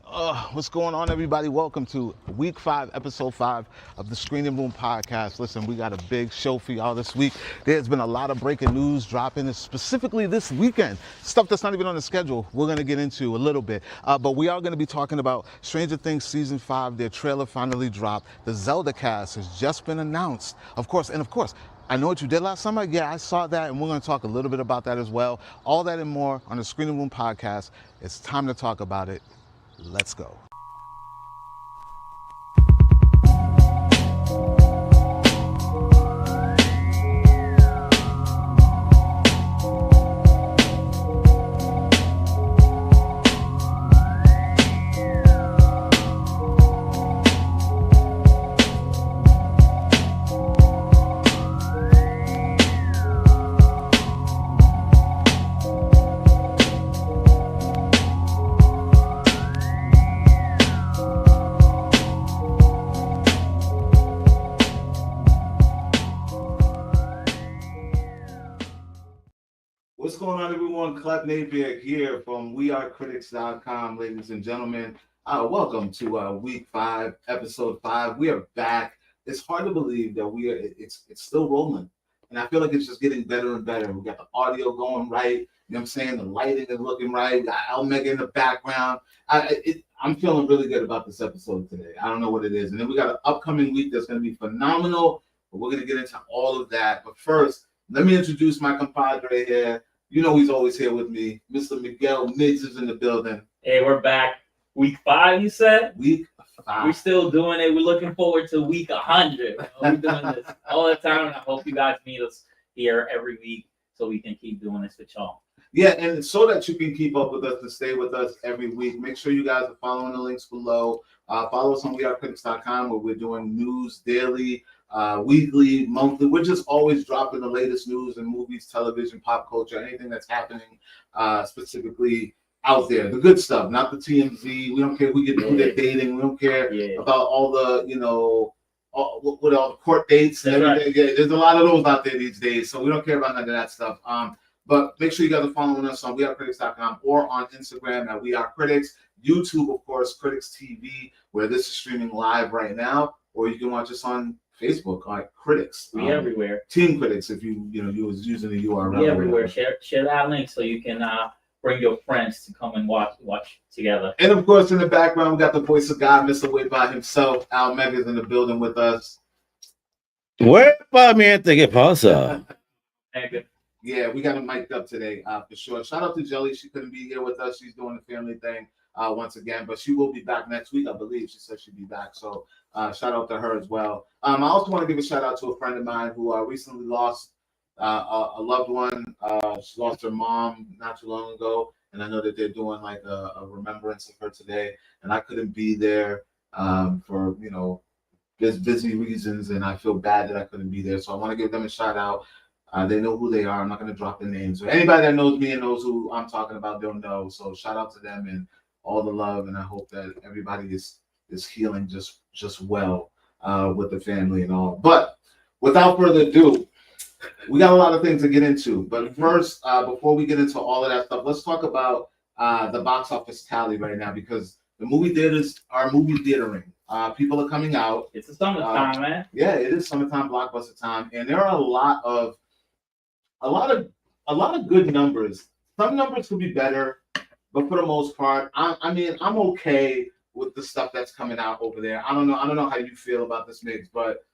What's going on, everybody? Welcome to week 5, episode 5 of the Screening Room podcast. Listen, we got a big show for y'all this week. There's been a lot of breaking news dropping, specifically this weekend. Stuff that's not even on the schedule, we're going to get into a little bit. But we are going to be talking about Stranger Things Season 5. Their trailer finally dropped. The Zelda cast has just been announced. Of course, I Know What You Did Last Summer? Yeah, I saw that, and we're going to talk a little bit about that as well. All that and more on the Screening Room podcast. It's time to talk about it. Let's go. What's going on, everyone? Clef Napier here from WeAreCritics.com, ladies and gentlemen. Welcome to week 5, episode 5. We are back. It's hard to believe that it's still rolling. And I feel like it's just getting better and better. We got the audio going right. You know what I'm saying? The lighting is looking right. We got Almega in the background. I'm feeling really good about this episode today. I don't know what it is. And then we got an upcoming week that's going to be phenomenal. But we're going to get into all of that. But first, let me introduce my compadre here. You know he's always here with me. Mr. Miguel Miggs is in the building. Hey, we're back. Week 5, you said? Week 5. We're still doing it. We're looking forward to week 100. We're doing this all the time. And I hope you guys meet us here every week so we can keep doing this with y'all. Yeah, and so that you can keep up with us and stay with us every week, make sure you guys are following the links below. Follow us on WeAreCritics.com where we're doing news daily, weekly, monthly. We're just always dropping the latest news and movies, television, pop culture, anything that's happening specifically out there. The good stuff, not the TMZ. We don't care who they're dating. We don't care about all the, all the court dates and everything. Right. Yeah, there's a lot of those out there these days, so we don't care about none of that stuff. But make sure you guys are following us on WeAreCritics.com or on Instagram at WeAreCritics. YouTube, of course, CritiXtv, where this is streaming live right now, or you can watch us on Facebook, like Critics. We everywhere. Team Critics, if you was using the URL. We everywhere. Share that link so you can bring your friends to come and watch together. And of course, in the background, we got the voice of God, Mr. Way by himself. Al Mega's in the building with us. Huepa, mi gente, ¿qué pasa? Yeah, we got him mic'd up today, for sure. Shout out to Jelly. She couldn't be here with us. She's doing the family thing once again, but she will be back next week, I believe. She said she'd be back, so shout out to her as well. I also want to give a shout out to a friend of mine who recently lost a loved one. She lost her mom not too long ago, and I know that they're doing like a remembrance of her today, and I couldn't be there for, there's busy reasons, and I feel bad that I couldn't be there, so I want to give them a shout out. They know who they are. I'm not going to drop their names. So anybody that knows me and knows who I'm talking about, they'll know. So shout out to them and all the love. And I hope that everybody is healing just well with the family and all. But without further ado, we got a lot of things to get into. But first, before we get into all of that stuff, let's talk about the box office tally right now, because the movie theaters are movie theatering. People are coming out. It's the summertime, man. Yeah, it is summertime blockbuster time, and there are a lot of good numbers. Some numbers could be better, but for the most part, I'm okay with the stuff that's coming out over there. I don't know how you feel about this mix, but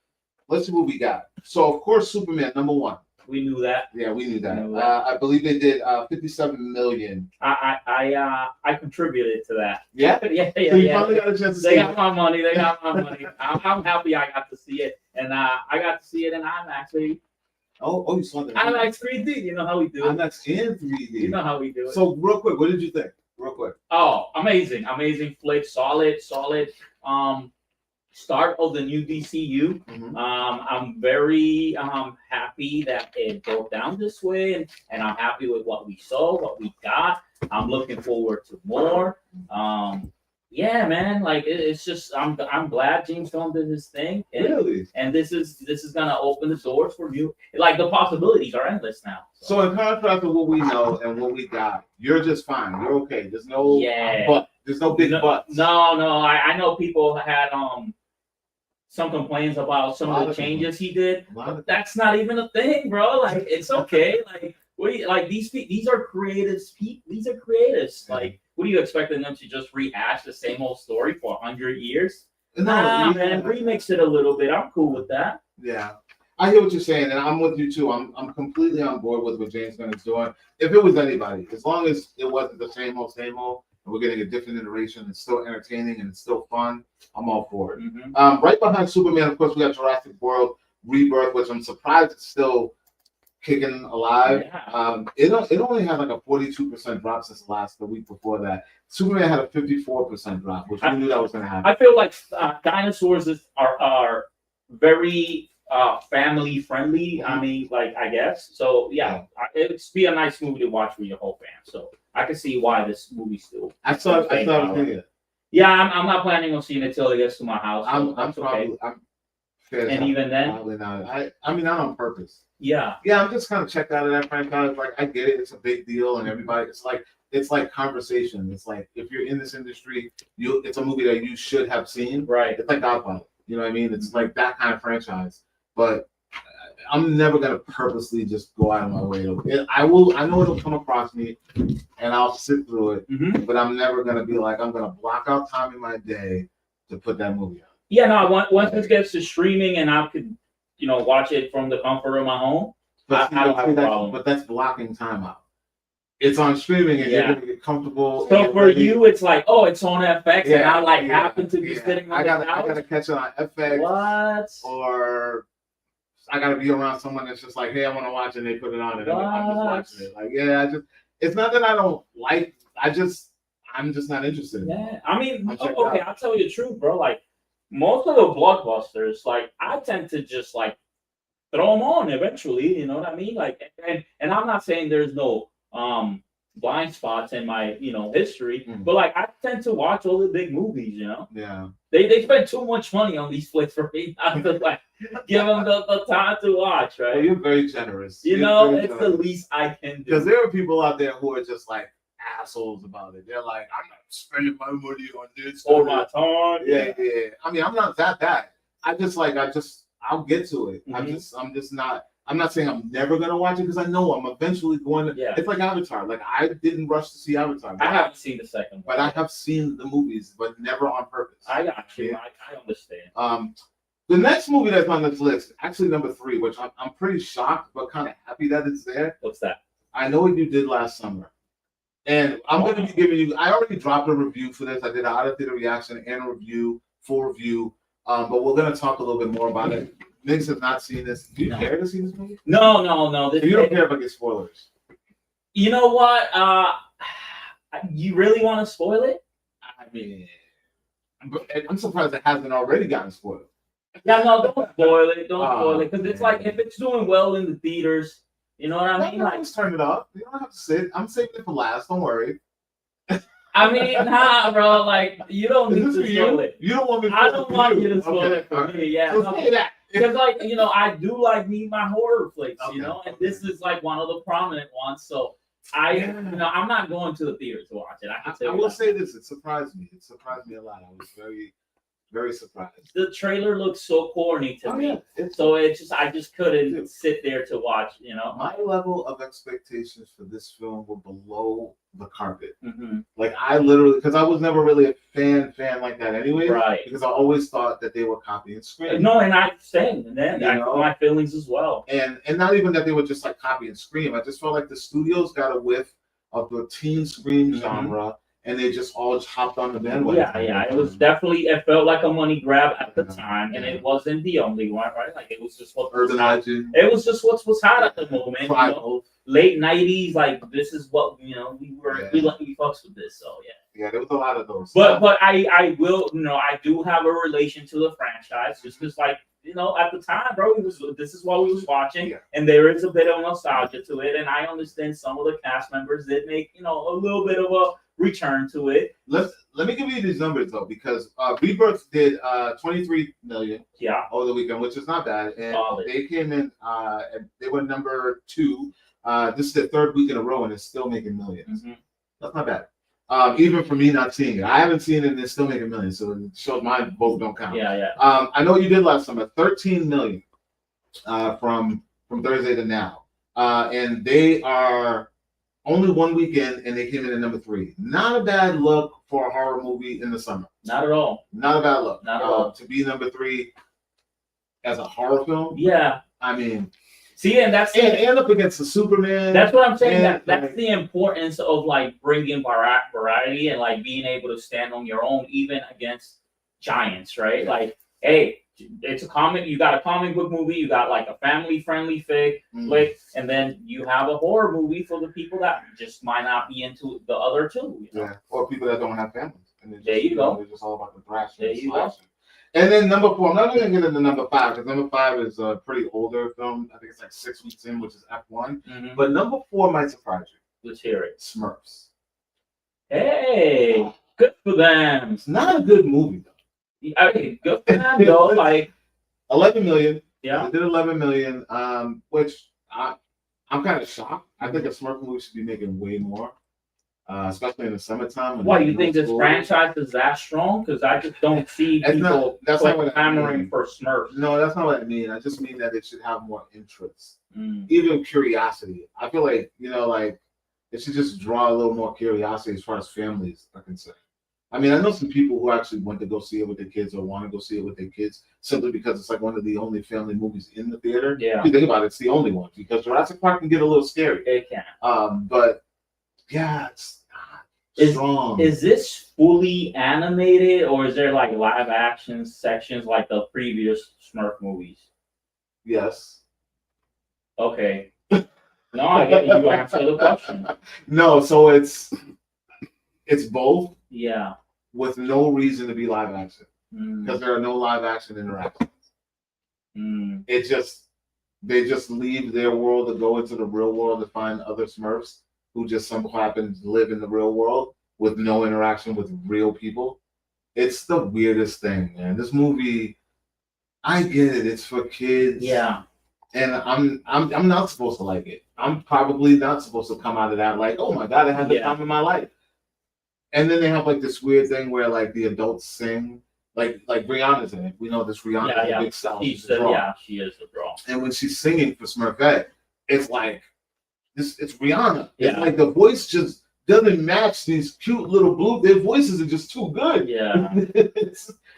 let's see what we got. So of course, Superman #1. We knew that. Yeah, we knew that. I believe they did 57 million. I contributed to that. Yeah? So you finally got a chance to see it. They got my money. I'm happy I got to see it. And I got to see it in IMAX, baby. Oh, you saw that. IMAX 3D. You know how we do it. IMAX in 3D. You know how we do it. So real quick, what did you think? Real quick. Oh, amazing flick. Solid. Start of the new DCU. Mm-hmm. I'm very happy that it broke down this way, and I'm happy with what we saw, what we got. I'm looking forward to more. Yeah, man. Like it's just I'm glad James Gunn did his thing. And, Really? And this is gonna open the doors for new. Like the possibilities are endless now. So in contrast to what we know and what we got, you're just fine. You're okay. There's no but. There's no big buts. No. I know people had some complaints about some of the changes he did. But that's not even a thing, bro. Like it's okay. Like these are creatives. These are creatives. Like what are you expecting them to just rehash the same old story for 100 years? Nah, man, remix it a little bit. I'm cool with that. Yeah. I hear what you're saying, and I'm with you too. I'm completely on board with what James Gunn is doing. If it was anybody, as long as it wasn't the same old, and we're getting a different iteration, it's still entertaining and it's still fun, I'm all for it. Mm-hmm. Right behind Superman, of course, we got Jurassic World Rebirth, which I'm surprised it's still kicking alive. Yeah. It only had like a 42% drop since the week before that. Superman had a 54% drop, which we knew that was going to happen. I feel like dinosaurs are very family friendly. I mean, like I guess so. Yeah, it'd be a nice movie to watch with your whole fam. So I can see why this movie still. I saw it. Yeah, I'm not planning on seeing it till it gets to my house. So I'm probably. And even then, probably not. I mean, not on purpose. Yeah. Yeah, I'm just kind of checked out of that franchise. Like, I get it; it's a big deal, and everybody. It's like conversation. It's like if you're in this industry, it's a movie that you should have seen. Right. It's like Godfather. You know what I mean? It's like that kind of franchise. But I'm never gonna purposely just go out of my way to. I know it'll come across me, and I'll sit through it. Mm-hmm. But I'm never gonna be like I'm gonna block out time in my day to put that movie on. Yeah, no. Once this gets to streaming and I could, watch it from the comfort of my home, I don't have a problem. But that's blocking time out. It's on streaming and you're gonna get comfortable. So for you, it's like, oh, it's on FX, and I happen to be sitting on I gotta catch it on FX. What? Or I gotta be around someone that's just like, hey, I want to watch it, and they put it on, and I'm just watching it. Like, it's not that I don't like. I'm just not interested. Yeah, I mean, okay, I'll tell you the truth, bro. Like most of the blockbusters, like I tend to just like throw them on eventually. You know what I mean? Like, and I'm not saying there's no blind spots in my history, but like I tend to watch all the big movies. Yeah. They spend too much money on these flicks for me not to like give them the time to watch, right? Well, you're very generous. It's the least I can do. Because there are people out there who are just like assholes about it. They're like, I'm not spending my money on this or my time. Yeah. I mean, I'm not that bad. I'll get to it. Mm-hmm. I'm not saying I'm never gonna watch it because I know I'm eventually going to. Yeah. It's like Avatar. Like I didn't rush to see Avatar. I haven't seen the second one. But I have seen the movies, but never on purpose. I got you. Yeah? I understand. The next movie that's on this list, actually number 3, which I'm pretty shocked but kind of happy that it's there. What's that? I Know What You Did Last Summer. And I'm going to be giving you. I already dropped a review for this. I did an out-of-theater reaction and a full review. But we're going to talk a little bit more about it. Niggas have not seen this. Do you care to see this movie? No. You don't care if I get spoilers. You know what? You really want to spoil it? I mean, I'm surprised it hasn't already gotten spoiled. Yeah, no, don't spoil it. Don't spoil it. Because it's like, if it's doing well in the theaters, you know what I mean? Like, just turn it up. You don't have to sit. I'm saving it for last. Don't worry. I mean, nah, bro. Like, you don't need to spoil it. You don't want me to I don't want you to spoil it for me. Yeah. So say that. Because, like, I do like my horror flicks, and this is like one of the prominent ones. So I'm not going to the theater to watch it. I will say this: it surprised me. It surprised me a lot. I was very, very surprised. The trailer looks so corny to me, so I just couldn't sit there to watch. My level of expectations for this film were below the carpet. Mm-hmm. Like I literally, because I was never really a fan like that anyway. Right. Because I always thought that they were copying Scream. No, and I understand, and that's my feelings as well. And not even that they were just like copying Scream. I just felt like the studios got a whiff of the teen Scream genre, and they just all hopped on the bandwagon. Yeah. It was definitely. It felt like a money grab at the time, and it wasn't the only one, right? Like it was just what Urban Legend. It was just what was hot at the moment. Late 90s, like this is what we fucks with this. So yeah, there was a lot of those. But I will, I do have a relation to the franchise, just because like at the time, bro, this is what we was watching, and there is a bit of nostalgia to it, and I understand some of the cast members did make a little bit of a return to it. Let's let me give you these numbers though, because Rebirth did 23 million over the weekend, which is not bad, and they came in and they were number 2. This is the 3rd week in a row, and it's still making millions. That's not bad. Even for me not seeing it, I haven't seen it, and it's still making millions, so it shows my vote don't count. I know what you did last summer, 13 million from Thursday to now, and they are only 1 weekend, and they came in at number 3. Not a bad look for a horror movie in the summer. Not at all. Not a bad look. Not at all. To be number 3 as a horror film. Yeah. I mean, see, and that's and up against the Superman. That's what I'm saying. That's the importance of like bringing variety and like being able to stand on your own, even against giants, right? Like, hey, it's a comic. You got a comic book movie. You got like a family-friendly flick, and then you have a horror movie for the people that just might not be into the other two. You know? Yeah, or people that don't have families. And there you go. They're just all about the thrashing. There you go. And then number 4, I'm not even going to get into number 5 because number 5 is a pretty older film. I think it's like 6 weeks in, which is F1. But number 4 might surprise you. Let's hear it. Smurfs. Hey, good for them. It's not a good movie though. I mean, good for them though. Like 11 million. Yeah. They did 11 million, which I'm kind of shocked. I think a Smurf movie should be making way more. Especially in the summertime. Why you think this franchise is that strong? Because I just don't see people clamoring for Smurfs. No, that's not what I mean. I just mean that it should have more interest, even curiosity. I feel like like it should just draw a little more curiosity as far as families are concerned. I mean, I know some people who actually went to go see it with their kids or want to go see it with their kids simply because it's like one of the only family movies in the theater. Yeah. If you think about it, it's the only one because Jurassic Park can get a little scary. It can. But yeah, it's strong. Is this fully animated or is there like live action sections like the previous Smurf movies? Yes. Okay. No, I get you answer the question. No, so it's both. Yeah. With no reason to be live action because there are no live action interactions. They just leave their world to go into the real world to find other Smurfs who just somehow happen to live in the real world with no interaction with real people. It's the weirdest thing, man. This movie, I get it. It's for kids. Yeah. And I'm not supposed to like it. I'm probably not supposed to come out of that like, oh my God, I had the time of my life. And then they have like this weird thing where like the adults sing, like Rihanna's in it. We know this Rihanna is a big style. She is the draw. And when she's singing for Smurfette, it's like it's Rihanna. Yeah. It's like the voice just doesn't match these cute little blue. Their voices are just too good. Yeah. It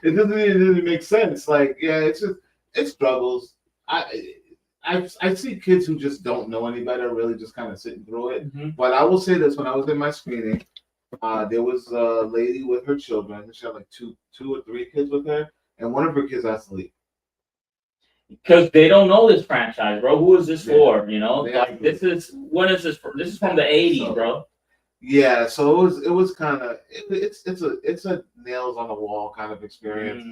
doesn't really make sense. Like, yeah, it struggles. I see kids who just don't know any better, really just kind of sitting through it. But I will say this: when I was in my screening, there was a lady with her children. She had like two or three kids with her, and one of her kids has to leave. Because they don't know this franchise, bro. Who is this for? You know, like when is this from? This is from the '80s, bro. Yeah, so it was kind of it's a nails on the wall kind of experience,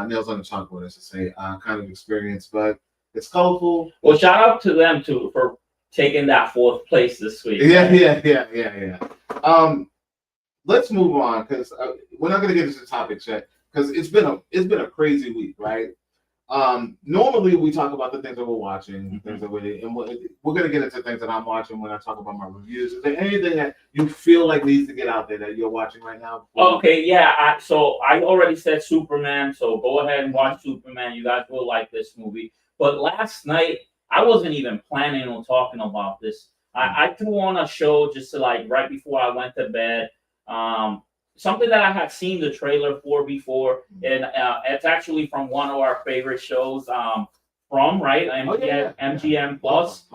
nails on the chalkboard, I should say, kind of experience. But it's colorful. Well, shout out to them too for taking that 4th place this week. Yeah. Let's move on because we're not gonna get into the topics yet because it's been a crazy week, right? Normally we talk about the things that we're watching, things that we're gonna get into things that I'm watching when I talk about my reviews. Is there anything that you feel like needs to get out there that you're watching right now? Okay, yeah. So I already said Superman, so go ahead and watch Superman. You guys will like this movie. But last night I wasn't even planning on talking about this. I threw on a show just to like right before I went to bed. Something that I had seen the trailer for before, and it's actually from one of our favorite shows, MGM Plus.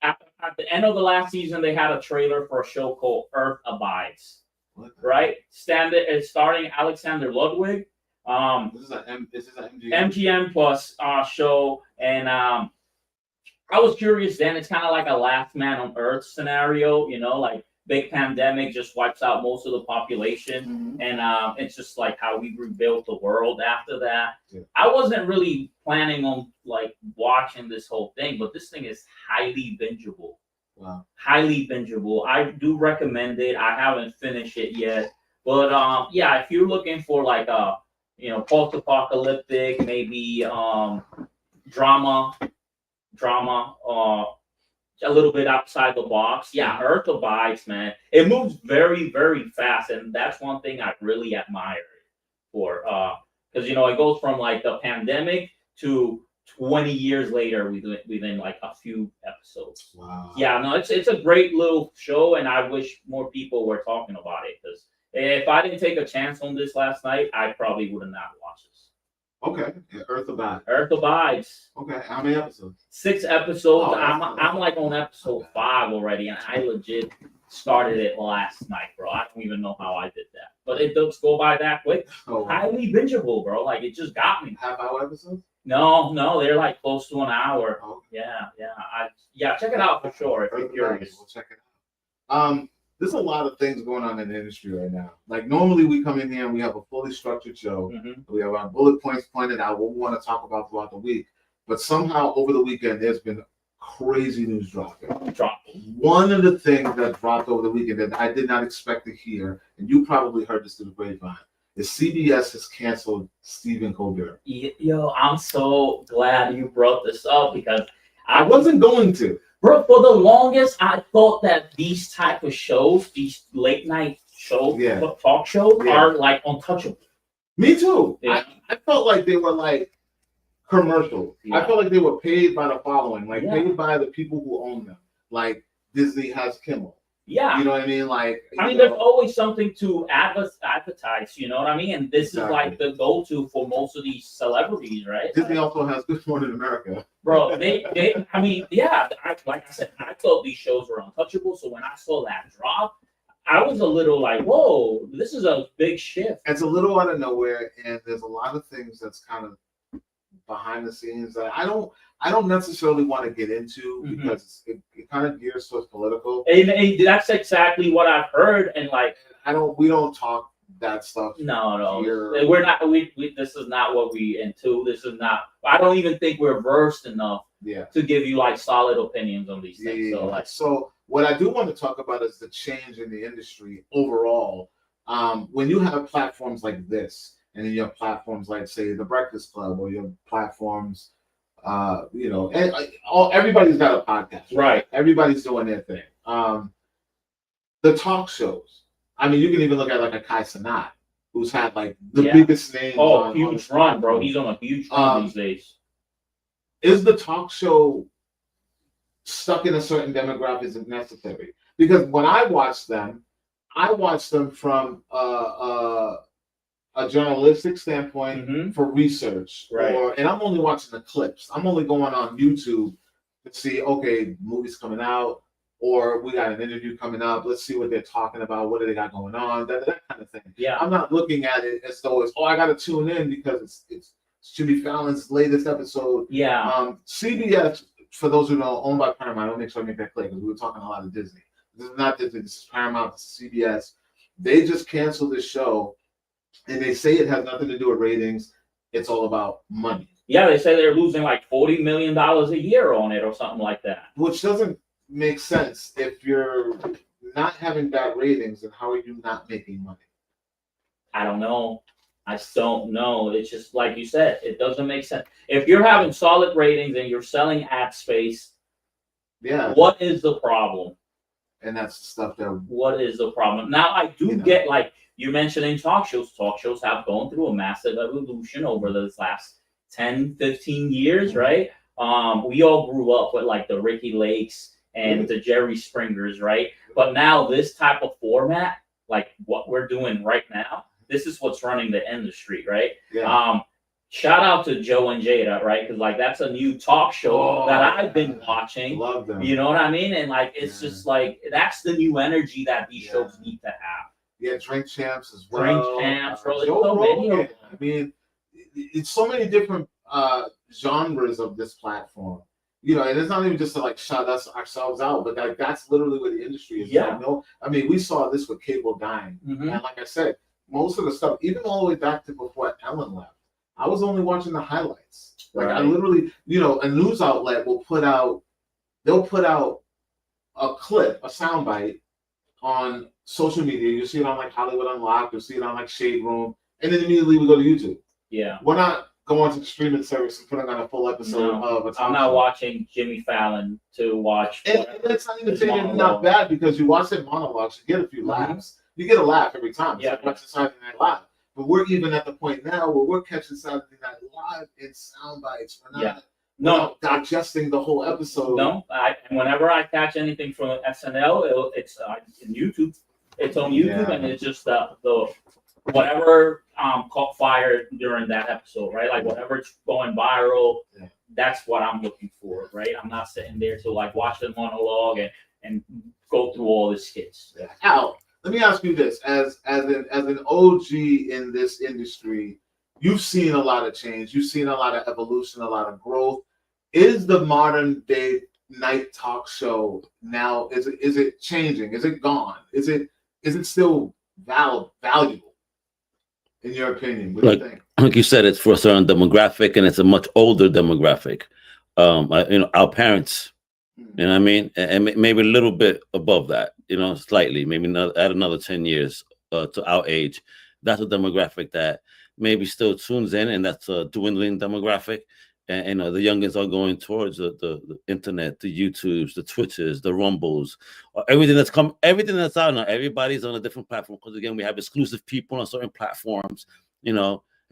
At the end of the last season, they had a trailer for a show called Earth Abides, right? Starring Alexander Ludwig. This is an MGM? MGM Plus show, and I was curious then. It's kind of like a Last Man on Earth scenario, you know, like big pandemic just wipes out most of the population, and it's just like how we rebuilt the world after that. I wasn't really planning on like watching this whole thing, but this thing is highly bingeable. Wow. Highly bingeable. I do recommend it. I haven't finished it yet, But yeah, if you're looking for like a post-apocalyptic, maybe drama, a little bit outside the box. Yeah, Earth Abides, man. It moves very, very fast, and that's one thing I really admire it for. Because it goes from like the pandemic to 20 years later within like a few episodes. Wow. Yeah, no, it's a great little show, and I wish more people were talking about it. Because if I didn't take a chance on this last night, I probably would have not watched this. Okay, Earth Abides. Earth Abides. Okay, how many episodes? 6 episodes. Oh, I'm like on episode 5 already, and I legit started it last night, bro. I don't even know how I did that, but it does go by that quick. Oh, Highly bingeable, bro. Like it just got me. half-hour episodes? No, they're like close to an hour. Oh. Yeah. Check it out for sure if you're curious. We'll check it out. There's a lot of things going on in the industry right now. Like normally we come in here and we have a fully structured show. Mm-hmm. We have our bullet points pointed out, what we want to talk about throughout the week. But somehow over the weekend, there's been crazy news dropping. One of the things that dropped over the weekend that I did not expect to hear, and you probably heard this through the grapevine, is CBS has canceled Stephen Colbert. Yo, I'm so glad you brought this up because I wasn't going to. Bro, for the longest, I thought that these type of shows, these late night shows, talk shows, are like untouchable. Me too. Yeah. I felt like they were like commercial. Yeah. I felt like they were paid by the following, like paid by the people who own them. Like Disney has Kimmel. Yeah. You know what I mean? Like there's always something to advertise, you know what I mean? And this is like the go-to for most of these celebrities, right? Disney also has Good Morning America. Bro, like I said, I thought these shows were untouchable. So when I saw that drop, I was a little like, whoa, this is a big shift. It's a little out of nowhere, and there's a lot of things that's kind of behind the scenes that I don't necessarily want to get into because it kind of gears towards political. And that's exactly what I've heard. And like, we don't talk that stuff. No, here. We're not. We this is not what we into. This is not. I don't even think we're versed enough to give you like solid opinions on these things. So what I do want to talk about is the change in the industry overall. When you have platforms like this, and then you have platforms like, say, The Breakfast Club, or your platforms, everybody's got a podcast, right? Everybody's doing their thing. The talk shows. I mean, you can even look at like a Kai Cenat, who's had like the biggest names. Oh, huge run, bro. He's on a huge run these days. Is the talk show stuck in a certain demographic? Is it necessary? Because when I watch them from a journalistic standpoint for research, right? And I'm only watching the clips. I'm only going on YouTube to see, okay, movies coming out, or we got an interview coming up. Let's see what they're talking about. What do they got going on? That kind of thing. Yeah, I'm not looking at it as though it's I got to tune in because it's Jimmy Fallon's latest episode. Yeah. CBS, for those who know, owned by Paramount. I'll make sure I make that clear because we were talking a lot of Disney. This is not Disney. This is Paramount. This is CBS. They just canceled this show. And they say it has nothing to do with ratings. It's all about money. Yeah, they say they're losing like $40 million a year on it or something like that. Which doesn't make sense. If you're not having bad ratings, then how are you not making money? I don't know. I just don't know. It's just like you said, it doesn't make sense. If you're having solid ratings and you're selling ad space, what is the problem? And that's the stuff that... What is the problem? Now, I do get like... You mentioned in talk shows have gone through a massive evolution over the last 10, 15 years, right? We all grew up with like the Ricky Lakes and the Jerry Springers, right? But now this type of format, like what we're doing right now, this is what's running the industry, right? Yeah. Shout out to Joe and Jada, right? Because like that's a new talk show that I've been watching. Love them. You know what I mean? And like it's just like that's the new energy that these shows need to have. Yeah, Drink Champs as well. Drink Champs, bro. I mean, it's so many different genres of this platform. And it's not even just to like shout us ourselves out, but that's literally where the industry is. Yeah. I mean, we saw this with cable dying, and like I said, most of the stuff, even all the way back to before Ellen left, I was only watching the highlights. Like I literally, a news outlet will put out a clip, a soundbite on social media. You see it on like Hollywood Unlocked, you see it on like Shade Room, and then immediately we go to YouTube. Yeah. We're not going to the streaming service and putting on a full episode of a talk I'm not show. watching Jimmy Fallon to watch. And that's not even saying it's not bad, because you watch their monologues, you get a few laughs. You get a laugh every time. It's like watching Saturday Night Live. But we're even at the point now where we're catching Saturday Night Live in sound bites. We're not digesting the whole episode. No, whenever I catch anything from SNL, it's in YouTube. It's on YouTube, and it's just the whatever caught fire during that episode, right? Like whatever's going viral, that's what I'm looking for, right? I'm not sitting there to like watch the monologue and go through all the skits. Al, let me ask you this: as an OG in this industry, you've seen a lot of change. You've seen a lot of evolution, a lot of growth. Is the modern day night talk show now? Is it changing? Is it gone? Is it still valuable? In your opinion, what do you think? Like you said, it's for a certain demographic, and it's a much older demographic. Our parents, you know what I mean, and maybe a little bit above that, slightly, maybe add another 10 years to our age. That's a demographic that maybe still tunes in, and that's a dwindling demographic. And the youngins are going towards the internet, the YouTubes, the Twitches, the Rumbles, everything that's out now. Everybody's on a different platform, because again, we have exclusive people on certain platforms, and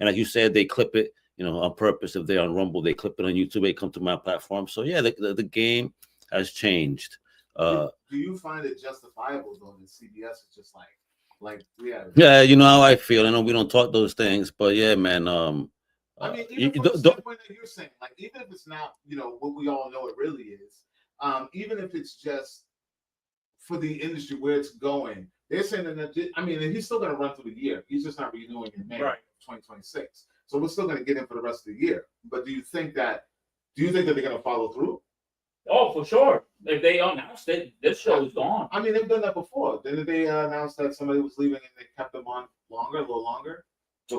like you said, they clip it, on purpose. If they're on Rumble, they clip it on YouTube, they come to my platform. So yeah, the game has changed. Do you find it justifiable though that CBS is just yeah, you know how I feel. I know we don't talk those things, but yeah, man. I mean, even from the standpoint that you're saying, like, even if it's not, what we all know it really is, even if it's just for the industry where it's going, they're saying that, and he's still going to run through the year. He's just not renewing in May of 2026. So we're still going to get him for the rest of the year. But do you think that they're going to follow through? Oh, for sure. If they announced it, this show is gone. I mean, they've done that before. Didn't they announce that somebody was leaving and they kept them on a little longer?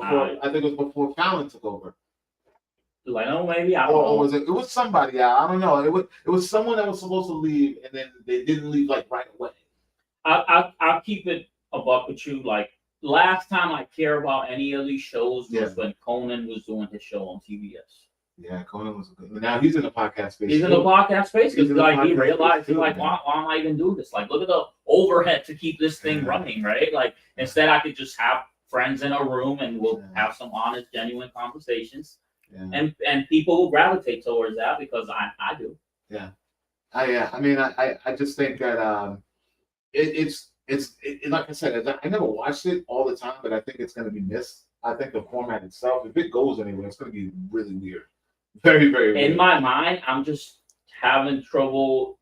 I think it was before Fallon took over. Leno, maybe, I don't know. Was it? It was somebody. I don't know. It was someone that was supposed to leave, and then they didn't leave like right away. I'll keep it a buck with you. Like last time I care about any of these shows was when Conan was doing his show on TBS. Yeah, Conan was good. Now he's in the podcast space. He's in the podcast space because he realized why am I even doing this? Like, look at the overhead to keep this thing running, right? Like instead I could just have friends in a room and we'll have some honest, genuine conversations. Yeah. And people will gravitate towards that because I do. Yeah. I just think that it's like I said, I never watched it all the time, but I think it's going to be missed. I think the format itself, if it goes anywhere, it's going to be really weird. Very, very weird. In my mind, I'm just having trouble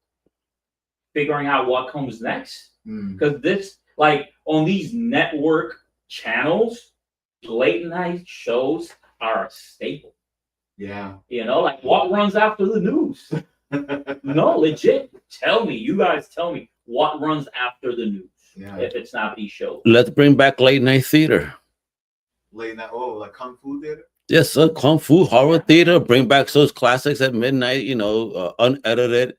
figuring out what comes next. Because this, like, on these network channels, late night shows are a staple. Yeah. Like what runs after the news? No, legit. You guys tell me what runs after the news if it's not these shows. Let's bring back late night theater. Late night, like Kung Fu theater? Yes, sir. Kung Fu horror theater. Bring back those classics at midnight, unedited,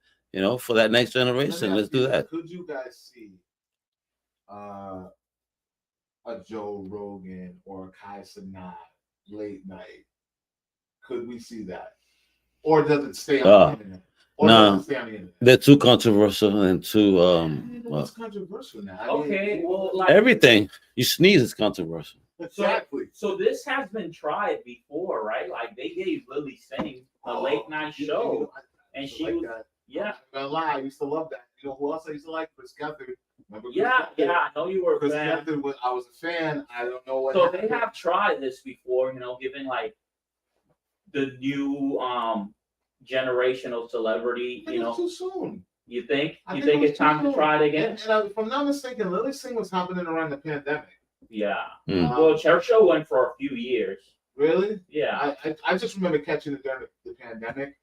for that next generation. Let's do that. Could you guys see a Joe Rogan or a Kai Cenat late night? Could we see that? Or does it stay on the internet? No, they're too controversial and too what's controversial now? Everything you sneeze is controversial. Exactly. So this has been tried before, right? Like they gave Lily Singh a late night show, and she was I'm not gonna lie, I used to love that. You know who else I used to like? Chris Gethard. I know you were a fan. I was a fan. I don't know what. So they have tried this before, given like the new generation of celebrity, too soon. You think it's time to try it again? And if I'm not mistaken, Lily Singh was happening around the pandemic. Yeah. Well, her show went for a few years. Really? Yeah. I just remember catching it during the pandemic.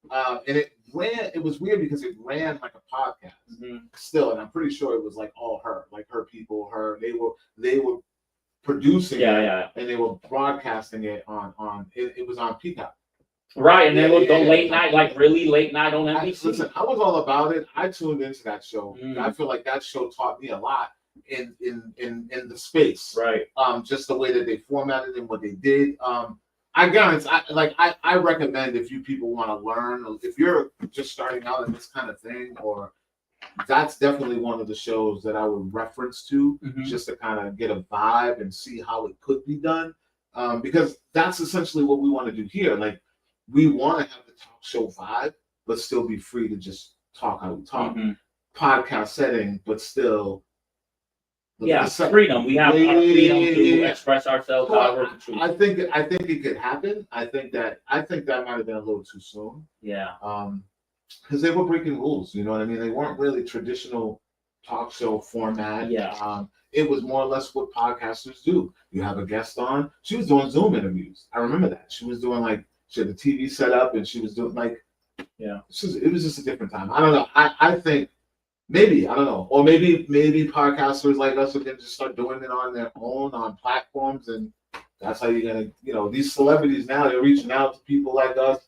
And it was weird because it ran like a podcast still, and I'm pretty sure it was like all her people, they were producing it and they were broadcasting it on it was on Peacock. Right, and then it was the late night, like really late night on NBC. Listen, I was all about it. I tuned into that show. I feel like that show taught me a lot. in the space. Right. Just the way that they formatted and what they did. I guarantee, I recommend if you people want to learn, if you're just starting out in this kind of thing, or that's definitely one of the shows that I would reference to, just to kind of get a vibe and see how it could be done. Because that's essentially what we want to do here. Like, we want to have the talk show vibe, but still be free to just talk how we talk. Podcast setting, but still. Freedom. We have our freedom to express ourselves. So I think it could happen. I think that might have been a little too soon. Yeah. Because they were breaking rules. You know what I mean? They weren't really traditional talk show format. Yeah. It was more or less what podcasters do. You have a guest on. She was doing Zoom interviews. I remember that. She was doing she had the TV set up, and she was doing it was just a different time. I don't know. I think. Maybe, I don't know. Or maybe podcasters like us are going to just start doing it on their own, on platforms, and that's how you're going to, these celebrities now, they're reaching out to people like us.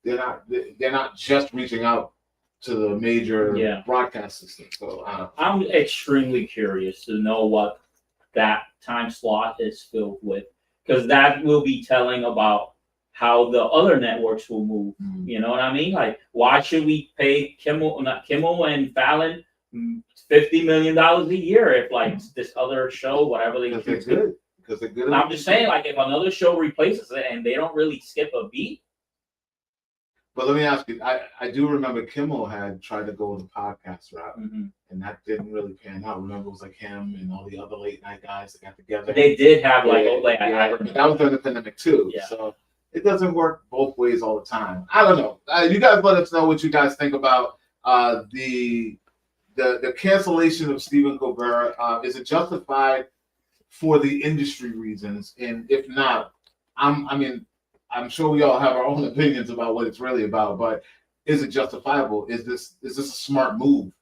They're not just reaching out to the major broadcast system. So I'm extremely curious to know what that time slot is filled with, because that will be telling about how the other networks will move. You know what I mean? Like, why should we pay Kimmel and Fallon $50 million a year if this other show, whatever they do? Because they're good. I'm just saying, if another show replaces it and they don't really skip a beat. But let me ask you, I do remember Kimmel had tried to go the podcast route, and that didn't really pan out. Remember, it was like him and all the other late night guys that got together. They did have that was during the pandemic too. Yeah. So it doesn't work both ways all the time. I don't know. You guys let us know what you guys think about the cancellation of Stephen Colbert. Is it justified for the industry reasons? And if not, I'm sure we all have our own opinions about what it's really about. But is it justifiable? Is this a smart move?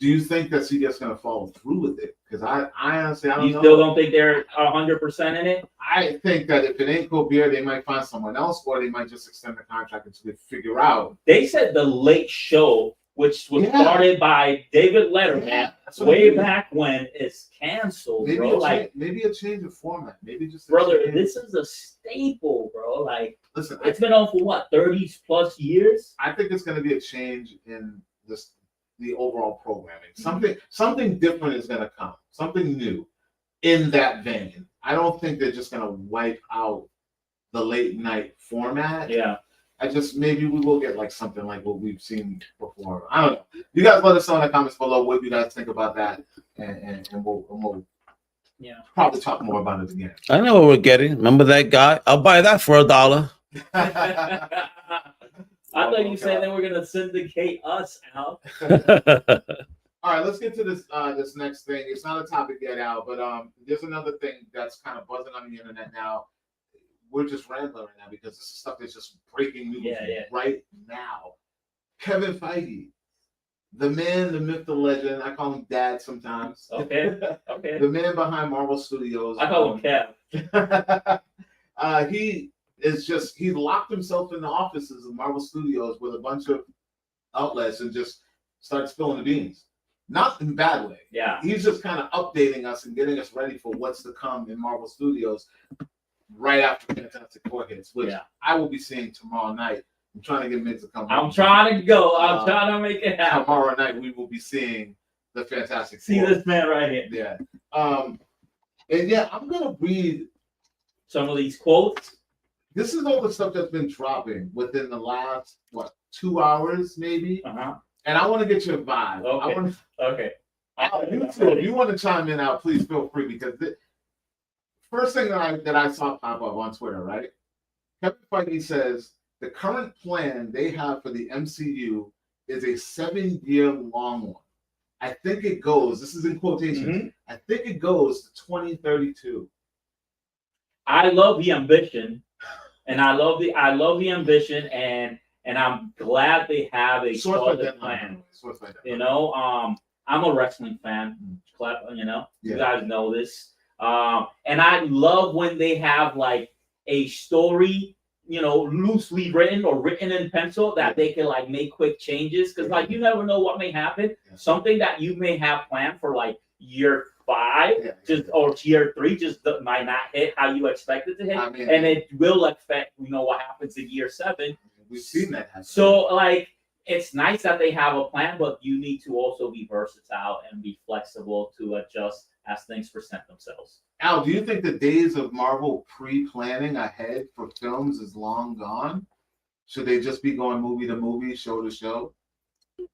Do you think that CBS is going to follow through with it? Because I honestly, I don't know. You still don't think they're 100% in it? I think that if it ain't Colbert, they might find someone else, or they might just extend the contract until they figure out. They said the Late Show, which was started by David Letterman way back when, is canceled, bro. Maybe a change of format. Maybe just this is a staple, bro. Listen, it's been on for what, 30 plus years? I think it's going to be a change in the overall programming. Something different is going to come. Something new in that vein. I don't think they're just going to wipe out the late night format. Yeah. Maybe we will get something like what we've seen before. I don't know. You guys let us know in the comments below what you guys think about that, and we'll probably talk more about it again. I know what we're getting. Remember that guy? I'll buy that for $1. I thought you said they were gonna syndicate us out. All right, let's get to this next thing. It's not a topic yet, Al, but there's another thing that's kind of buzzing on the internet now. We're just rambling right now because this is stuff that's just breaking news right now. Kevin Feige, the man, the myth, the legend. I call him Dad sometimes. Okay. The man behind Marvel Studios. I call him Kev. He locked himself in the offices of Marvel Studios with a bunch of outlets and just started spilling the beans. Not in a bad way. Yeah. He's just kind of updating us and getting us ready for what's to come in Marvel Studios right after Fantastic Four hits, which I will be seeing tomorrow night. I'm trying to get Migs to come. I'm trying to go. I'm trying to make it happen. Tomorrow night we will be seeing the Fantastic Four. See this man right here. Yeah. I'm gonna read some of these quotes. This is all the stuff that's been dropping within the last 2 hours, maybe. And I want to get your vibe. Okay. You too. If you want to chime in out, please feel free, because first thing that I saw pop up on Twitter, right? Kevin Feige says the current plan they have for the MCU is a 7-year long one. I think it goes, this is in quotations, I think it goes to 2032. I love the ambition, and I love the ambition, and I'm glad they have a solid plan. You know, I'm a wrestling fan. You guys know this. And I love when they have like a story, loosely written or written in pencil that they can like make quick changes, because like you never know what may happen. Something that you may have planned for like year 5, or year 3 just might not hit how you expect it to hit, and it will affect what happens in year 7. We've seen that happen. So like, it's nice that they have a plan, but you need to also be versatile and be flexible to adjust as things present themselves. Al, do you think the days of Marvel pre-planning ahead for films is long gone? Should they just be going movie to movie, show to show?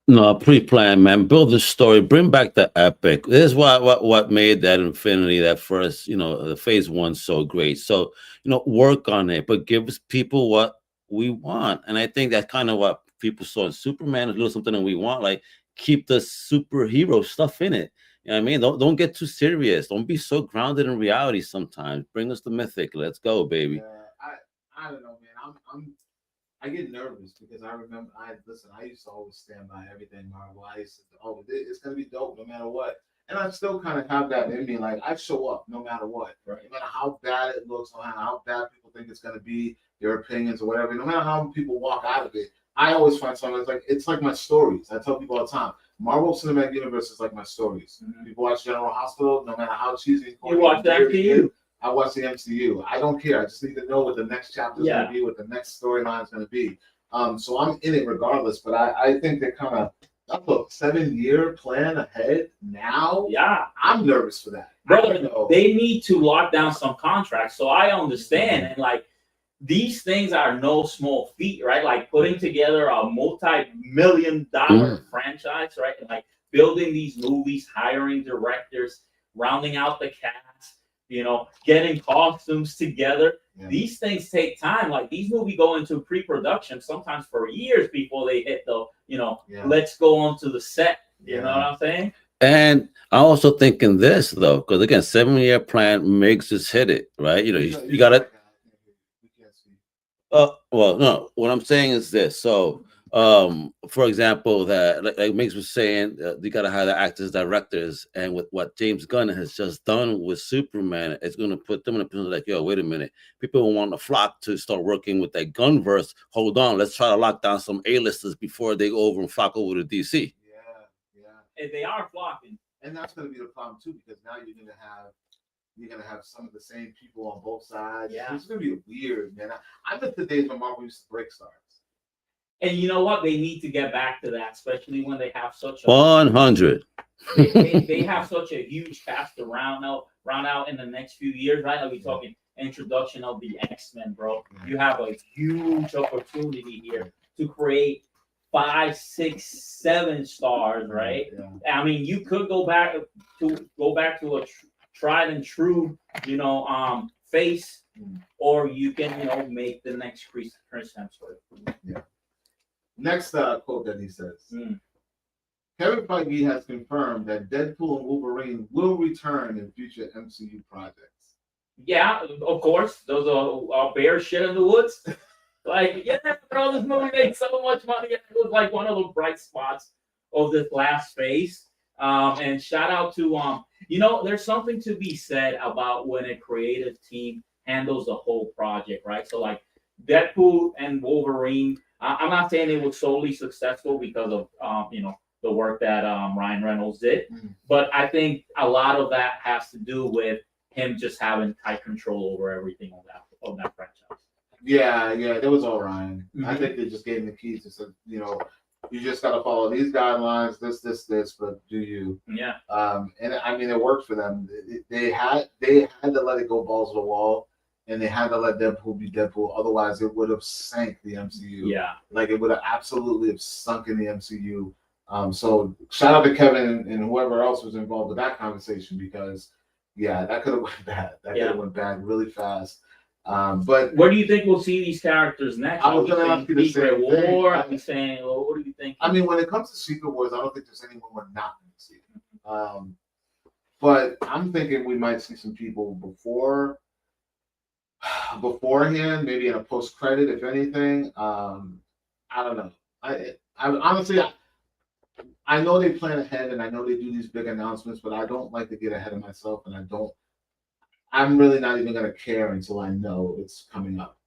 No, pre-plan, man. Build the story. Bring back the epic. This is what made that Infinity, that first, the phase 1 so great. So, work on it, but give us people what we want. And I think that's kind of what people saw in Superman, a little something that we want. Like, keep the superhero stuff in it. You know what I mean? Don't get too serious. Don't be so grounded in reality sometimes. Bring us the mythic. Let's go, baby. Yeah, I don't know, man. I get nervous because I remember I used to always stand by everything Marvel. I used to it's gonna be dope no matter what. And I still kind of have that in me. Like, I show up no matter what. Right? No matter how bad it looks, no matter how bad people think it's gonna be, their opinions or whatever, no matter how people walk out of it, I always find something it's like my stories. I tell people all the time, Marvel Cinematic Universe is like my stories. Mm-hmm. People watch General Hospital, no matter how cheesy. You watch the MCU. I watch the MCU. I don't care. I just need to know what the next chapter is going to be, what the next storyline is going to be. So I'm in it regardless. But I think they're kind of, that's a 7-year plan ahead now. Yeah. I'm nervous for that. Brother, they need to lock down some contracts. So I understand. And like, these things are no small feat, right? Like putting together a multi-million-dollar franchise, right? And like building these movies, hiring directors, rounding out the cast, getting costumes together. Yeah. These things take time. Like, these movies go into pre-production sometimes for years before they hit the, let's go onto the set. You know what I'm saying? And I also think in this, though, because again, 7-year plan makes us hit it, right? You got to. Well, no, what I'm saying is this. So, for example, that like Migs was saying, you got to have the actors, directors, and with what James Gunn has just done with Superman, it's going to put them in a position like, yo, wait a minute, people will want to flock to start working with that Gunverse. Hold on, let's try to lock down some A-listers before they go over and flock over to DC. Yeah. And they are flocking, and that's going to be the problem too, because now you're going to have some of the same people on both sides. Yeah. It's going to be weird, man. I miss the days when Marvel used to break stars. And you know what? They need to get back to that, especially when they have such a 100. They have such a huge cast to round out in the next few years, right? Like, we're talking introduction of the X-Men, bro. You have a huge opportunity here to create 5, 6, 7 stars, right? Yeah. I mean, you could go back to a tried and true, face, or you can, make the next Chris Hemsworth. Yeah. Next quote that he says, Kevin Feige has confirmed that Deadpool and Wolverine will return in future MCU projects. Yeah, of course. Those are bear shit in the woods. Like, yeah, bro, this movie made so much money. It was like one of the bright spots of this last phase. And shout out to there's something to be said about when a creative team handles the whole project, right? So like Deadpool and Wolverine, I'm not saying it was solely successful because of the work that Ryan Reynolds did, but I think a lot of that has to do with him just having tight control over everything on that franchise. Yeah, that was all Ryan. I think they just gave him the keys and said, you just got to follow these guidelines, this, but do you? Yeah. And I mean, it worked for them. They had to let it go balls to the wall, and they had to let Deadpool be Deadpool. Otherwise, it would have sank the MCU. Yeah. Like, it would have absolutely have sunk in the MCU. So shout out to Kevin and whoever else was involved with that conversation, because that could have went bad. That could have went bad really fast. But where do you think we'll see these characters next? I was going to ask you the same thing. I'm saying, what do you think? I mean, when it comes to Secret Wars, I don't think there's anyone we're not going to see. But I'm thinking we might see some people beforehand, maybe in a post-credit, if anything. I don't know. I honestly, I know they plan ahead, and I know they do these big announcements, but I don't like to get ahead of myself, and I'm really not even going to care until I know it's coming up.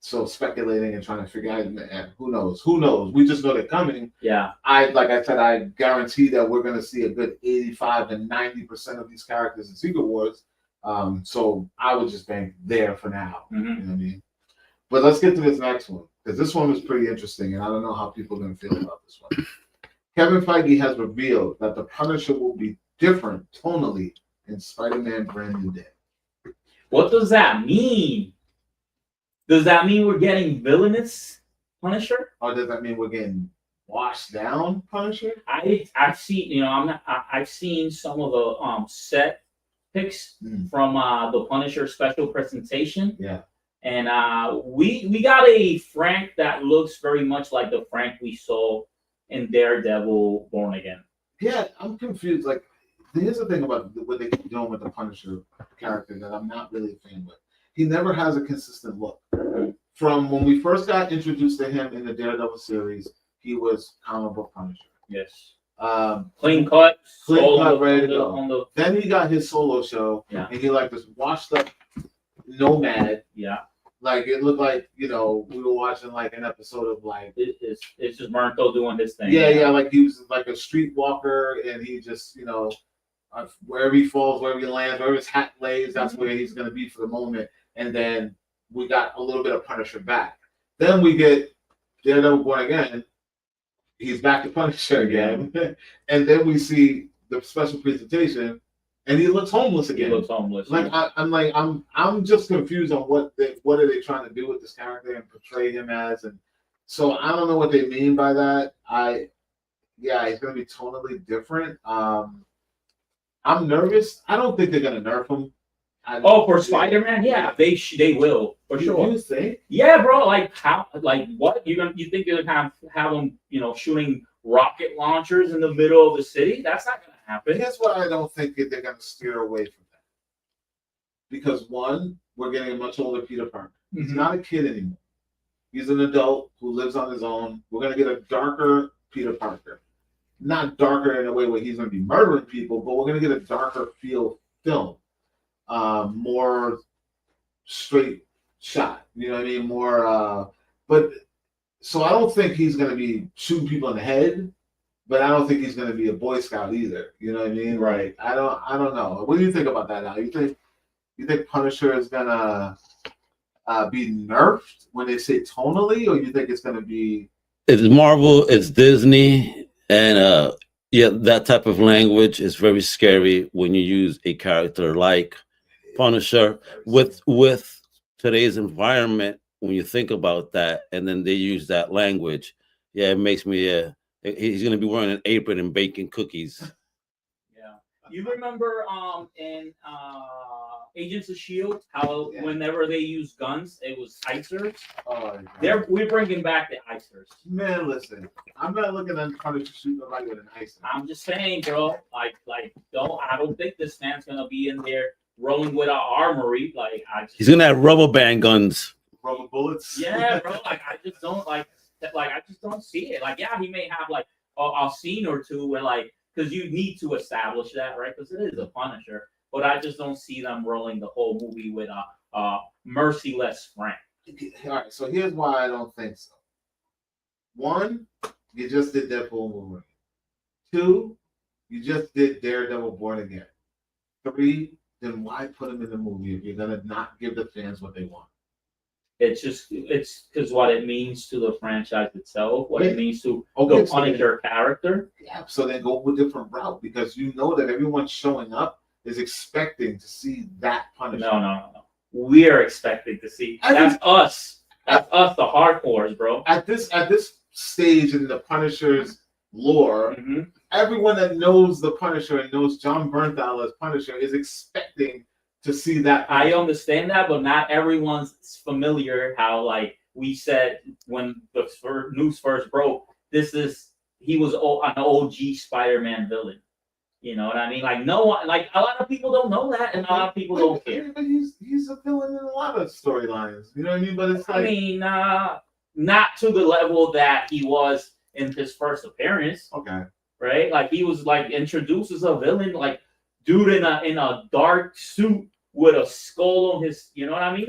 So speculating and trying to figure out, and who knows? Who knows? We just know they're coming. Yeah. Like I said, I guarantee that we're going to see a good 85 to 90% of these characters in Secret Wars. So I would just bank there for now. Mm-hmm. You know what I mean? But let's get to this next one, because this one was pretty interesting, and I don't know how people are going to feel about this one. Kevin Feige has revealed that the Punisher will be different tonally in Spider-Man Brand New Day. What does that mean? Does that mean we're getting villainous Punisher? Or does that mean we're getting washed down Punisher? I've seen, I've seen some of the set pics from the Punisher special presentation. Yeah. And we got a Frank that looks very much like the Frank we saw in Daredevil Born Again. Yeah, I'm confused. Like, here's the thing about what they keep doing with the Punisher character that I'm not really a fan with. He never has a consistent look. From when we first got introduced to him in the Daredevil series, he was comic book Punisher. Yes. Clean cut, ready to go. Then he got his solo show, and he like this washed up nomad. Yeah. Like it looked like, we were watching like an episode of like it's just Murto doing his thing. Yeah, like he was like a streetwalker, and he just, wherever he falls, wherever he lands, wherever his hat lays, that's where he's gonna be for the moment. And then we got a little bit of Punisher back. Then we get Daredevil Born Again. He's back to Punisher again. And then we see the special presentation, and he looks homeless again. He looks homeless. Like I'm just confused on what are they trying to do with this character and portray him as, and so I don't know what they mean by that. He's gonna be tonally different. I'm nervous. I don't think they're gonna nerf him. For Spider-Man, they will for sure. You think? Yeah, bro. Like how? Like what? You think you're gonna have them? Shooting rocket launchers in the middle of the city? That's not gonna happen. Here's what I don't think they're gonna steer away from that. Because one, we're getting a much older Peter Parker. He's not a kid anymore. He's an adult who lives on his own. We're gonna get a darker Peter Parker. Not darker in a way where he's gonna be murdering people, but we're gonna get a darker feel film. More straight shot, you know what I mean? More, but so I don't think he's going to be shooting people in the head, but I don't think he's going to be a Boy Scout either. You know what I mean? Right. I don't know. What do you think about that now? You think Punisher is going to be nerfed when they say tonally, or you think it's going to be? It's Marvel, it's Disney, and that type of language is very scary when you use a character like Punisher with today's environment. When you think about that, and then they use that language, it makes me. He's gonna be wearing an apron and baking cookies. Yeah, you remember in Agents of S.H.I.E.L.D. how whenever they use guns, it was icers. We're bringing back the icers. Man, listen, I'm not looking at Punisher shooting nobody with an icer. I'm just saying, bro. I don't think this man's gonna be in there rolling with our armory. He's gonna have rubber band guns, rubber bullets. Yeah, bro. I just don't I just don't see it. He may have a scene or two where because you need to establish that, right? Because it is a Punisher, but I just don't see them rolling the whole movie with a merciless Frank. All right, so here's why I don't think so. One, you just did Deadpool movie. Two, you just did Daredevil Born Again. Three, then why put him in the movie if you're gonna not give the fans what they want? It's because what it means to the franchise itself, what it means to the Punisher character. Yeah, so then go a different route, because you know that everyone showing up is expecting to see that Punisher. No. We're expecting to see. That's us. That's us, the hardcores, bro. At this stage in the Punisher's lore, everyone that knows the Punisher and knows John Bernthal as Punisher is expecting to see that Punisher. I understand that, but not everyone's familiar how we said when the news first broke, he was an OG Spider-Man villain. You know what I mean? No one, a lot of people don't know that, and a lot of people don't care. But he's a villain in a lot of storylines. You know what I mean? But it's not to the level that he was in his first appearance. Okay. Right? He was introduced as a villain, dude in a dark suit with a skull on his, you know what I mean?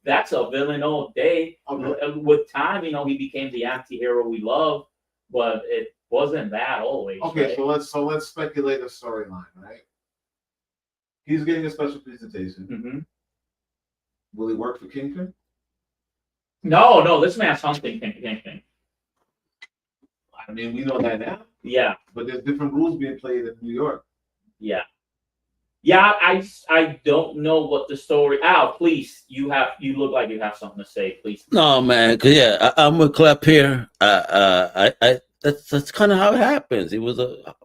that's a villain all day. Okay. With time, you know, he became the anti-hero we love, but it wasn't that always. Okay, right? so let's speculate a storyline, right? He's getting a special presentation. Mm-hmm. Will he work for Kingpin? No, this man's hunting Kingpin. I mean, we know that now. Yeah, But there's different rules being played in New York. yeah. I don't know what the story. Al, please, you look like you have something to say. Please. No, man, cause I'm with Clap here. That's kind of how it happens.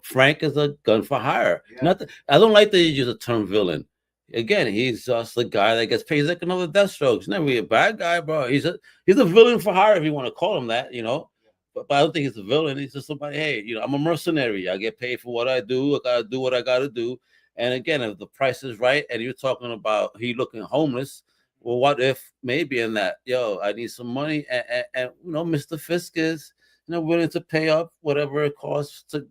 Frank is a gun for hire. Yeah. I don't like that you use the term villain. Again, he's just the guy that gets paid. He's like another Deathstroke. He's not really a bad guy, bro. He's a villain for hire, if you want to call him that, you know. But I don't think he's a villain. He's just somebody. Hey, you know, I'm a mercenary. I get paid for what I do. I gotta do what I gotta do. And again, if the price is right, and you're talking about he looking homeless, well, what if maybe in that, yo, I need some money, and you know, Mr. Fisk is, you know, willing to pay up whatever it costs to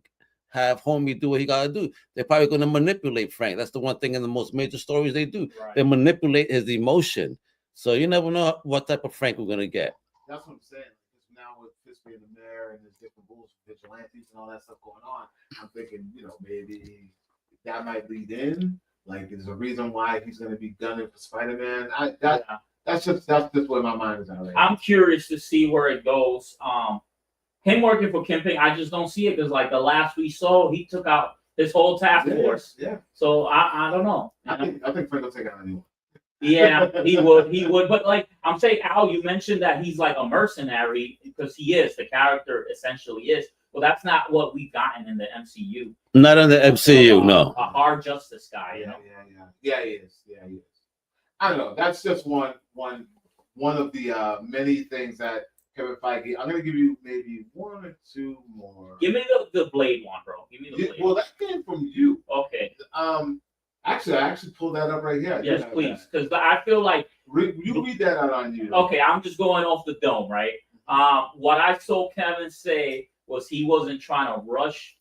have homie do what he gotta do. They're probably going to manipulate Frank. That's the one thing in the most major stories they do. Right. They manipulate his emotion. So you never know what type of Frank we're gonna get. That's what I'm saying. Because now with Fisk being the mayor and there's different rules for vigilantes and all that stuff going on, I'm thinking, you know, maybe that might lead in. Like, there's a reason why he's going to be gunning for Spider-Man. That's just where my mind is at right now. I'm curious to see where it goes. Him working for Kingpin, I just don't see it because, like, the last we saw, he took out his whole task force. Yeah. So I don't know. I think Frank will take out anyone. Yeah, he would. But like I'm saying, Al, you mentioned that he's like a mercenary because he is. The character essentially is. Well, that's not what we've gotten in the MCU. Not in the MCU, no. A hard justice guy, you know. Yeah, he is. Yeah, he is. I don't know. That's just one of the many things that Kevin Feige. I'm gonna give you maybe one or two more. Give me the Blade one, bro. Give me the Blade. Well, that came from you. Okay. Actually, I pulled that up right here. Yes, please, because I feel like you read that out on you. Okay, I'm just going off the dome, right? What I saw Kevin say was he wasn't trying to rush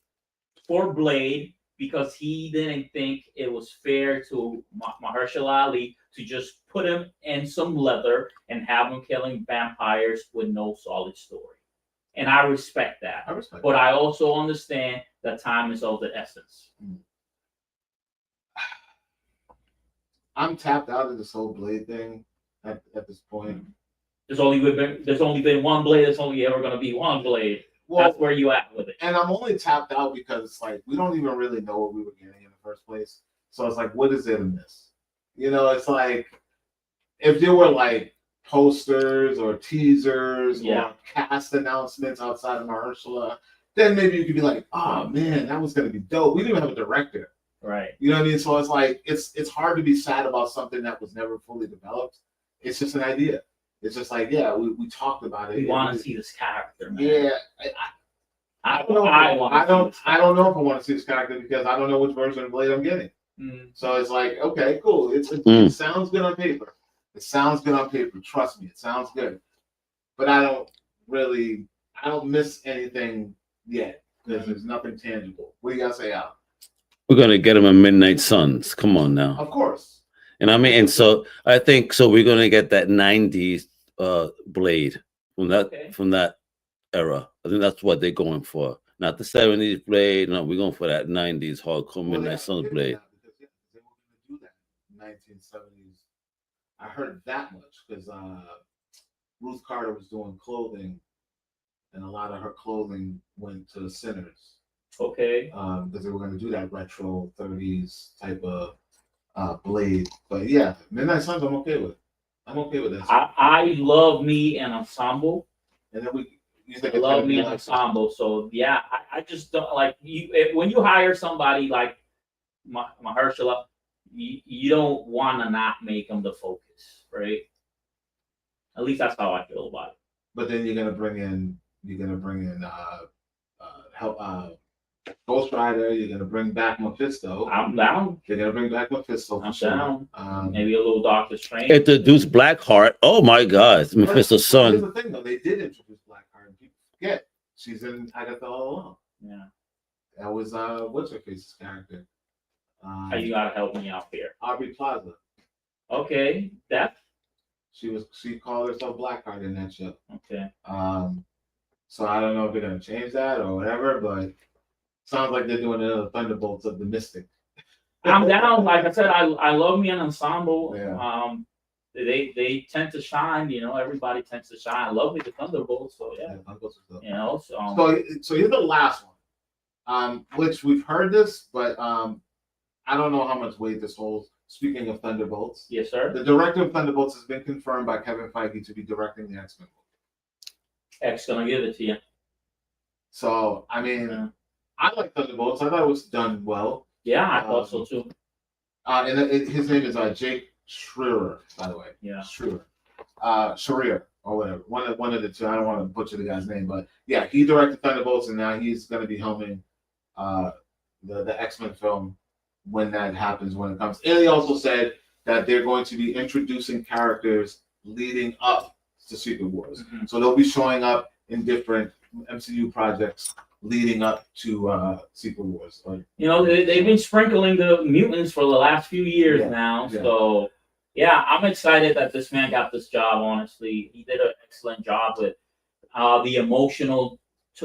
for Blade because he didn't think it was fair to Mahershala Ali to just put him in some leather and have him killing vampires with no solid story. And I respect that. But I also understand that time is of the essence. I'm tapped out of this whole Blade thing at this point. There's only been one Blade. There's only ever going to be one Blade. Well, that's where you at with it. And I'm only tapped out because it's like we don't even really know what we were getting in the first place. So it's like, what is it in this? You know, it's like if there were like posters or teasers or cast announcements outside of Mahershala, then maybe you could be like, oh man, that was gonna be dope. We didn't even have a director. Right. You know what I mean? So it's like it's hard to be sad about something that was never fully developed. It's just an idea. It's just like, yeah, we talked about it. We want to see this character, man. Yeah. I don't know if I want to see this character because I don't know which version of Blade I'm getting. So it's like, okay, cool. It sounds good on paper. It sounds good on paper. Trust me, it sounds good. But I don't miss anything yet because there's nothing tangible. What do you gotta say, Al? We're gonna get him a Midnight Suns. Come on now. Of course. And I mean, and so I think so. We're gonna get that '90s Blade from that era. I think that's what they're going for. Not the '70s Blade. No, we're going for that '90s hardcore Midnight Suns Blade. Because they were going to do that in 1970s. I heard that much because Ruth Carter was doing clothing, and a lot of her clothing went to Sinners. Okay. Because they were going to do that retro 30s type of Blade. But yeah, Midnight Suns, I'm okay with. I'm okay with that. I love me an ensemble. And then I love me an ensemble. So yeah, I just don't like you. When you hire somebody like Mahershala, you don't want to not make them the focus, right? At least that's how I feel about it. But then you're gonna bring in Ghost Rider. You're gonna bring back Mephisto. I'm down. They're gonna bring back Mephisto. I'm down. Maybe a little Doctor Strange. Introduce Blackheart. Oh my God, Mephisto's son. Here's the thing, though. They did introduce Blackheart. People forget she's in Agatha all along. Yeah. That was what's her face's character? You gotta help me out here. Aubrey Plaza. Okay, that. She called herself Blackheart in that show. Okay. So I don't know if they're gonna change that or whatever, but sounds like they're doing another Thunderbolts of the Mystic. I'm down. Like I said, I love me an ensemble. Yeah. They tend to shine. You know, everybody tends to shine. I love me the Thunderbolts. So yeah. Thunderbolts is good. You know. So here's the last one, which we've heard this, but I don't know how much weight this holds. Speaking of Thunderbolts, yes, sir. The director of Thunderbolts has been confirmed by Kevin Feige to be directing the X-Men movie. X gonna give it to you. So I mean, I like Thunderbolts. I thought it was done well. Yeah, I thought so too. And his name is Jake Schreier, by the way. Yeah. Schreier or whatever. One of the two. I don't want to butcher the guy's name, but yeah, he directed Thunderbolts, and now he's going to be helming the X-Men film when that happens, when it comes. And he also said that they're going to be introducing characters leading up to Secret Wars. Mm-hmm. So they'll be showing up in different MCU projects leading up to Secret Wars. You know, they've been sprinkling the mutants for the last few years now. Yeah. So, yeah, I'm excited that this man got this job, honestly. He did an excellent job with the emotional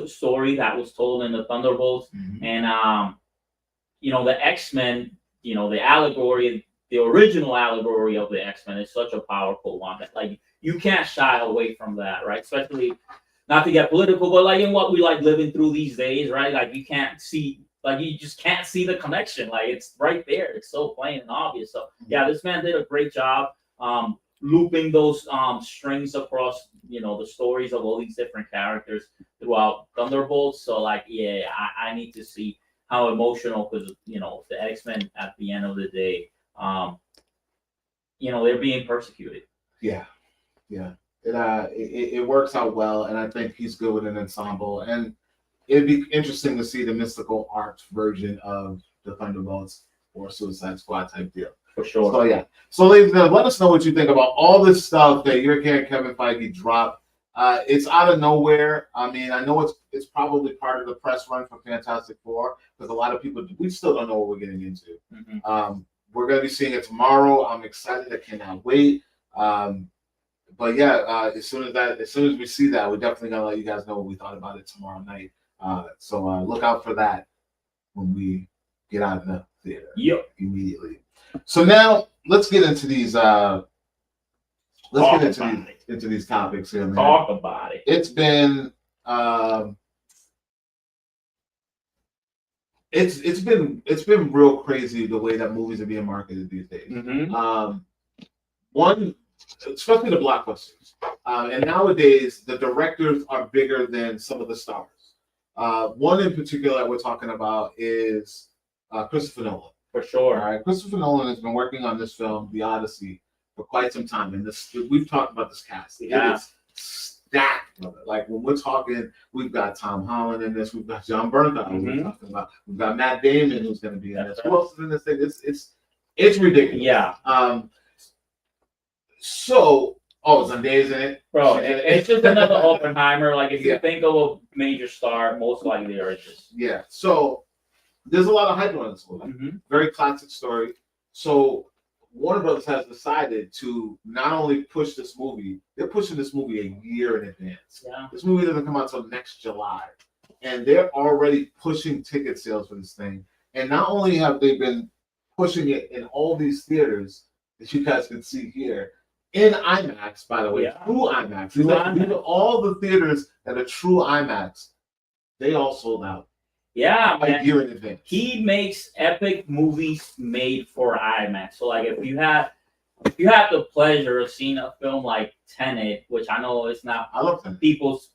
story that was told in the Thunderbolts. Mm-hmm. And, you know, the X-Men, you know, the allegory, the original allegory of the X-Men is such a powerful one. Like, you can't shy away from that, right? Especially, not to get political, but like in what we like living through these days, right? Like you can't see, like you just can't see the connection. Like it's right there. It's so plain and obvious. So yeah, this man did a great job looping those strings across, you know, the stories of all these different characters throughout Thunderbolts. So like, yeah, I need to see how emotional, because you know the X-Men at the end of the day, you know, they're being persecuted. Yeah. It works out well, and I think he's good with an ensemble. And it'd be interesting to see the mystical art version of the Thunderbolts or Suicide Squad type deal. For sure. So yeah. So ladies and gentlemen, let us know what you think about all this stuff that you're getting Kevin Feige dropped. It's out of nowhere. I mean, I know it's probably part of the press run for Fantastic Four, because a lot of people, we still don't know what we're getting into. Mm-hmm. We're going to be seeing it tomorrow. I'm excited. I cannot wait. But yeah, as soon as we see that, we're definitely gonna let you guys know what we thought about it tomorrow night. So look out for that when we get out of the theater. Yep. Immediately. So now let's get into these. Into these topics here, man. Talk about it. It's been it's been real crazy the way that movies are being marketed these days. Mm-hmm. One. Especially the blockbusters. And nowadays, the directors are bigger than some of the stars. One in particular that we're talking about is Christopher Nolan. For sure. All right. Christopher Nolan has been working on this film, The Odyssey, for quite some time. And we've talked about this cast. Yeah. It is stacked, brother. Like when we're talking, we've got Tom Holland in this, we've got John Bernthal, we're talking about, we've got Matt Damon who's going to be in this. Who else is in this thing? It's ridiculous. Yeah. So, Zendaya's in it, bro. It's just another Oppenheimer. Like if you think of a major star, most likely there is just. Yeah. So there's a lot of hype on this movie. Mm-hmm. Very classic story. So Warner Brothers has decided to not only push this movie, they're pushing this movie a year in advance. Yeah. This movie doesn't come out until next July, and they're already pushing ticket sales for this thing. And not only have they been pushing it in all these theaters that you guys can see here. In IMAX, by the way, true IMAX. These are all the theaters that are true IMAX. They all sold out. Yeah, man. A year in advance. He makes epic movies made for IMAX. So, like, if you have the pleasure of seeing a film like Tenet, which I know is not people's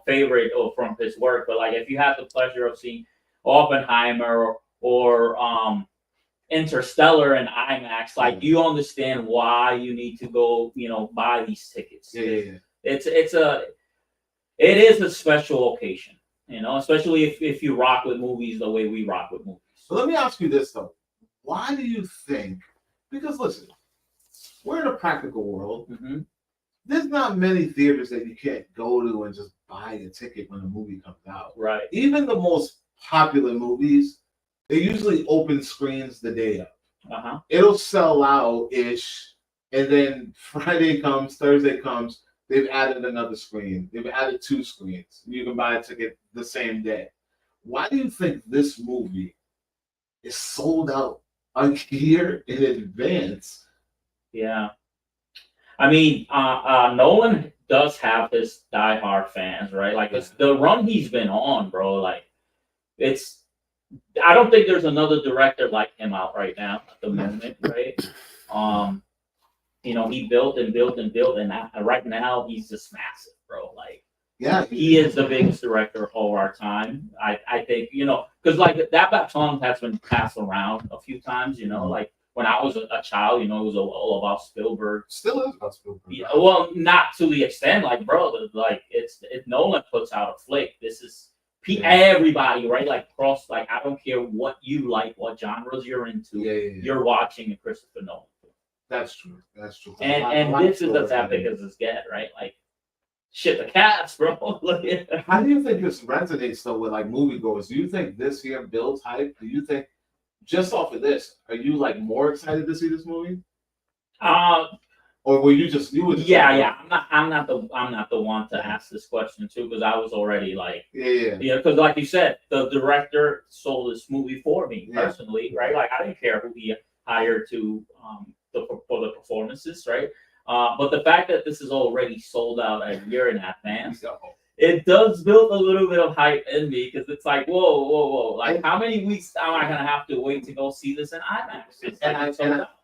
favorite or from his work, but like if you have the pleasure of seeing Oppenheimer or Interstellar and IMAX, like you understand why you need to go, buy these tickets. Yeah. It is a special occasion, especially if you rock with movies the way we rock with movies. So let me ask you this though. Why do you think, because listen, we're in a practical world. Mm-hmm. There's not many theaters that you can't go to and just buy a ticket when a movie comes out. Right. Even the most popular movies, they usually open screens the day of. Uh-huh. It'll sell out-ish And then Friday comes, Thursday comes, they've added another screen. They've added 2 screens. You can buy a ticket the same day. Why do you think this movie is sold out a year in advance? Yeah. I mean, Nolan does have his diehard fans, right? Like, it's the run he's been on, bro. Like, I don't think there's another director like him out right now at the moment, right? He built and built and built, and right now he's just massive, bro. Like, yeah, he is the biggest director of our time. I think, because like that baton has been passed around a few times, like when I was a child, it was all about Spielberg. Still is about Spielberg. Yeah, well, not to the extent, like, bro, like if Nolan puts out a flick, this is everybody, right? Like, cross, like, I don't care what you like, what genres you're into, you're watching a Christopher Nolan. That's true. That's true. And this is as epic as it's get, right? Like, shit, the cats, bro. How do you think this resonates though with like moviegoers? Do you think this here builds hype? Do you think just off of this, are you like more excited to see this movie? Or were you just yeah. I'm not the one to ask this question too, because I was already like because like you said, the director sold this movie for me personally, right? Like, I didn't care who he hired to for the performances, right? But the fact that this is already sold out a year in advance, it does build a little bit of hype in me, because it's like, whoa. Like, how many weeks am I going to have to wait to go see this in IMAX?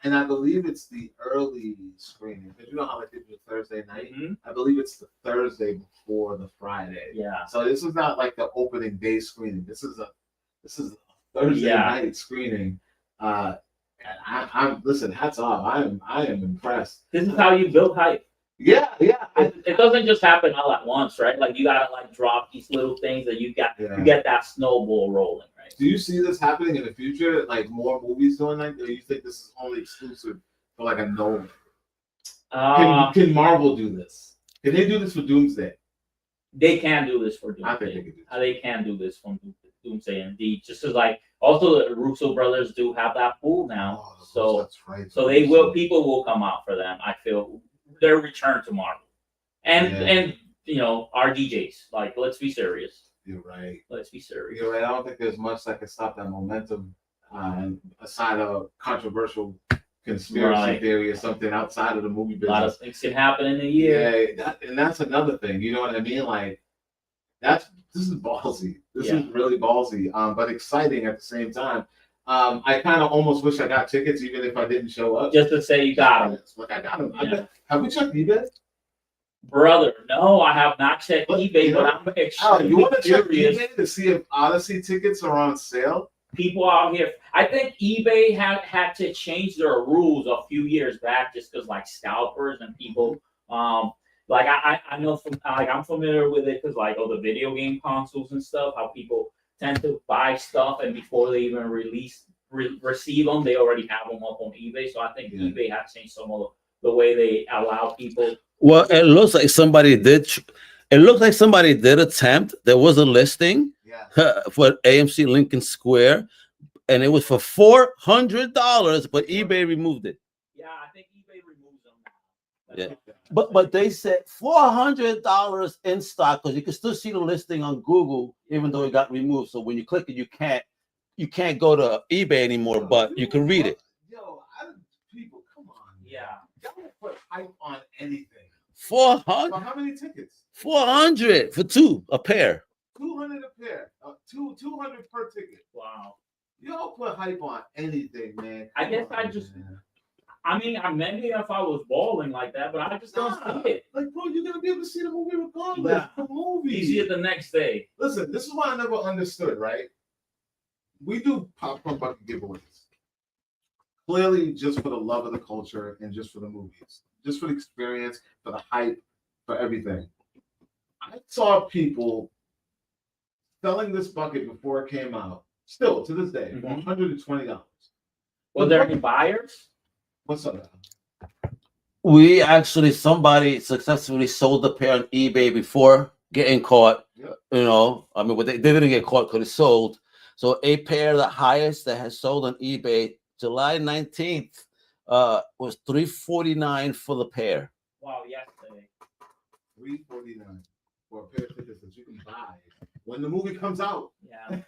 And I believe it's the early screening, because you know how like they do Thursday night? Mm-hmm. I believe it's the Thursday before the Friday. Yeah. So this is not like the opening day screening. This is a Thursday night screening. I'm listen, hats off. I am impressed. This is how you build hype. Yeah. It doesn't just happen all at once, right? Like, you gotta like drop these little things that you get that snowball rolling, right? Do you see this happening in the future? Like, more movies doing that? Or you think this is only exclusive for like a Nolan? Can Marvel do this? Can they do this for Doomsday? They can do this for Doomsday. I think they can do this. They can do this from Doomsday, indeed. Just as like, also the Russo brothers do have that pool now, so that's right. So people will come out for them. I feel their return to Marvel, and our DJs. Like, let's be serious. You're right. Let's be serious. You're right. I don't think there's much that can stop that momentum, aside of controversial conspiracy theory or something outside of the movie business. A lot of things can happen in a year. Yeah, and that's another thing. You know what I mean? Like, this is ballsy. This is really ballsy, but exciting at the same time. I kind of almost wish I got tickets, even if I didn't show up. Just to say you got them. Look, I got them. Yeah. Have we checked eBay? Brother, no, I have not checked eBay, but I'm extremely you want to check curious. eBay to see if Odyssey tickets are on sale? People out here, I think eBay had to change their rules a few years back, just because like scalpers and people, like I know from like I'm familiar with it because like the video game consoles and stuff, how people tend to buy stuff and before they even receive them, they already have them up on eBay. So I think eBay had changed some of the way they allow people. Well, it looks like somebody did. It looks like somebody did attempt. There was a listing for AMC Lincoln Square, and it was for $400, but eBay removed it. Yeah, I think eBay removes them now. Yeah. But they said $400 in stock, because you can still see the listing on Google, even though it got removed. So when you click it, you can't go to eBay anymore, but you can read it. People, come on. Yeah. Y'all put hype on anything. 400. So how many tickets? 400 for a pair. 200 a pair. 200 per ticket. Wow. Y'all put hype on anything, man. I guess I mean, maybe if I was balling like that, but I just don't see it. Like, bro, you're gonna be able to see the movie regardless. Yeah. The movie. You see it the next day. Listen, this is why I never understood, right? We do popcorn bucket giveaways. Clearly, just for the love of the culture and just for the movies, just for the experience, for the hype, for everything. I saw people selling this bucket before it came out, still to this day, for $120. Was there any buyers? What's up? We actually, somebody successfully sold the pair on eBay before getting caught. Yeah. I mean, they didn't get caught because it sold. So a pair, the highest that has sold on eBay, July 19th, Was $349 for the pair. Wow, yesterday. $349 for a pair of tickets that you can buy when the movie comes out. Yeah.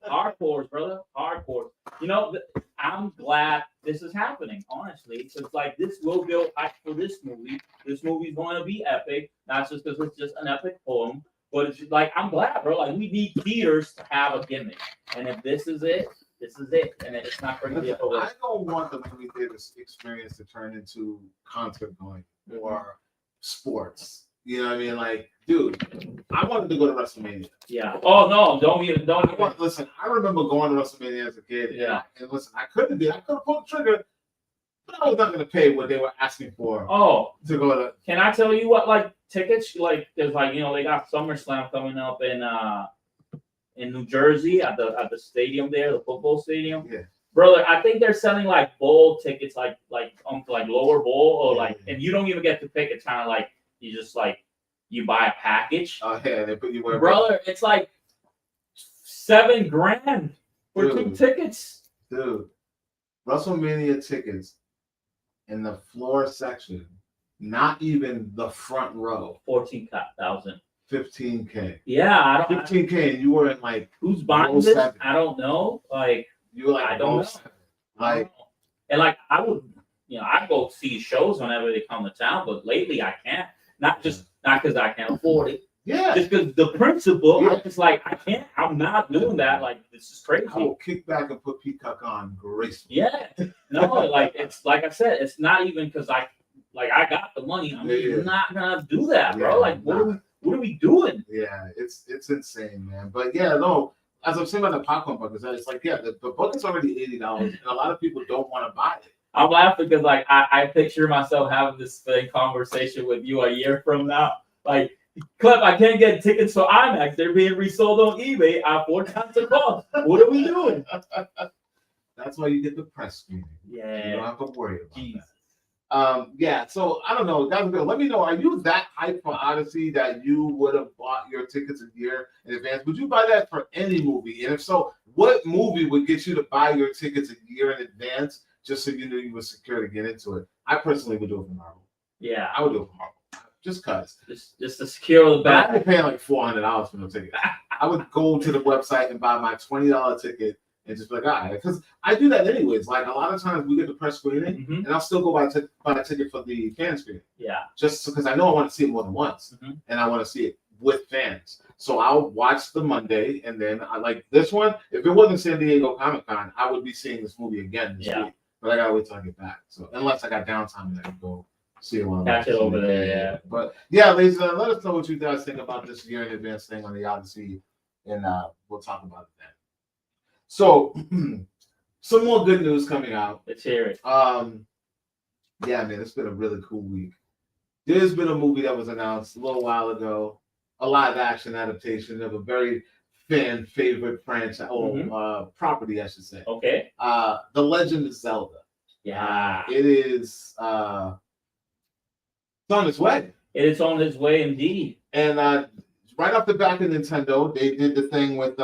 Hardcore, brother. Hardcore. You know, I'm glad this is happening, honestly. It's like this will build hype for this movie. This movie's going to be epic, not just because it's just an epic poem, but it's like, I'm glad, bro. Like, we need theaters to have a gimmick. And if this is it, this is it. And it's not going to be a I don't want the movie theater experience to turn into concert going or sports. You know what I mean? Like, dude, I wanted to go to WrestleMania. Yeah. Oh no, don't even. Listen, I remember going to WrestleMania as a kid. Yeah. And listen, I could have pulled the trigger, but I was not going to pay what they were asking for. Oh, to go to. Can I tell you what? Like tickets, like there's like, you know, they got SummerSlam coming up in New Jersey at the stadium there, the football stadium. Yeah. Brother, I think they're selling like bowl tickets, like lower bowl, or like, and you don't even get to pick. It's kind of like you just like you buy a package. Oh yeah, they put you wherever. Brother, it's like $7,000 for 2 tickets. Dude, WrestleMania tickets in the floor section, not even the front row. 14,000. 15K. Yeah, I don't. 15K, and you were in like who's buying this? I don't know. Like you were like I don't know. Like and like I would, you know, I go see shows whenever they come to town, but lately I can't. Not because I can't afford it. Yeah. Just because the principle, I'm just like, I can't. I'm not doing that. Like this is crazy. I will kick back and put Peacock on gracefully. Yeah. No, like it's like I said, it's not even because I got the money. I'm not gonna do that, bro. Like what are we doing? Yeah, it's insane, man. But yeah, no. As I'm saying about the popcorn buckets, it's like, yeah, the bucket's already $80, and a lot of people don't want to buy it. I'm laughing because like I picture myself having this conversation with you a year from now. Like, Clep, I can't get tickets for IMAX. They're being resold on eBay at 4 times the cost. What are we doing? That's why you get the press screening. Yeah. You don't have to worry about that. Yeah, so I don't know. Guys, let me know. Are you that hyped for Odyssey that you would have bought your tickets a year in advance? Would you buy that for any movie? And if so, what movie would get you to buy your tickets a year in advance just so you knew you were secure to get into it? I personally would do it for Marvel. Yeah. I would do it for Marvel. Just cause. Just to secure the back. bag. I'd be paying like $400 for no ticket. I would go to the website and buy my $20 ticket and just be like, all right, because I do that anyways. Like a lot of times we get the press screening, and I'll still go buy a ticket for the fan screening. Yeah. Just because I know I want to see it more than once, and I want to see it with fans. So I'll watch the Monday, and then I like this one. If it wasn't San Diego Comic-Con, I would be seeing this movie again this week. But I gotta wait till I get back. So unless I got downtime, and I can go see it while catch it over there. Yeah. But yeah, ladies, let us know what you guys think about this year in advance thing on the Odyssey, and we'll talk about it then. So, some more good news coming out. Let's hear it. Yeah, man, it's been a really cool week. There's been a movie that was announced a little while ago, a live action adaptation of a very fan favorite franchise or property, I should say. Okay. The Legend of Zelda. Yeah. It is. It's on its way. It is on its way, indeed. And right off the back of Nintendo, they did the thing with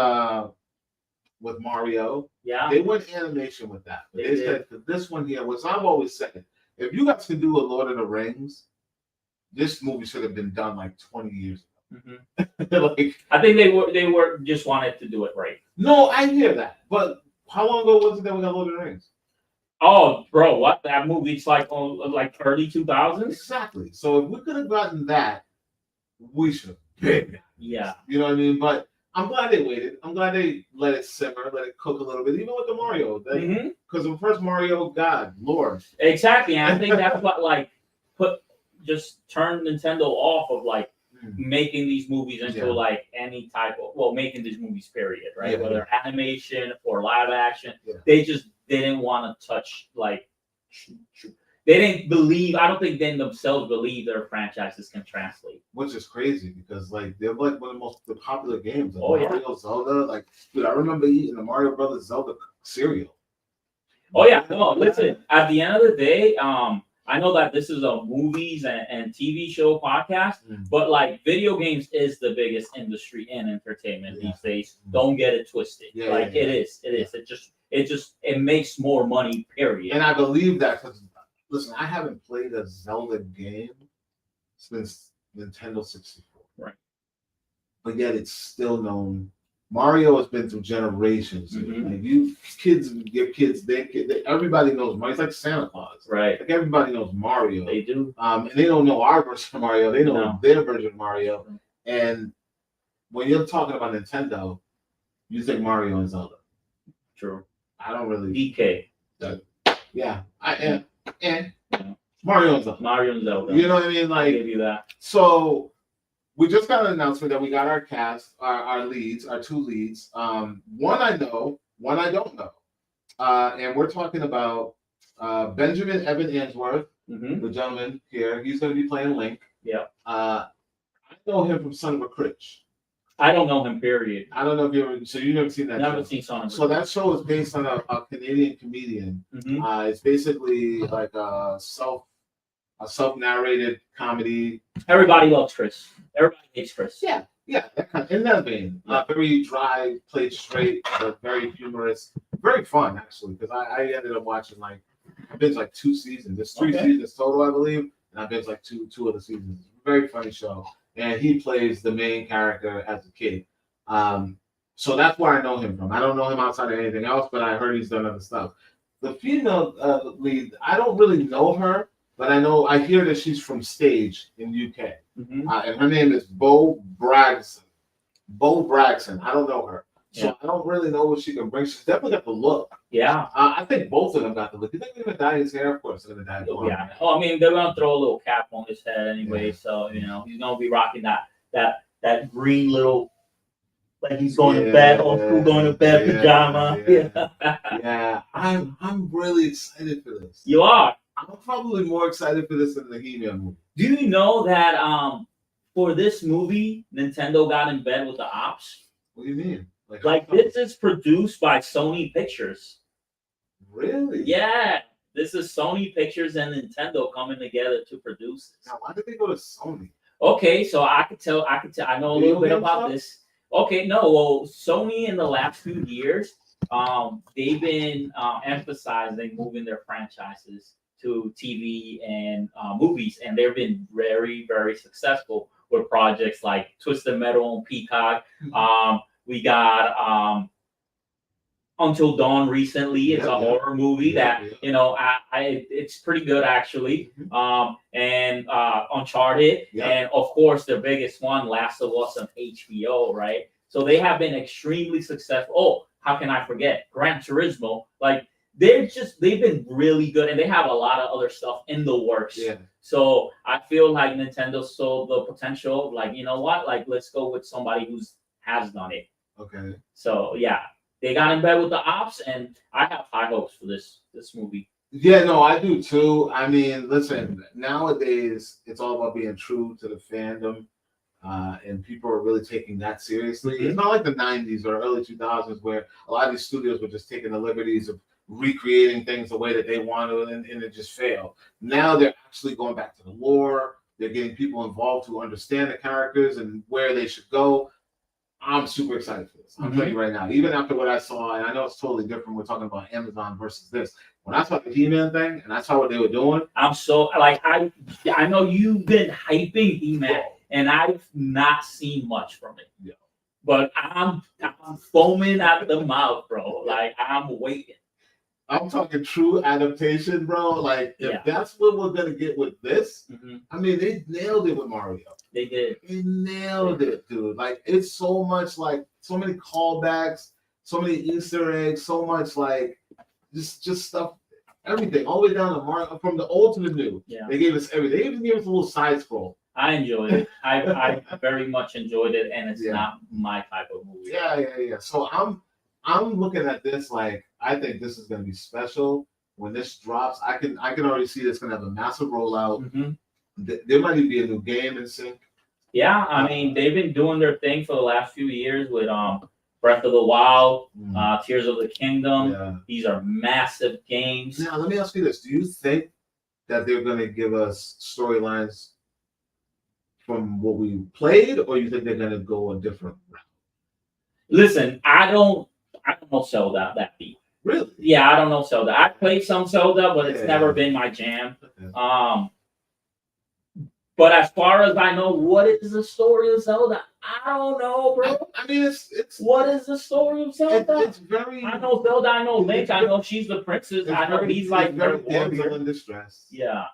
Mario. Yeah. They went animation with that. They said for this one here, which I've always said, if you guys can do a Lord of the Rings, this movie should have been done like 20 years ago. Like, I think they were just wanted to do it right. No, I hear that. But how long ago was it that we got Lord of the Rings? Oh, bro, what? That movie's like early 2000s? Exactly. So if we could have gotten that, we should have been. Yeah. You know what I mean? But I'm glad they waited. I'm glad they let it simmer, let it cook a little bit, even with the Mario. Because the first Mario, God, Lord. Exactly. And I think that's what just turned Nintendo off of making these movies into like any type of making these movies period, right? Yeah. Whether animation or live action. Yeah. They just didn't want to touch they didn't believe. I don't think they themselves believe their franchises can translate. Which is crazy because they're like one of the popular games. Mario, Zelda. Dude, I remember eating the Mario Brothers Zelda cereal. Oh yeah, no. Listen, at the end of the day, I know that this is a movies and TV show podcast, but video games is the biggest industry in entertainment these days. Don't get it twisted. It is. It just it makes more money, period. And I believe that because listen, I haven't played a Zelda game since Nintendo 64. Right. But yet it's still known. Mario has been through generations. Mhm. Like your kids, everybody knows Mario. It's like Santa Claus. Right. Like everybody knows Mario. They do. And they don't know our version of Mario. They know No. their version of Mario. And when you're talking about Nintendo, you think Mario and Zelda. True. I don't really. DK. Yeah. And Mario and Zelda. Mario and Zelda. You know what I mean? I Like, give you that. so we just got an announcement that we got our cast, our leads, our two leads. One I know, one I don't know. And we're talking about Benjamin Evan Answorth, the gentleman here. He's going to be playing Link. Yeah. I know him from Son of a Critch. I don't know him, period. I don't know if you ever, so you've never seen that Never show. seen Son of a So that show is based on a Canadian comedian. It's basically like a self-narrated comedy. Everybody loves Chris. Everybody hates Chris. Yeah, in that vein. Very dry, played straight, but very humorous. Very fun, actually, because I ended up watching I binged like 2 seasons. There's 3 seasons total, I believe, and I binged like two of the seasons. Very funny show. And he plays the main character as a kid. So that's where I know him from. I don't know him outside of anything else, but I heard he's done other stuff. The female lead, I don't really know her, but I hear that she's from stage in UK. And her name is Bo Bragson. Bo Bragson. I don't know her. So I don't really know what she can bring. She's definitely got the look. Yeah. I think both of them got the look. You think they're going to dye his hair? Of course they're going to dye his hair. Yeah. Oh, I mean, they're going to throw a little cap on his head anyway. So, he's going to be rocking that green little, like he's going to bed, old school going to bed pajama. Yeah. I'm really excited for this. You are. I'm probably more excited for this than the He-Man movie. Do you know that for this movie, Nintendo got in bed with the ops? What do you mean? Like this is produced by Sony Pictures. Really? Yeah. This is Sony Pictures and Nintendo coming together to produce this. Now, why did they go to Sony? Okay, so I know a little bit about this. Okay, no, well, Sony in the last few years, they've been emphasizing moving their franchises to TV and movies, and they've been very, very successful with projects like Twisted Metal on Peacock. We got Until Dawn recently. It's a horror movie that it's pretty good actually. And Uncharted, and of course the biggest one, Last of Us on HBO, right? So they have been extremely successful. Oh, how can I forget Gran Turismo? Like they've been really good, and they have a lot of other stuff in the works. Yeah. So I feel like Nintendo saw the potential. Like, you know what? Like, let's go with somebody who's has done it. Okay. So yeah, they got in bed with the ops, and I have high hopes for this movie. Yeah, no, I do too. I mean, listen, nowadays it's all about being true to the fandom, and people are really taking that seriously. It's not like the 90s or early 2000s where a lot of these studios were just taking the liberties of recreating things the way that they want to, and it just failed. Now they're actually going back to the lore. They're getting people involved who understand the characters and where they should go. I'm super excited for this. I'm telling you right now. Even after what I saw, and I know it's totally different. We're talking about Amazon versus this. When I saw the He-Man thing, and I saw what they were doing, I'm so like I know you've been hyping He-Man, and I've not seen much from it. Yeah. But I'm foaming at the mouth, bro. Like I'm waiting. I'm talking true adaptation, bro. Like if that's what we're gonna get with this, I mean, they nailed it with Mario. They did. They nailed it, dude. Like it's so much, like so many callbacks, so many Easter eggs, so much like just stuff, everything, all the way down to Mario, from the old to the new. Yeah. They gave us everything. They even gave us a little side scroll. I enjoyed it. I very much enjoyed it, and it's not my type of movie. Yeah. So I'm looking at this like I think this is going to be special when this drops. I can already see this going to have a massive rollout. There might even be a new game in sync. Yeah, I mean they've been doing their thing for the last few years with Breath of the Wild, Tears of the Kingdom. Yeah. These are massive games. Now let me ask you this: do you think that they're going to give us storylines from what we played, or you think they're going to go a different route? Listen, I don't know Zelda that deep. Really? Yeah, I don't know Zelda. I played some Zelda, but it's Yeah. never been my jam. Okay. But as far as I know, what is the story of Zelda? I don't know, bro. I mean, it's What is the story of Zelda? it's very. I know Zelda. I know Link. I know she's the princess. I know he's like very their damsel warrior. in distress. Yeah.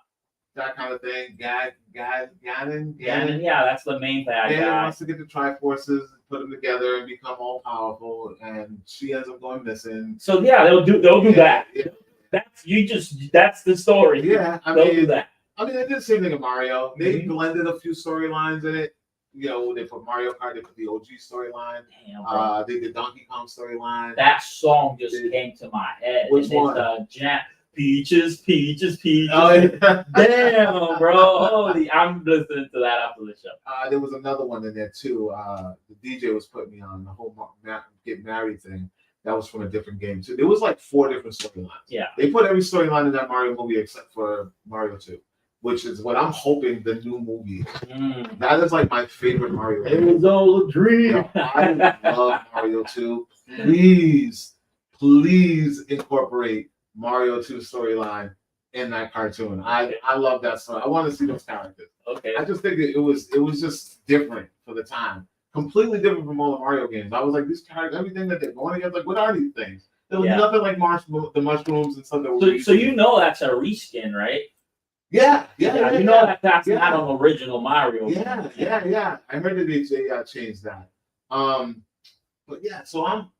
That kind of thing. Ganon. Yeah, that's the main bad Ganon guy. wants to get the Triforces, put them together, and become all powerful, and she ends up going missing. So yeah, they'll do that. Yeah. That's the story. Yeah, They'll do that. I mean, they did the same thing in Mario. They Mhm. blended a few storylines in it. You know, they put Mario Kart, they put the OG storyline. Damn, bro. They did Donkey Kong storyline. That song just came to my head. Which one? Peaches. Oh, yeah. Damn, bro. Holy, I'm listening to that after the show. There was another one in there too. The DJ was putting me on the whole get married thing. That was from a different game too. There was like 4 different storylines. Yeah. They put every storyline in that Mario movie except for Mario 2, which is what I'm hoping the new movie. That is like my favorite Mario. It was all a dream. I love Mario 2. Please incorporate Mario 2 storyline in that cartoon. I love that story. I want to see those characters. Okay. I just think it was just different for the time. Completely different from all the Mario games. I was like, these characters, everything that they're going against, like, what are these things? There was nothing like the mushrooms and stuff that were. So you know that's a reskin, right? Yeah. You know that's not an original Mario. Yeah. I heard that they changed that. But yeah, so I'm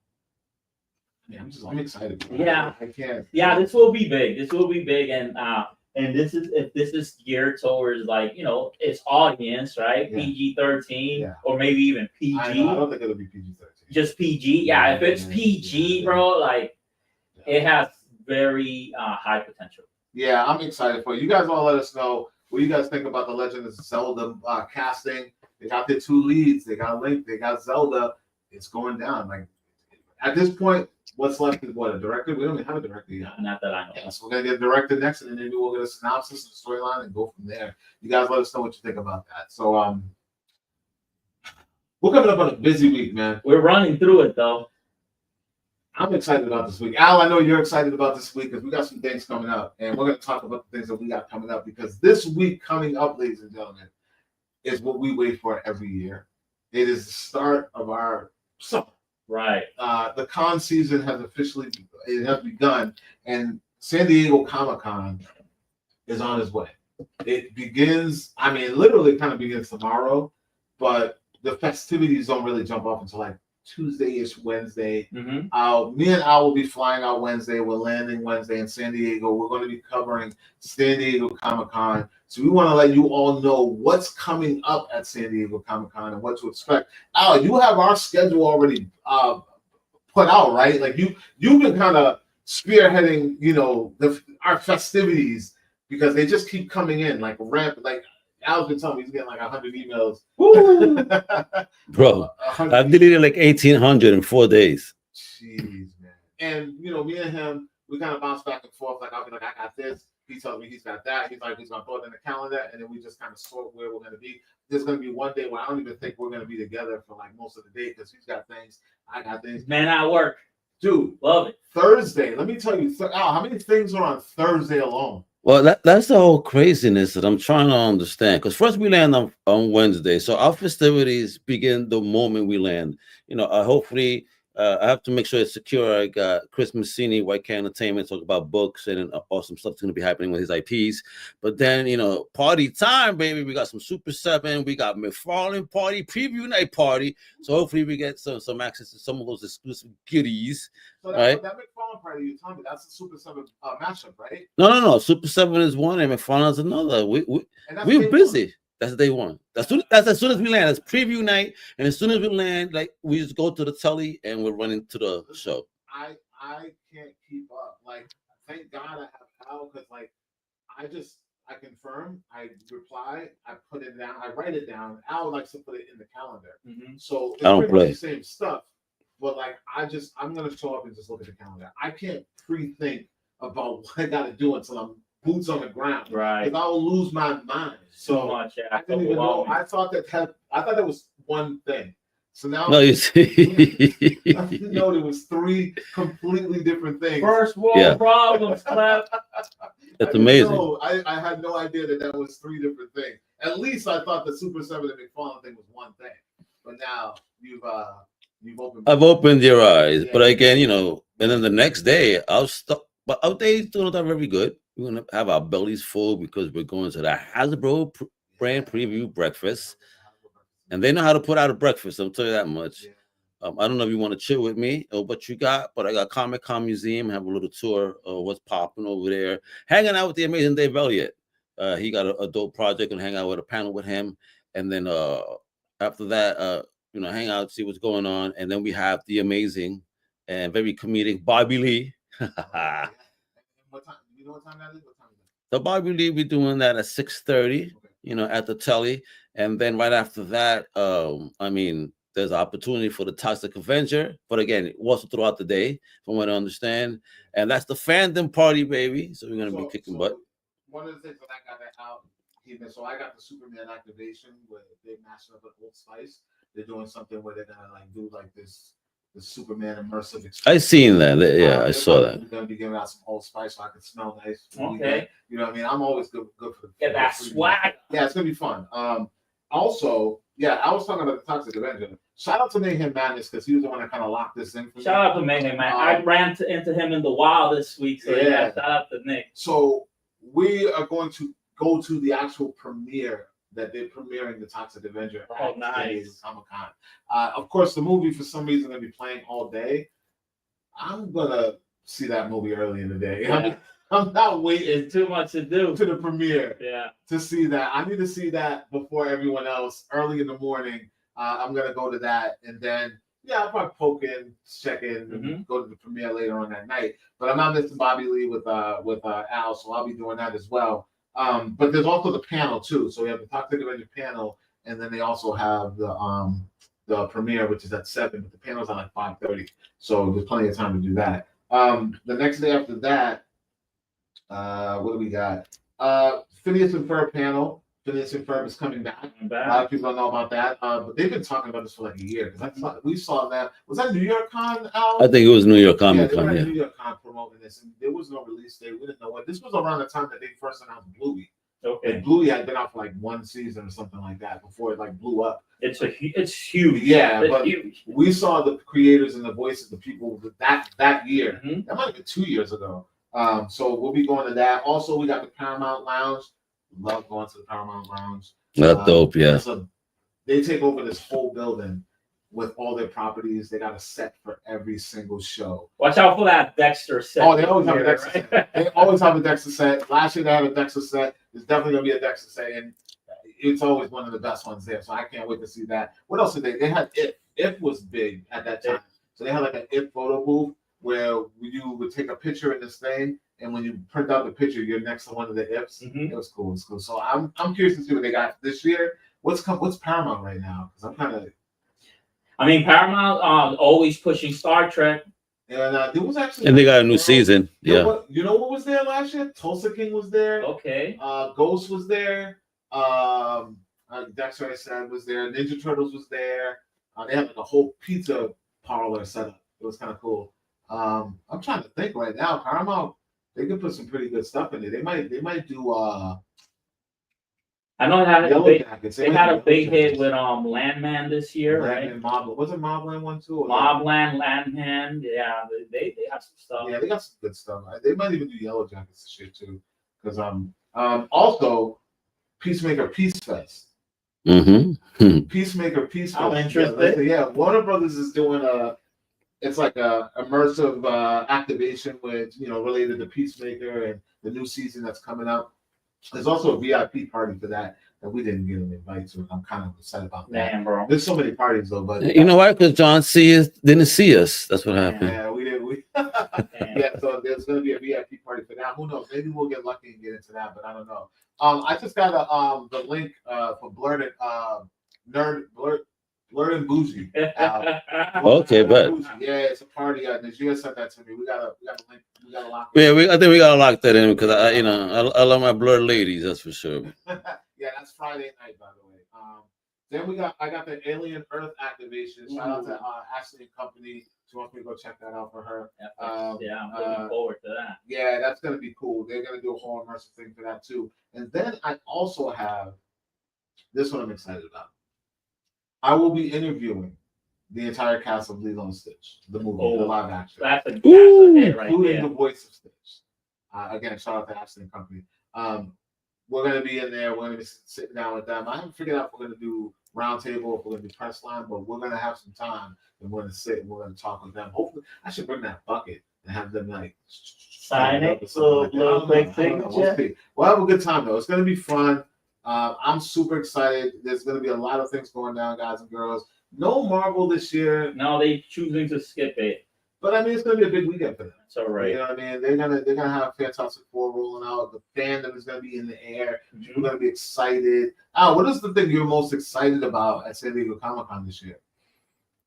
excited. Yeah. I can't. Yeah, this will be big. And this is geared towards, like, you know, its audience, right? Yeah. PG-13 or maybe even PG. I don't think it'll be PG-13. Just PG. Yeah, if it's PG, bro, like it has very high potential. Yeah, I'm excited for you. You guys all let us know what you guys think about the Legend of Zelda casting. They got their 2 leads. They got Link. They got Zelda. It's going down. Like at this point, what's left is what, a director? We don't even have a director yet. Not that I know. Yeah, so we're gonna get a director next, and then maybe we'll get a synopsis and storyline and go from there. You guys let us know what you think about that. So we're coming up on a busy week, man. We're running through it though. I'm excited about this week. Al, I know you're excited about this week because we got some things coming up, and we're going to talk about the things that we got coming up, because this week coming up, ladies and gentlemen, is what we wait for every year. It is the start of our summer. Right. The con season has begun, and San Diego Comic-Con is on its way. It begins, I mean, literally kind of begins tomorrow, but the festivities don't really jump off until like Tuesday-ish, Wednesday. Mm-hmm. Me and Al will be flying out Wednesday. We're landing Wednesday in San Diego. We're going to be covering San Diego Comic-Con. So we want to let you all know what's coming up at San Diego Comic-Con and what to expect. Al, you have our schedule already put out, right? Like you've been kind of spearheading, you know, our festivities, because they just keep coming in like rampant. Like Al's been telling me he's getting like 100 emails. Bro, I've deleted like 1,800 in 4 days. Jeez, man. And, you know, me and him, we kind of bounce back and forth. Like, I'll be like, I got this. He tells me he's got that. He's like, he's going to throw it in the calendar. And then we just kind of sort where we're going to be. There's going to be one day where I don't even think we're going to be together for like most of the day, because he's got things, I got things. Man, I work. Dude, love it. Thursday, let me tell you, Al, how many things are on Thursday alone? Well, that's the whole craziness that I'm trying to understand. Because first we land on Wednesday, so our festivities begin the moment we land. You know, hopefully I have to make sure it's secure. I got Chris Messini, White Cat Entertainment, talk about books and awesome stuff's going to be happening with his IPs. But then, you know, party time, baby. We got some Super 7. We got McFarlane party, preview night party. So hopefully we get some access to some of those exclusive goodies. So right? That McFarlane party you're telling me, that's a Super 7 mashup, right? No. Super 7 is one and McFarlane is another. We're busy. That's day one. That's as soon as we land. That's preview night, and as soon as we land, like we just go to the telly and we're running to the show. I can't keep up. Like, thank God I have Al, because like I confirm, I reply, I put it down, I write it down. Al likes to put it in the calendar. Mm-hmm. So it's I don't pretty play much the same stuff. But like I'm gonna show up and just look at the calendar. I can't pre-think about what I gotta do until I'm boots on the ground. Right. If I'll lose my mind. So much, yeah. I didn't even know. I thought that was one thing. So now No, you see. you know there was 3 completely different things. First world Yeah. problems, Clef. That's I didn't amazing. know. I had no idea that was 3 different things. At least I thought the Super 7 and McFarlane thing was one thing. But now you've opened. I've opened your eyes, Yeah. but again, you know, and then the next day I was stuck. But our days still not very good. We're gonna have our bellies full because we're going to the Hasbro brand preview breakfast, and they know how to put out a breakfast. I'll tell you that much. Yeah. I don't know if you want to chill with me or what you got, but I got Comic-Con Museum, have a little tour of what's popping over there, hanging out with the amazing Dave Elliott. He got a dope project and hang out with a panel with him. And then after that, you know, hang out, see what's going on. And then we have the amazing and very comedic Bobby Lee. Yeah. And what time? You know what time that is? What time is it? So Bobby Lee, we're doing that at 6:30, Okay. you know, at the telly. And then right after that, I mean, there's an opportunity for the Toxic Avenger, but again, also throughout the day, from what I understand. And that's the fandom party, baby. So we're gonna be kicking butt. One of the things that I got out, so I got the Superman activation where they matched up with Old Spice. They're doing something where they're gonna like do like this the Superman immersive experience. I seen that. Yeah, I saw that. They're gonna be giving out some Old Spice so I can smell nice. Okay. You know what I mean? I'm always good for the Get that swag. Yeah, it's gonna be fun. Also, yeah, I was talking about the Toxic Avenger. Shout out to Mayhem Madness because he was the one that kind of locked this in for me. Shout out to Mayhem, man. I ran into him in the wild this week, so yeah, shout out to Nick. So we are going to go to the actual premiere that they're premiering the Toxic Avenger. Oh, nice. Comic-Con. Of course, the movie for some reason going to be playing all day. I'm gonna see that movie early in the day. Yeah. I'm not waiting Too much to do to the premiere. Yeah. To see that. I need to see that before everyone else early in the morning. I'm gonna go to that, and then I'll probably poke in, check in, and go to the premiere later on that night. But I'm not missing Bobby Lee with Al, so I'll be doing that as well. But there's also the panel too. So we have the Toxic Avenger panel, and then they also have the premiere, which is at 7, but the panel's at like 5:30. So there's plenty of time to do that. The next day after that, what do we got? Phineas and Ferb panel. Phineas and Ferb is coming back. A lot of people don't know about that, but they've been talking about this for like a year. Because we saw that. Was that New York Con, Al? I think it was New York Comic Con. Con. Yeah, New York Con promoting this, and there was no release date. We didn't know what. This was around the time that they first announced Bluey. Okay. And Bluey had been out for like 1 season or something like that before it like blew up. It's huge. Yeah, it's but huge. We saw the creators and the voices of the people that year. Mm-hmm. That might have been 2 years ago. So we'll be going to that. Also, we got the Paramount Lounge. Love going to the Paramount Lounge. That's dope, yeah. So they take over this whole building with all their properties. They got a set for every single show. Watch out for that Dexter set. Oh, they always have a Dexter set. They always have a Dexter set. Last year they had a Dexter set. There's definitely gonna be a Dexter set, and it's always one of the best ones there. So I can't wait to see that. What else did they? They had If. If was big at that time. So they had like an If photo booth where you would take a picture in this thing, and when you print out the picture, you're next to one of the Ifs. It was cool. It's cool. So I'm curious to see what they got this year. What's Paramount right now? Because I'm kind of. I mean, Paramount always pushing Star Trek. And there was actually. And they got a new season. You know what was there last year? Tulsa King was there. Okay. Ghost was there. Dexter I said was there. Ninja Turtles was there. They had like a whole pizza parlor set up. It was kind of cool. I'm trying to think right now. Paramount, they could put some pretty good stuff in there. They might do. I know they had a big hit with Landman this year, right? Wasn't Mobland one too? Mobland, Landman, yeah, they have some stuff. Yeah, they got some good stuff. They might even do Yellow Jackets this year too. Because also Peacemaker Peace Fest. Peacemaker Peace Fest. I'm interested. Yeah, Warner Brothers is doing it's like a immersive activation with related to Peacemaker and the new season that's coming up. There's also a VIP party for that we didn't get an invite to. I'm kind of upset about that. Damn, bro. There's so many parties though, but you know why? Because John didn't see us. That's what happened. Yeah, we didn't. Yeah, so there's going to be a VIP party for that. Who knows? Maybe we'll get lucky and get into that, but I don't know. I just got the link for Blurred and Bougie. Okay, but yeah, it's a party. Najia sent that to me. We got a link. We got a lock. Yeah, I think we gotta lock that in because I love my Blurred ladies. That's for sure. Yeah, that's Friday night, by the way. Then I got the Alien Earth activation. Shout out to Ashley and Company. She wants me to go check that out for her. Yeah, I'm looking forward to that. Yeah, that's gonna be cool. They're gonna do a whole immersive thing for that too. And then I also have this one I'm excited about. I will be interviewing the entire cast of Lilo and Stitch, the movie, the live action. That's a hit right including there. the voice of Stitch. Again, shout out to Ashley and Company. We're gonna be in there. We're gonna be sitting down with them. I haven't figured out if we're gonna do roundtable, if we're gonna do press line, but we're gonna have some time and we're gonna sit and we're gonna talk with them. Hopefully, I should bring that bucket and have them like sign it, little quick signature. We'll have a good time though. It's gonna be fun. I'm super excited. There's gonna be a lot of things going down, guys and girls. No Marvel this year. No, they choosing to skip it. But I mean, it's gonna be a big weekend for them. That's all right. You know what I mean? They're gonna have Fantastic Four rolling out. The fandom is gonna be in the air. We're gonna be excited. What is the thing you're most excited about at San Diego Comic-Con this year?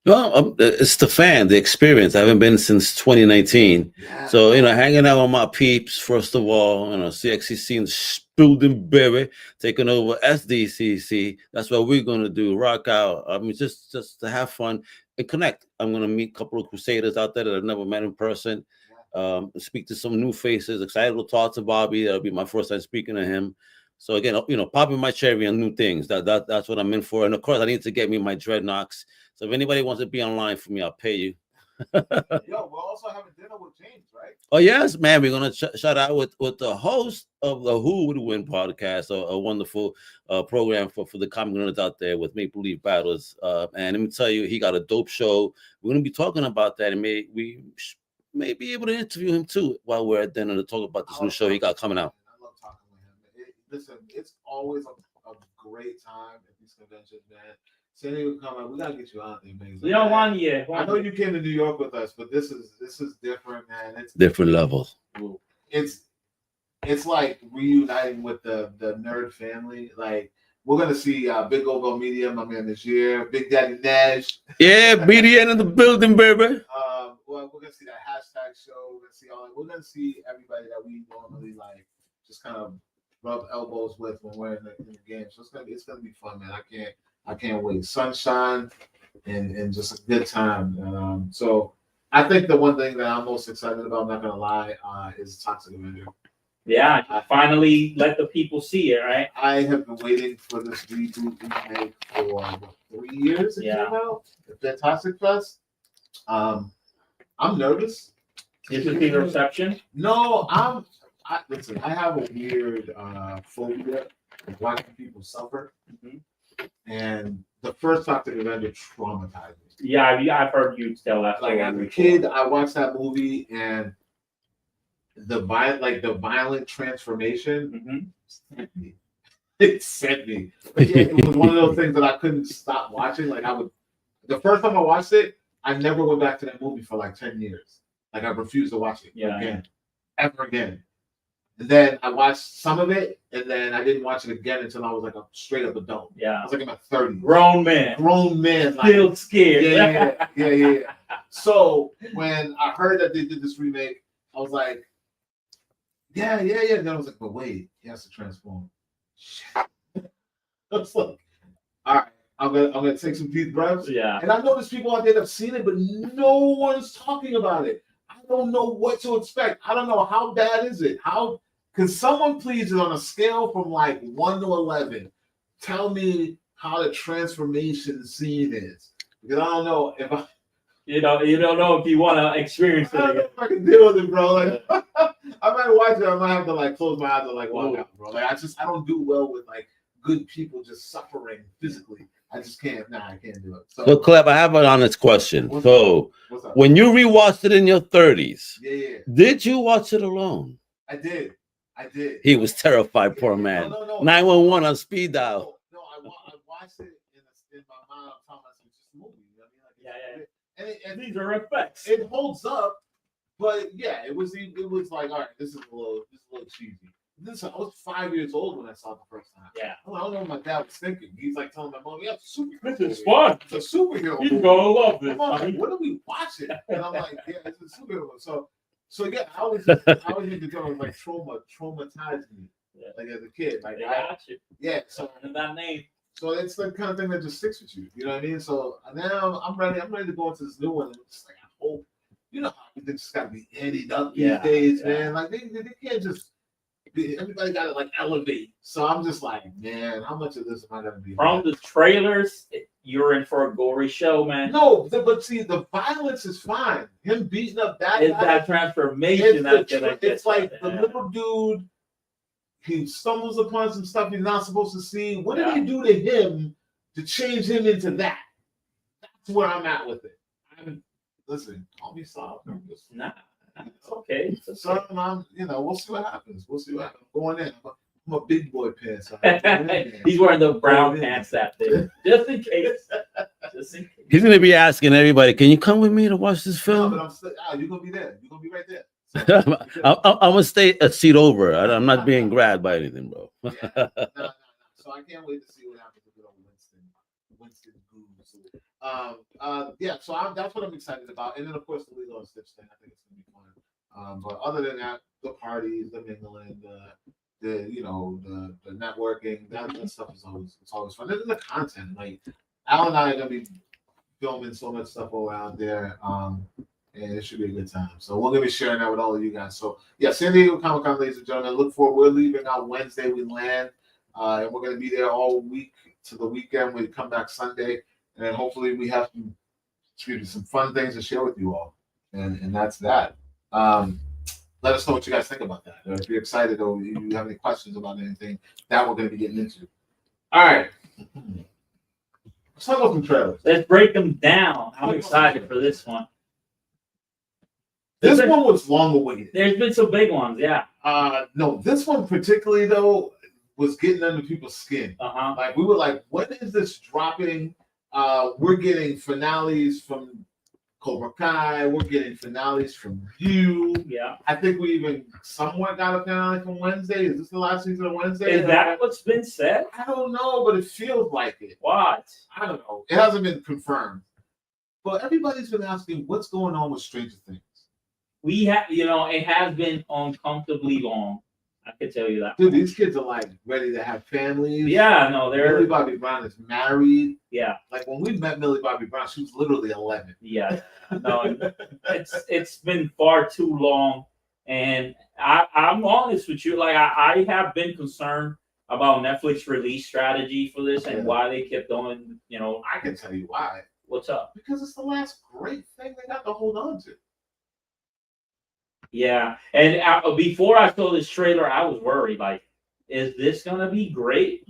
Well, it's the experience. I haven't been since 2019. Yeah. So, hanging out with my peeps, first of all, CXCC and Spildenberry taking over SDCC. That's what we're going to do. Rock out. I mean, just to have fun and connect. I'm going to meet a couple of Crusaders out there that I've never met in person. Speak to some new faces. Excited to talk to Bobby. That'll be my first time speaking to him. So again, popping my cherry on new things. That's what I'm in for. And of course, I need to get me my dreadnoughts. So if anybody wants to be online for me, I'll pay you. Yo, we're also having dinner with James, right? Oh yes, man. We're gonna shout out with the host of the Who Would Win podcast, a wonderful program for the comic nerds out there with Maple Leaf Battles. And let me tell you, he got a dope show. We're gonna be talking about that, and we may be able to interview him too while we're at dinner to talk about this new show he got coming out. I love talking with him. Listen, it's always a great time at these conventions, man. San Diego Comic, we gotta get you out there, man. We don't want you. I know you came to New York with us, but this is different, man. It's different levels. It's like reuniting with the nerd family. Like we're gonna see Big Obo Media, my man this year, Big Daddy Nash. Yeah, BDN in the building, baby. Well, we're gonna see that hashtag show. We're gonna see everybody that we normally like, just kind of rub elbows with when we're in the game. So it's gonna be fun, man. I can't wait. Sunshine and just a good time. So I think the one thing that I'm most excited about, I'm not gonna lie, is Toxic Avenger. Yeah, I finally let the people see it, right? I have been waiting for this reboot remake for 3 years. It came out. The Fantastic Fest. I'm nervous. Is it the reception? No, listen, I have a weird phobia of watching people suffer. Mm-hmm. And the first Toxic Avenger traumatized me. Yeah, I've heard you tell that. Like as a kid, I watched that movie and the violent transformation sent me. It sent me. But yeah, it was one of those things that I couldn't stop watching. Like the first time I watched it, I never went back to that movie for like 10 years. Like I refused to watch it again, ever again. And then I watched some of it, and then I didn't watch it again until I was like a straight up adult. Yeah, I was like in my 30s. Grown man, still like, scared. Yeah. So when I heard that they did this remake, I was like, yeah. And then I was like, but wait, he has to transform. Shit. I was like, all right, I'm gonna take some deep breaths. Yeah. And I know there's people out there that have seen it, but no one's talking about it. I don't know what to expect. I don't know how bad is it. Can someone please, on a scale from like 1 to 11, tell me how the transformation scene is? Because I don't know if I. You don't know if you want to experience it. I don't know if I can deal with it, bro. Like, I might watch it. I might have to like close my eyes and like walk out, bro. Like I don't do well with like good people just suffering physically. I just can't. Nah, I can't do it. So Cleb, I have an honest question. What's up? When you rewatched it in your 30s, did you watch it alone? I did. He was terrified, poor man. No. 911 on speed dial. No, I watched it in my mind. I'm talking about it's just a movie. You know what I mean? Like, And these are effects. It holds up, but yeah, it was like, all right, this is a little cheesy. I was 5 years old when I saw it the first time. Yeah. I don't know what my dad was thinking. He's like telling my mom, it's a superhero. This is fun. It's a superhero. You're gonna love this. Like, what are we watching? And I'm like, yeah, it's a superhero. So yeah, I was like traumatized me. Yeah. Like as a kid. Like got you. Yeah. So and that name. So it's the kind of thing that just sticks with you. You know what I mean? So now I'm ready. I'm ready to go into this new one. And it's like I hope, you know, how everything's just got to be eddied up these days, man. Like they can't just. Everybody got to like elevate. So I'm just like, man, how much of this am I gonna be? From the trailers, you're in for a gory show, man. No, but see, the violence is fine. Him beating up that It's guy, that transformation. It's like the little dude. He stumbles upon some stuff he's not supposed to see. What did they do to him to change him into that? That's where I'm at with it. Listen, call me soft. Nah. It's okay. So I'm, we'll see what happens. We'll see what happens. I'm going in. I'm a big boy pants. So he's wearing the brown pants that day, just in case. He's gonna be asking everybody, "Can you come with me to watch this film?" No, but I'm still. You're gonna be there. You're gonna be right there. So, I'm gonna stay a seat over. I'm not being grabbed by anything, bro. No. So I can't wait to see what happens with Winston Goose. Yeah. So that's what I'm excited about, and then of course the Lilo and Stitch thing. I think it's gonna be fun. But other than that, the parties, the mingling, the networking, that stuff is always fun. And then the content, like Al and I are gonna be filming so much stuff around there, and it should be a good time. So we're gonna be sharing that with all of you guys. So yeah, San Diego Comic Con, ladies and gentlemen. Look forward. We're leaving on Wednesday. We land, and we're gonna be there all week to the weekend. We come back Sunday, and then hopefully we have some fun things to share with you all. And that's that. Let us know what you guys think about that. Or if you're excited or you have any questions about anything that we're going to be getting into. All right. Let's talk about some trailers. Let's break them down. I'm excited for this one. This one was long awaited. There's been some big ones, yeah. No, this one particularly, though, was getting under people's skin. Uh-huh. Like, we were like, when is this dropping? We're getting finales from Cobra Kai. We're getting finales from you. Yeah. I think we even somewhat got a finale from Wednesday. Is this the last season of Wednesday? Is that what's been said? I don't know, but it feels like it. What? I don't know. It hasn't been confirmed. But everybody's been asking what's going on with Stranger Things. We have, it has been uncomfortably long. I can tell you that. Dude, these kids are like ready to have families. Yeah, no, they're. Millie Bobby Brown is married. Yeah. Like when we met Millie Bobby Brown, she was literally 11. Yeah. No, it's been far too long, and I'm honest with you. Like I have been concerned about Netflix release strategy for this and why they kept going. I can tell you why. What's up? Because it's the last great thing they got to hold on to. Yeah, and before I saw this trailer, I was worried. Like, is this gonna be great?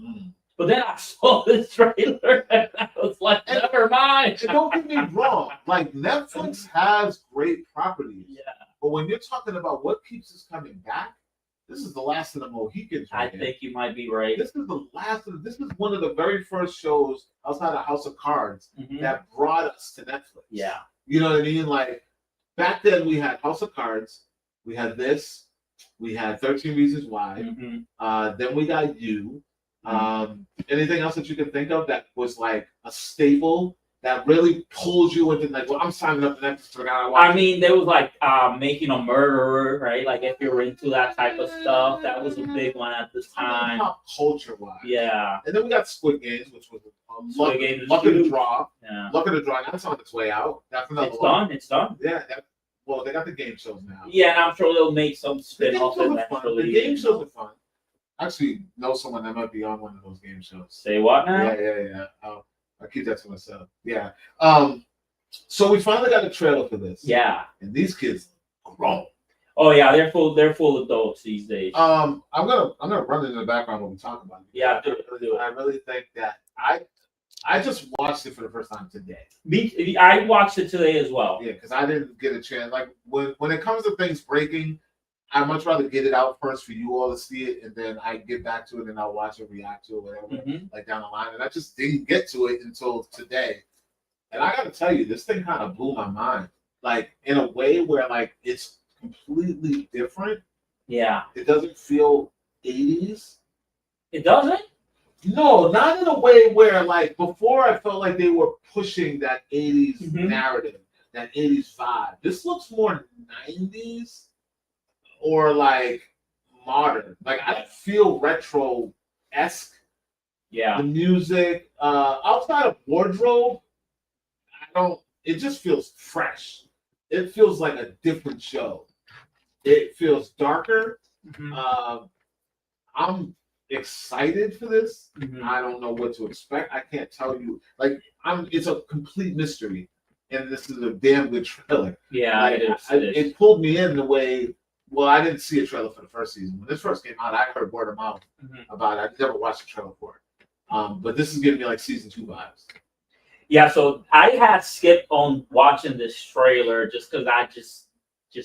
But then I saw this trailer, and I was like, never mind. And don't get me wrong. Like Netflix has great properties. Yeah. But when you're talking about what keeps us coming back, this is the last of the Mohicans. I think you might be right. This is the last of. This is one of the very first shows outside of House of Cards that brought us to Netflix. Yeah. You know what I mean? Like back then, we had House of Cards. We had this. We had 13 Reasons Why. Then we got You. Anything else that you can think of that was like a staple that really pulls you into like, well, I'm signing up for Netflix. I mean, there was like Making a Murderer, right? Like if you're into that type of stuff, that was a big one at the time. Pop culture wise. Yeah. And then we got Squid Games, which was Squid Games Luck of the Draw. Yeah. Luck of the Draw. That's on its way out. That's another one. It's done. Yeah. Well, they got the game shows now. Yeah, and I'm sure they'll make some spin-offs eventually. The game shows are fun. I actually know someone that might be on one of those game shows. Say what now? Yeah. I'll keep that to myself. Yeah. So we finally got a trailer for this. Yeah. And these kids are grown. Oh yeah, they're full adults these days. I'm gonna run into the background when we talk about it. Yeah, I really think that I just watched it for the first time today. I watched it today as well. Yeah, because I didn't get a chance. Like when it comes to things breaking, I'd much rather get it out first for you all to see it, and then I get back to it and I'll watch it, react to it, whatever, like down the line. And I just didn't get to it until today. And I gotta tell you, this thing kind of blew my mind. Like in a way where like it's completely different. Yeah. It doesn't feel 80s. It doesn't? No, not in a way where like before I felt like they were pushing that 80s narrative, that 80s vibe. This looks more 90s or like modern. Like I don't feel retro-esque Yeah. The music, outside of wardrobe, it just feels fresh. It feels like a different show. It feels darker. Mm-hmm. I'm excited for this. Mm-hmm. I don't know what to expect. I can't tell you. It's a complete mystery, and this is a damn good trailer. Yeah, it is. It pulled me in the way. Well, I didn't see a trailer for the first season. When this first came out, I heard word of mouth about it. I never watched a trailer for it. But this is giving me like season 2 vibes. Yeah, so I had skipped on watching this trailer just because I just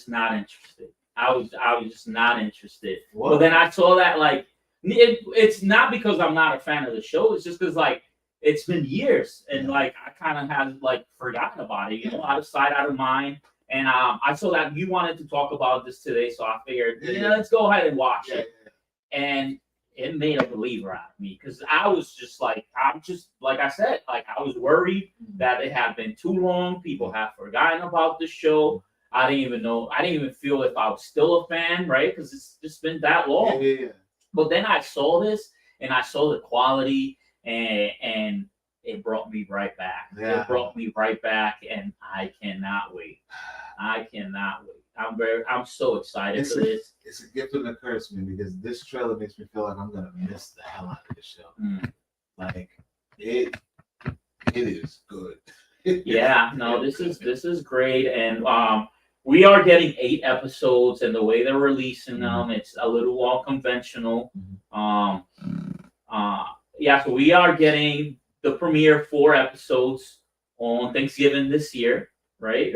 not interested. I was just not interested. What? But then I saw that it's not because I'm not a fan of the show. It's just because it's been years and I kind of had forgotten about it. Out of sight, out of mind. And I saw that you wanted to talk about this today, so I figured let's go ahead and watch it. And it made a believer out of me because I was just like I said, I was worried that it had been too long. People have forgotten about the show. I didn't even feel if I was still a fan, right? Because it's just been that long. Yeah. But then I saw this and I saw the quality and it brought me right back. Yeah. It brought me right back, and I cannot wait. I'm so excited for this. It's a gift and a curse, man, because this trailer makes me feel like I'm gonna miss the hell out of this show. It is good. Yeah, no, this is great, and we are getting 8 episodes, and the way they're releasing them, it's a little unconventional. So we are getting the premiere 4 episodes on Thanksgiving this year, right?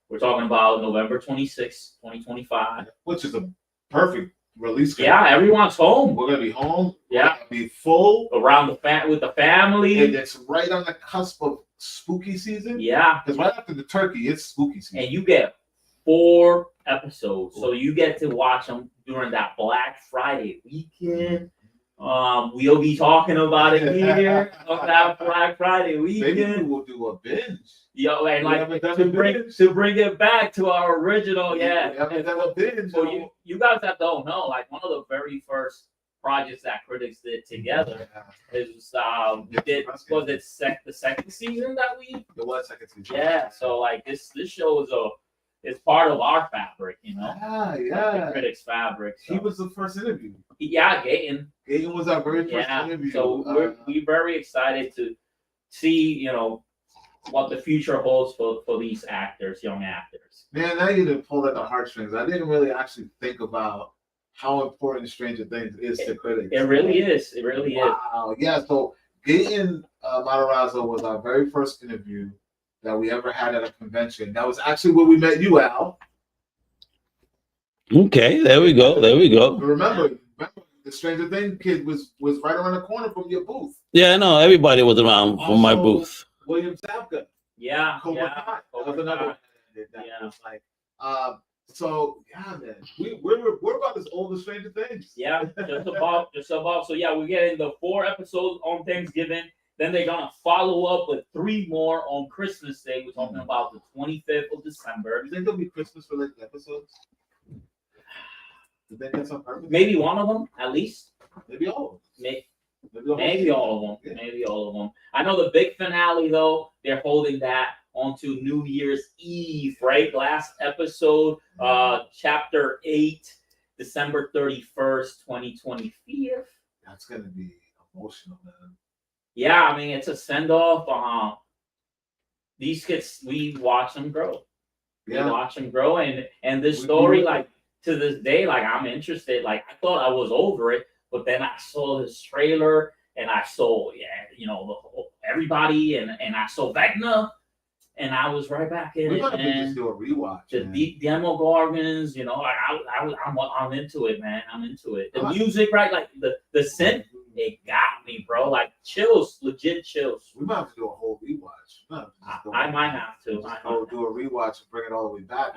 We're talking about November 26th, 2025. Which is a perfect release. Yeah, everyone's home. We're gonna be home. Yeah. We're gonna be full Around with the family. And it's right on the cusp of spooky season. Yeah. Because right after the turkey, it's spooky season. And you get 4 episodes. So you get to watch them during that Black Friday weekend. We'll be talking about it here on that Black Friday weekend. Maybe we'll do a binge. And to bring it back to our original, We haven't done a binge. So you guys that don't know, one of the very first projects that Critics did together is the second season that we. It was second season. Yeah, so this show is part of our fabric, Yeah. The Critics fabric. So. He was the first interview. Yeah, Gaten. Gaten was our very first interview. So we're very excited to see, what the future holds for these young actors. Man, now you didn't pull at the heartstrings. I didn't really actually think about how important Stranger Things is to critics. It really is. It really is. Wow. Yeah, so Gaten Matarazzo was our very first interview that we ever had at a convention. That was actually where we met you, Al. Okay, there we go. Remember the Stranger Things kid was right around the corner from your booth. Yeah, no, everybody was around from my booth. William Sapka. Yeah. Colbert. That was another one that was so yeah, man. We're about as old as Stranger Things. Yeah, just about. So yeah, we're getting the 4 episodes on Thanksgiving. Then they're gonna follow up with 3 more on Christmas Day. We're talking about the 25th of December. You think there'll be Christmas related episodes? You think that's on purpose? Maybe one of them, at least. Maybe all of them. Maybe all of them. Yeah. Maybe all of them. I know the big finale though. They're holding that onto New Year's Eve, right? Last episode, chapter 8, December 31st, 2025. That's gonna be emotional, man. Yeah, I mean it's a send off. These kids, we watch them grow. Yeah. We watch them grow, and this story, to this day, I'm interested. I thought I was over it. But then I saw this trailer, and I saw, everybody, and I saw Vecna, and I was right back in We're it. gonna And just do a rewatch. the deep demo Gorgons, I'm into it, man. I'm into it. The music, right? The synth, it got me, bro. Chills, legit chills. We might have to do a whole rewatch. I might have to. Do a rewatch and bring it all the way back.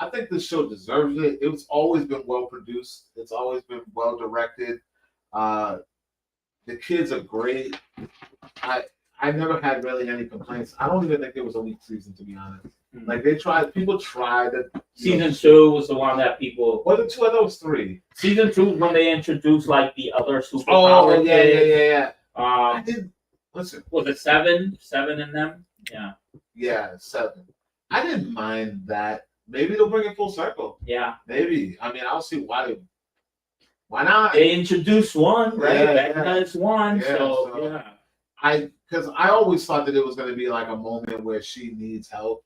I think this show deserves it. It's always been well produced. It's always been well directed. The kids are great. I never had really any complaints. I don't even think it was a weak season, to be honest. People tried. Season 2 was the one that people. Was it 2? I thought it was 3. Season 2 when they introduced the other superpower. Oh yeah. I did listen. Was it 7? 7 in them? Yeah. Yeah, 7. I didn't mind that. Maybe they'll bring it full circle. Yeah. Maybe. I mean, I'll see why not. They introduced one, right? Yeah, Vecna is one. Yeah, So yeah. Because I always thought that it was going to be like a moment where she needs help,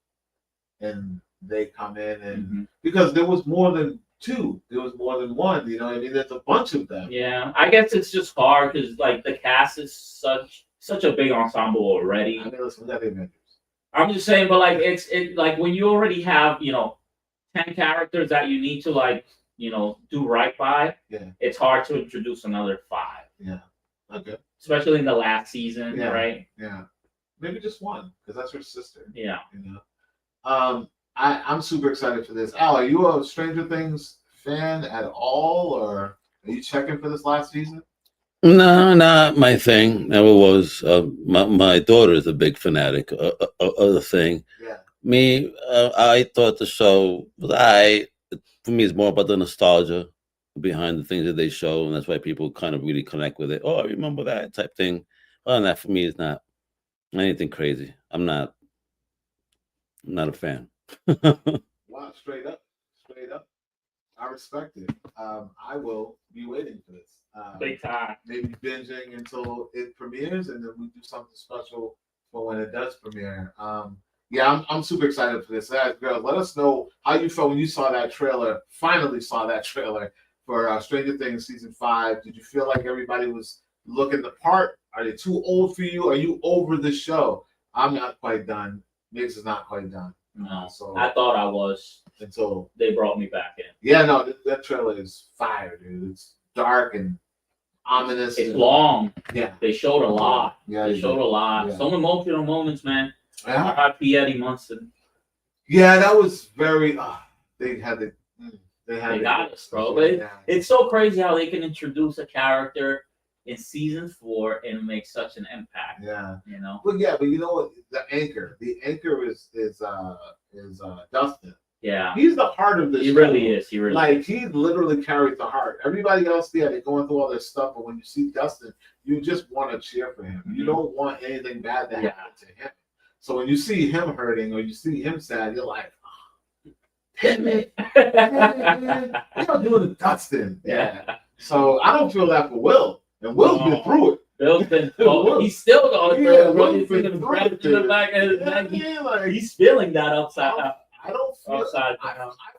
and they come in and because there was more than 2, there was more than 1. You know what I mean? There's a bunch of them. Yeah, I guess it's just hard because like the cast is such a big ensemble already. I mean, listen, we got the Avengers. I'm just saying, but like it's like when you already have 10 characters that you need to like do right by. Yeah. It's hard to introduce another 5. Yeah. Okay. Especially in the last season, Yeah. right? Yeah. Maybe just 1 because that's her sister. Yeah. You know. I'm super excited for this. Al, are you a Stranger Things fan at all, or are you checking for this last season? No, not my thing. Never was. My daughter is a big fanatic of the thing. Yeah. Me, I thought the show was for me, it's more about the nostalgia behind the things that they show, and that's why people kind of really connect with it. Oh, I remember that type thing. Other than that, for me, it's not anything crazy. I'm not a fan. Wow, straight up. I respect it. I will be waiting for this. Big time. Maybe binging until it premieres, and then we do something special for when it does premiere. Yeah, I'm super excited for this. Girls, let us know how you felt when you saw that trailer. Finally saw that trailer for Stranger Things season 5. Did you feel like everybody was looking the part? Are they too old for you? Are you over the show? I'm not quite done. Miggs is not quite done. No, so I thought I was until they brought me back in. Yeah, no, that trailer is fire, dude. It's dark and ominous. It's long. Yeah, they showed a lot. Yeah, they showed a lot. Yeah. Some emotional moments, man. Yeah. R.I.P. Eddie Munson. Yeah, that was very. They had the. They got us, bro. Yeah. It's so crazy how they can introduce a character in season 4 and make such an impact. Yeah. But but you know what? The anchor is Dustin. Yeah. He's the heart of the show. He really is. He literally carries the heart. Everybody else, they're going through all this stuff, but when you see Dustin, you just want to cheer for him. You don't want anything bad to happen to him. So when you see him hurting or you see him sad, you're like, damn it. You're doing Dustin. Yeah. So I don't feel that for Will. And Will's been through it. Will's been he's still going through it. Will's been through the back of his neck. He's feeling that upside down. I don't feel I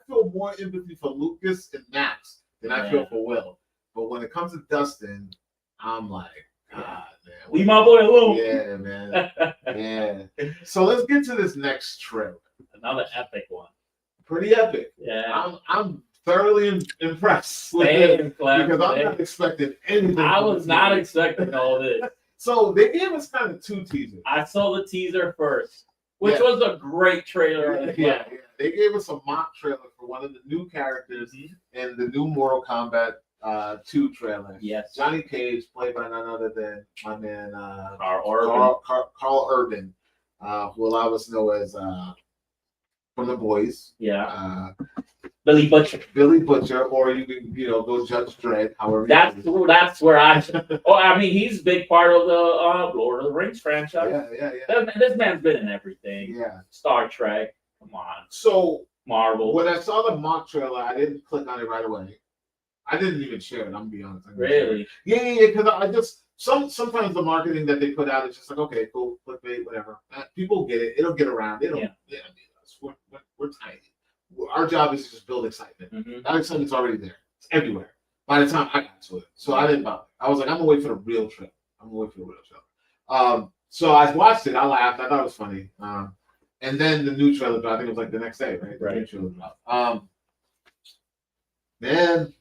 feel more empathy for Lucas and Max than I feel for Will. But when it comes to Dustin, I'm like, God, man. Leave my boy alone. Yeah, man. Yeah. So let's get to this next trailer. Another epic one. Pretty epic. Yeah. I'm thoroughly impressed with it because I'm not expecting anything. I was not expecting all this. So they gave us kind of 2 teasers. I saw the teaser first, which was a great trailer. Yeah. They gave us a mock trailer for one of the new characters in the new Mortal Kombat 2 trailer. Yes. Johnny Cage, played by none other than my man Carl Urban, who a lot of us know as from The Boys. Yeah. Billy Butcher, or you can go Judge Dredd. However, that's where I. I mean, he's a big part of the Lord of the Rings franchise. Yeah. This man's been in everything. Yeah. Star Trek. Come on. So Marvel. When I saw the mock trailer, I didn't click on it right away. I didn't even share it. I'm gonna be honest. Really? Yeah. Because I just sometimes the marketing that they put out is just like, okay, cool, clickbait, whatever. People get it. It'll get around. It'll. Yeah. We're tiny. Our job is to just build excitement. That excitement's already there. It's everywhere. By the time I got to it, so I didn't bother. I was like, I'm gonna wait for the real trailer. So I watched it. I laughed. I thought it was funny. And then the new trailer dropped. I think it was like the next day, right? The new trailer dropped. Man,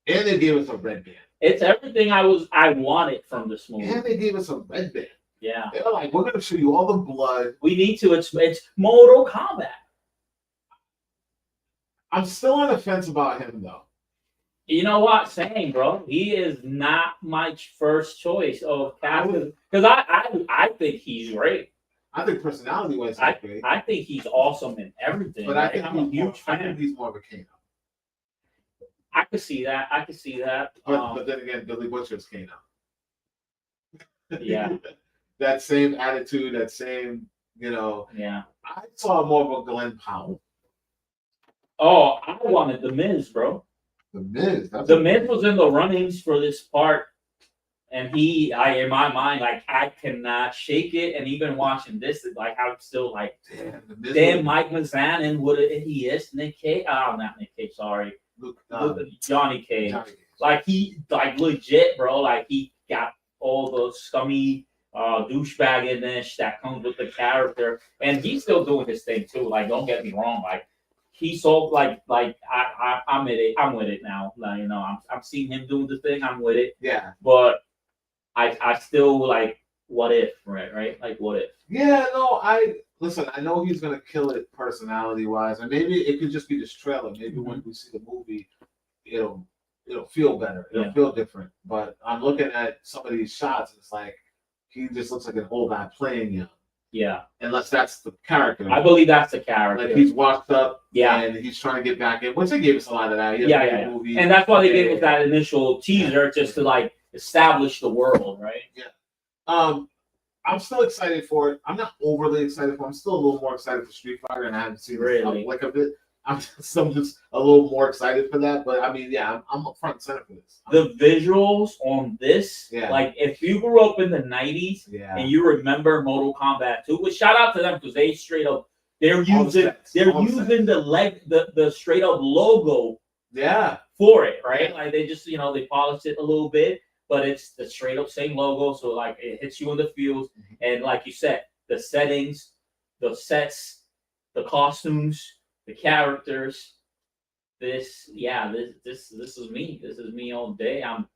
and they gave us a red band. It's everything I wanted from this movie. And they gave us a red band. Yeah. They're like, we're gonna show you all the blood. We need to. It's Mortal Kombat. I'm still on the fence about him though. You know what? Same, bro. He is not my first choice of casting because I think he's great. I think personality-wise, he's great. I think he's awesome in everything. But I think I'm a huge fan. I think he's more of a Kano. I could see that. But then again, Billy Butcher's Kano. Yeah. That same attitude, that same, you know. Yeah. I saw more of a Glenn Powell. Oh, I wanted The Miz, bro. The Miz. The Miz was in the runnings for this part, and in my mind, like I cannot shake it. And even watching this, like I'm still like, damn, Mike Mazzan and what he is, Nick Cage. Oh, not Nick Cage. Sorry, Johnny Cage. Like he, like legit, bro. Like he got all the scummy douchebagginess that comes with the character, and he's still doing his thing too. Like, don't get me wrong, like he's so like I'm with it. I'm with it now. Like, you know, I'm seeing him doing the thing. I'm with it. Yeah. But I still like, what if, right? Like, what if? Yeah, no, listen. I know he's gonna kill it personality wise, and maybe it could just be this trailer. Maybe when we see the movie, it'll feel better. It'll feel different. But I'm looking at some of these shots, and it's like he just looks like an old guy playing young. Yeah. Unless that's the character. I believe that's the character. Like he's washed up. Yeah. And he's trying to get back in. Which they gave us a lot of that. Yeah. Movie. And that's why they gave us that initial teaser just to like establish the world, right? Yeah. I'm still excited for it. I'm not overly excited for it. I'm still a little more excited for Street Fighter, and I haven't seen the like of it. I'm just a little more excited for that. But I mean, yeah, I'm up front and center for this. The visuals on this, like if you grew up in the 90s and you remember Mortal Kombat 2, which shout out to them because they straight up they're using the straight up logo for it, right? Like they just, they polished it a little bit, but it's the straight up same logo, so like it hits you in the feels. And like you said, the settings, the sets, the costumes, the characters. This is me. This is me all day. I'm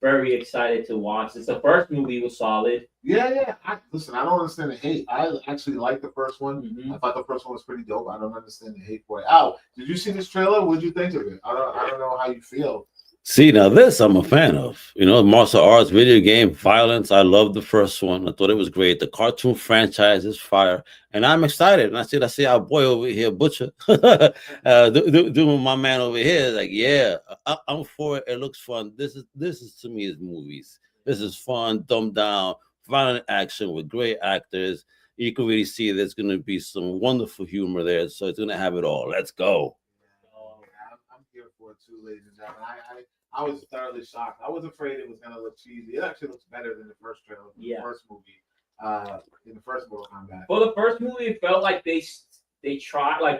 very excited to watch this. The first movie was solid. Yeah. Listen, I don't understand the hate. I actually liked the first one. I thought the first one was pretty dope. I don't understand the hate for it. Al, did you see this trailer? What did you think of it? I don't know how you feel. See, now this I'm a fan of. Martial arts, video game, violence. I love the first one. I thought it was great. The cartoon franchise is fire. And I'm excited. And I see our boy over here, Butcher, doing my man over here. Like, yeah, I'm for it. It looks fun. This is to me is movies. This is fun, dumbed down, violent action with great actors. You can really see there's going to be some wonderful humor there. So it's going to have it all. Let's go. I'm here for it too, ladies and gentlemen. I was thoroughly shocked. I was afraid it was going to look cheesy. It actually looks better than the first trailer, the first movie, in the first Mortal Kombat. Well, the first movie, it felt like they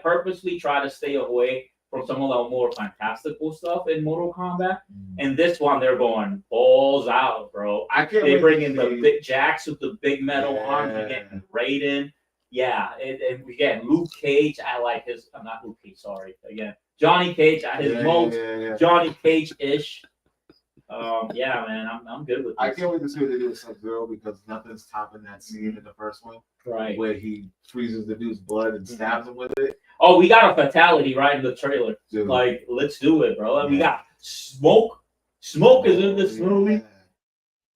purposely try to stay away from some of the more fantastical stuff in Mortal Kombat. And this one, they're going balls out, bro. They bring in the big Jax with the big metal arms again, Raiden. Yeah, and again, Luke Cage. I like his. I'm not Luke Cage. Sorry, again. Johnny Cage at his most Johnny Cage-ish. Yeah, man, I'm good with this. I can't wait to see what they do with Sub-Zero because nothing's topping that scene in the first one. Right. Where he freezes the dude's blood and stabs him with it. Oh, we got a fatality right in the trailer. Dude. Like, let's do it, bro. We got Smoke. Smoke is in this movie.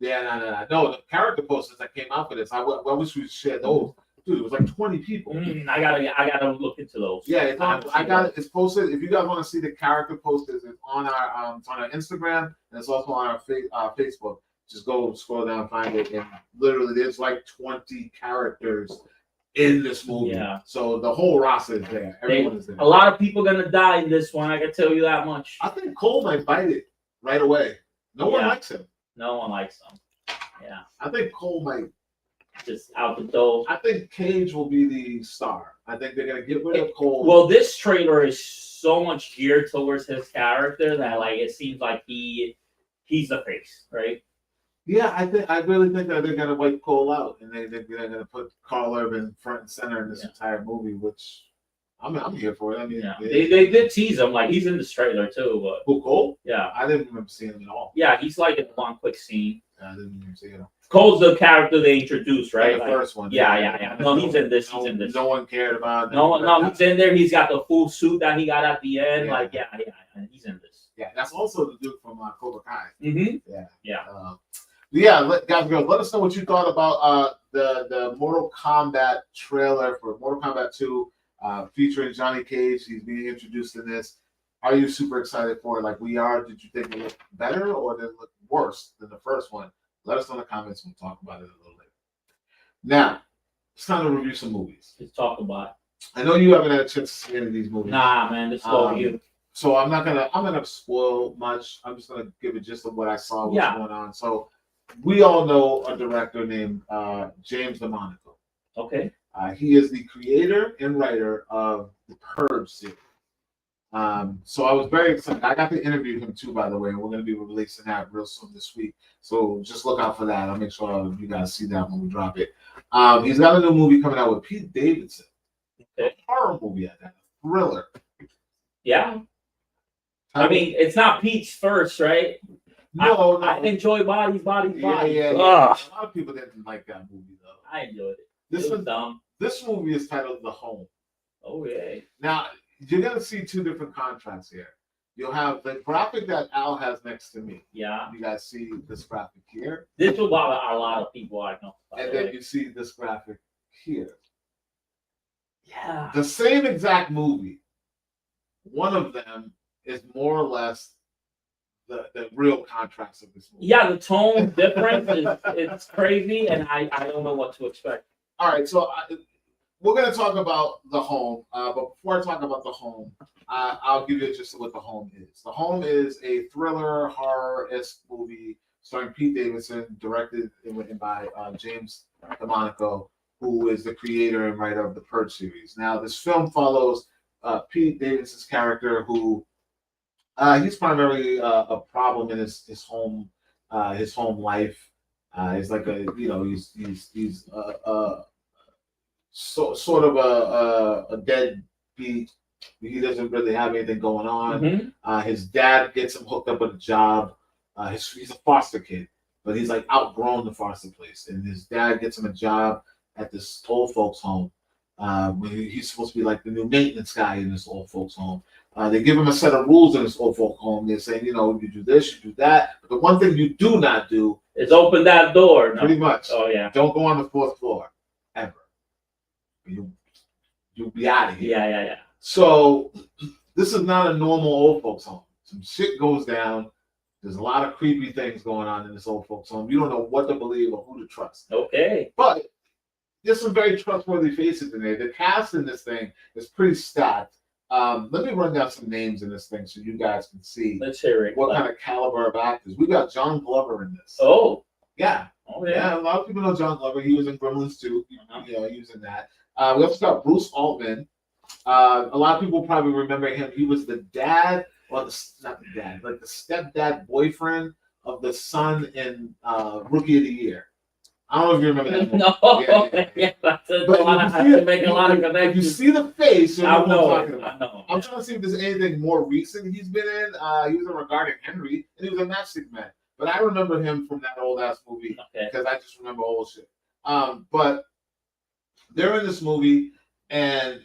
Yeah, no, the character posters that came out for this, I wish we shared those. Dude, it was like 20 people. I gotta look into those. Yeah, it's posted. If you guys want to see the character posters, it's on our Instagram and it's also on our Facebook. Just go scroll down, find it, and literally there's like 20 characters in this movie. Yeah. So the whole roster is there. Everyone is there. A lot of people gonna die in this one. I can tell you that much. I think Cole might bite it right away. No one likes him. No one likes him. Yeah. I think Cole might. Just out the door. I think Cage will be the star. I think they're gonna get rid of Cole. Well, this trailer is so much geared towards his character that like it seems like he's the face, right? Yeah, I really think that they're gonna wipe Cole out and they're gonna put Carl Urban front and center in this entire movie, which I'm here for it. I mean, they did tease him like he's in this trailer too. But who, Cole? Yeah, I didn't remember seeing him at all. Yeah, he's like in one quick scene. I didn't even see him. Cole's the character they introduced, right? The first one. Yeah. No, he's in this. He's in this. No one cared about. No, he's in there. He's got the full suit that he got at the end. Yeah. He's in this. Yeah, that's also the dude from Cobra Kai. Mm-hmm. Guys, girls, let us know what you thought about the Mortal Kombat trailer for Mortal Kombat 2 featuring Johnny Cage. He's being introduced in this. Are you super excited for it like we are? Did you think it looked better or did it look worse than the first one? Let us know in the comments. We'll talk about it a little later. Now, it's time to review some movies. Let's talk about it. I know you haven't had a chance to see any of these movies. Nah, man, this is all you. So I'm not gonna spoil much. I'm just gonna give a gist of what I saw, what's going on. So we all know a director named James DeMonaco. Okay. He is the creator and writer of the Purge series. So I was very excited. I got to interview him too, by the way, and we're going to be releasing that real soon this week. So just look out for that. I'll make sure you guys see that when we drop it. He's got a new movie coming out with Pete Davidson. Okay. A horror movie at that, a thriller. Yeah. I mean, it's not Pete's first, right? No, I enjoy Bodies. Yeah. A Ah. lot of people didn't like that movie though. I enjoyed it. This It was is dumb. This movie is titled The Home. Oh yeah. Now you're gonna see two different contrasts here. You'll have the graphic that Al has next to me. Yeah. You guys see this graphic here, This will bother a lot of people, I know. and then you see this graphic here. Yeah. The same exact movie. One of them is more or less the real contrast of this movie. Yeah, the tone difference it's crazy, and I don't know what to expect. All right, so we're going to talk about The Home, but before I talk about The Home, I'll give you just what The Home is. The Home is a thriller, horror-esque movie starring Pete Davidson, directed and written by James DeMonaco, who is the creator and writer of the Purge series. Now, this film follows Pete Davidson's character, who he's primarily a problem in his home life. He's like he's sort of a deadbeat. He doesn't really have anything going on. Mm-hmm. His dad gets him hooked up with a job. He's a foster kid, but he's like outgrown the foster place, and his dad gets him a job at this old folks home. When he's supposed to be like the new maintenance guy in this old folks home. They give him a set of rules in this old folk home. They're saying, you do this, you do that. But the one thing you do not do is open that door. No. Pretty much. Oh yeah. Don't go on the 4th floor ever. You'll be out of here. Yeah. So this is not a normal old folks home. Some shit goes down. There's a lot of creepy things going on in this old folks home. You don't know what to believe or who to trust. Okay. But there's some very trustworthy faces in there. The cast in this thing is pretty stacked. Let me run down some names in this thing so you guys can see Let's hear it. what kind of caliber of actors. We got John Glover in this. Oh. Yeah. Oh yeah. A lot of people know John Glover. He was in Gremlins too. He was in that. We also got Bruce Altman. A lot of people probably remember him. He was the dad, not the dad, like the stepdad boyfriend of the son in Rookie of the Year. I don't know if you remember that. No, Yeah. I have to make a lot of connections. If you see the face, you know what I'm talking about. I know. I'm trying to see if there's anything more recent he's been in. He was in Regarding Henry, and he was in Matchstick Man. But I remember him from that old ass movie because I just remember old shit. But they're in this movie, and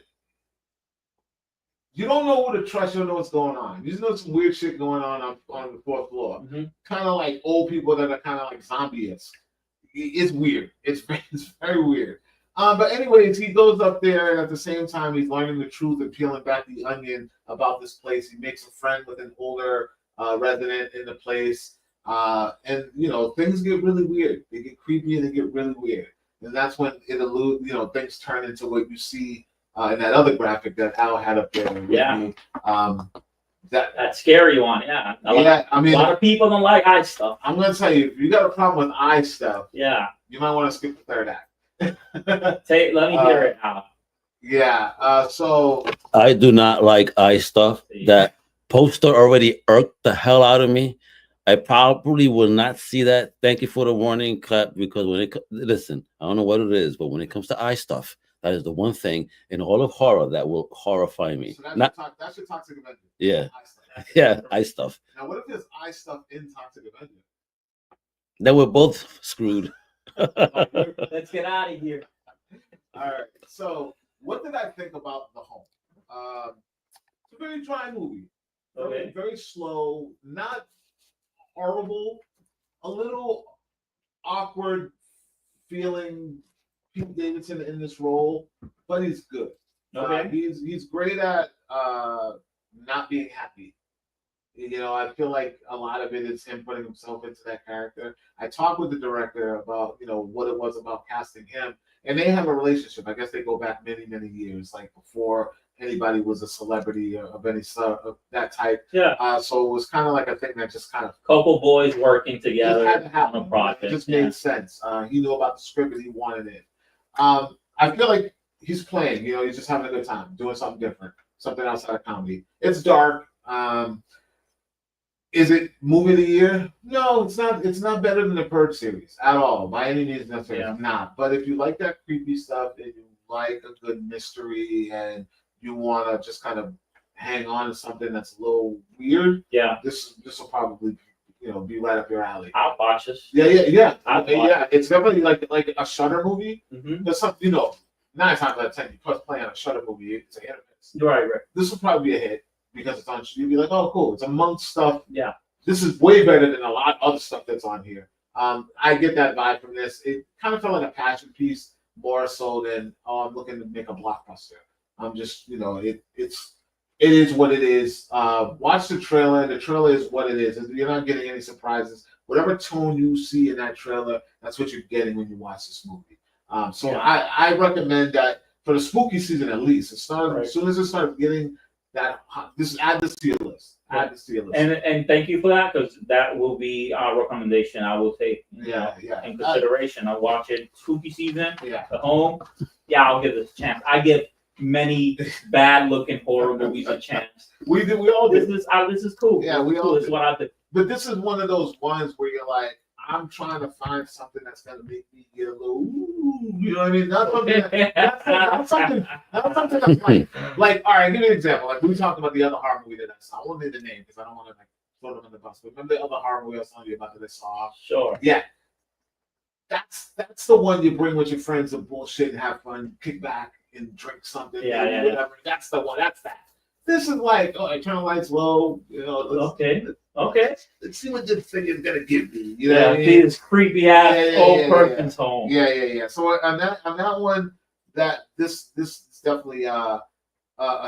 you don't know who to trust. You don't know what's going on. You just know some weird shit going on the 4th floor. Mm-hmm. Kind of like old people that are kind of like zombie-esque. It's weird. It's very weird. But anyways, he goes up there, and at the same time, he's learning the truth and peeling back the onion about this place. He makes a friend with an older resident in the place, and things get really weird. They get creepy and they get really weird, and that's when things turn into what you see in that other graphic that Al had up there. Yeah. That scary one, yeah. A lot of people don't like eye stuff. I'm gonna tell you, if you got a problem with eye stuff, yeah, you might want to skip the 3rd act. Let me hear it out. Yeah. So I do not like eye stuff. That poster already irked the hell out of me. I probably will not see that. Thank you for the warning, clap. Because listen, I don't know what it is, but when it comes to eye stuff, that is the one thing in all of horror that will horrify me. So that's your Toxic Avenger. Yeah. Yeah, eye stuff. Now, what if there's eye stuff in Toxic Avenger? Then we're both screwed. Let's get out of here. All right. So, what did I think about The Home? It's a very dry movie. Okay. Very slow, not horrible, a little awkward feeling. Pete Davidson in this role, but he's good. Okay. He's great at not being happy. You know, I feel like a lot of it is him putting himself into that character. I talked with the director about, you know, what it was about casting him, and they have a relationship. I guess they go back many, many years, like before anybody was a celebrity of any sort of that type. Yeah. So it was kind of like a thing that just kind of couple boys working together had to happen. on a project. It just made sense. He knew about the script and he wanted it. I feel like he's playing. You know, he's just having a good time, doing something different, something outside of comedy. It's dark. Is it movie of the year? No, it's not. It's not better than the Purge series at all, by any means necessary. Yeah. It's not. But if you like that creepy stuff and you like a good mystery and you want to just kind of hang on to something that's a little weird, Yeah. this will probably, you know, be right up your alley. I'll watch this. Yeah. I'll watch Yeah. It's definitely like a Shudder movie. Mm-hmm. There's something, you know, 9 times out of 10 you plus play on a Shudder movie, it's a hit or miss. Right. This will probably be a hit because it's on. You'll be like, oh, cool. It's amongst stuff. Yeah. This is way better than a lot of other stuff that's on here. I get that vibe from this. It kind of felt like a passion piece more so than, oh, I'm looking to make a blockbuster. I'm just, you know, it is what it is. Watch the trailer. The trailer is what it is. You're not getting any surprises. Whatever tone you see in that trailer, that's what you're getting when you watch this movie. So yeah. I recommend that for the spooky season at least. As soon as it starts getting that, add this to your list. Add this to your list. And thank you for that, because that will be our recommendation. I will take in consideration. I'll watch it spooky season at home. Yeah, I'll give this a chance. I give many bad looking horror movies a chance. We all do. This is cool. Yeah, we all. This is what I think. But this is one of those ones where you're like, I'm trying to find something that's gonna make me get a little, ooh, you know what I mean? Not something that's like, all right, give me an example. Like we talked about the other horror movie that I saw. I won't name the name because I don't want to like throw them in the bus. But remember the other horror movie I was telling you about that I saw? Sure. Yeah. That's the one you bring with your friends and bullshit and have fun, kick back and drink something. Whatever. That's the one. That's that. This is like, oh, I turn the lights low. You know. Okay. Let's see what this thing is gonna give me. You know, this creepy ass old person's home. Yeah. So on that one, this is definitely a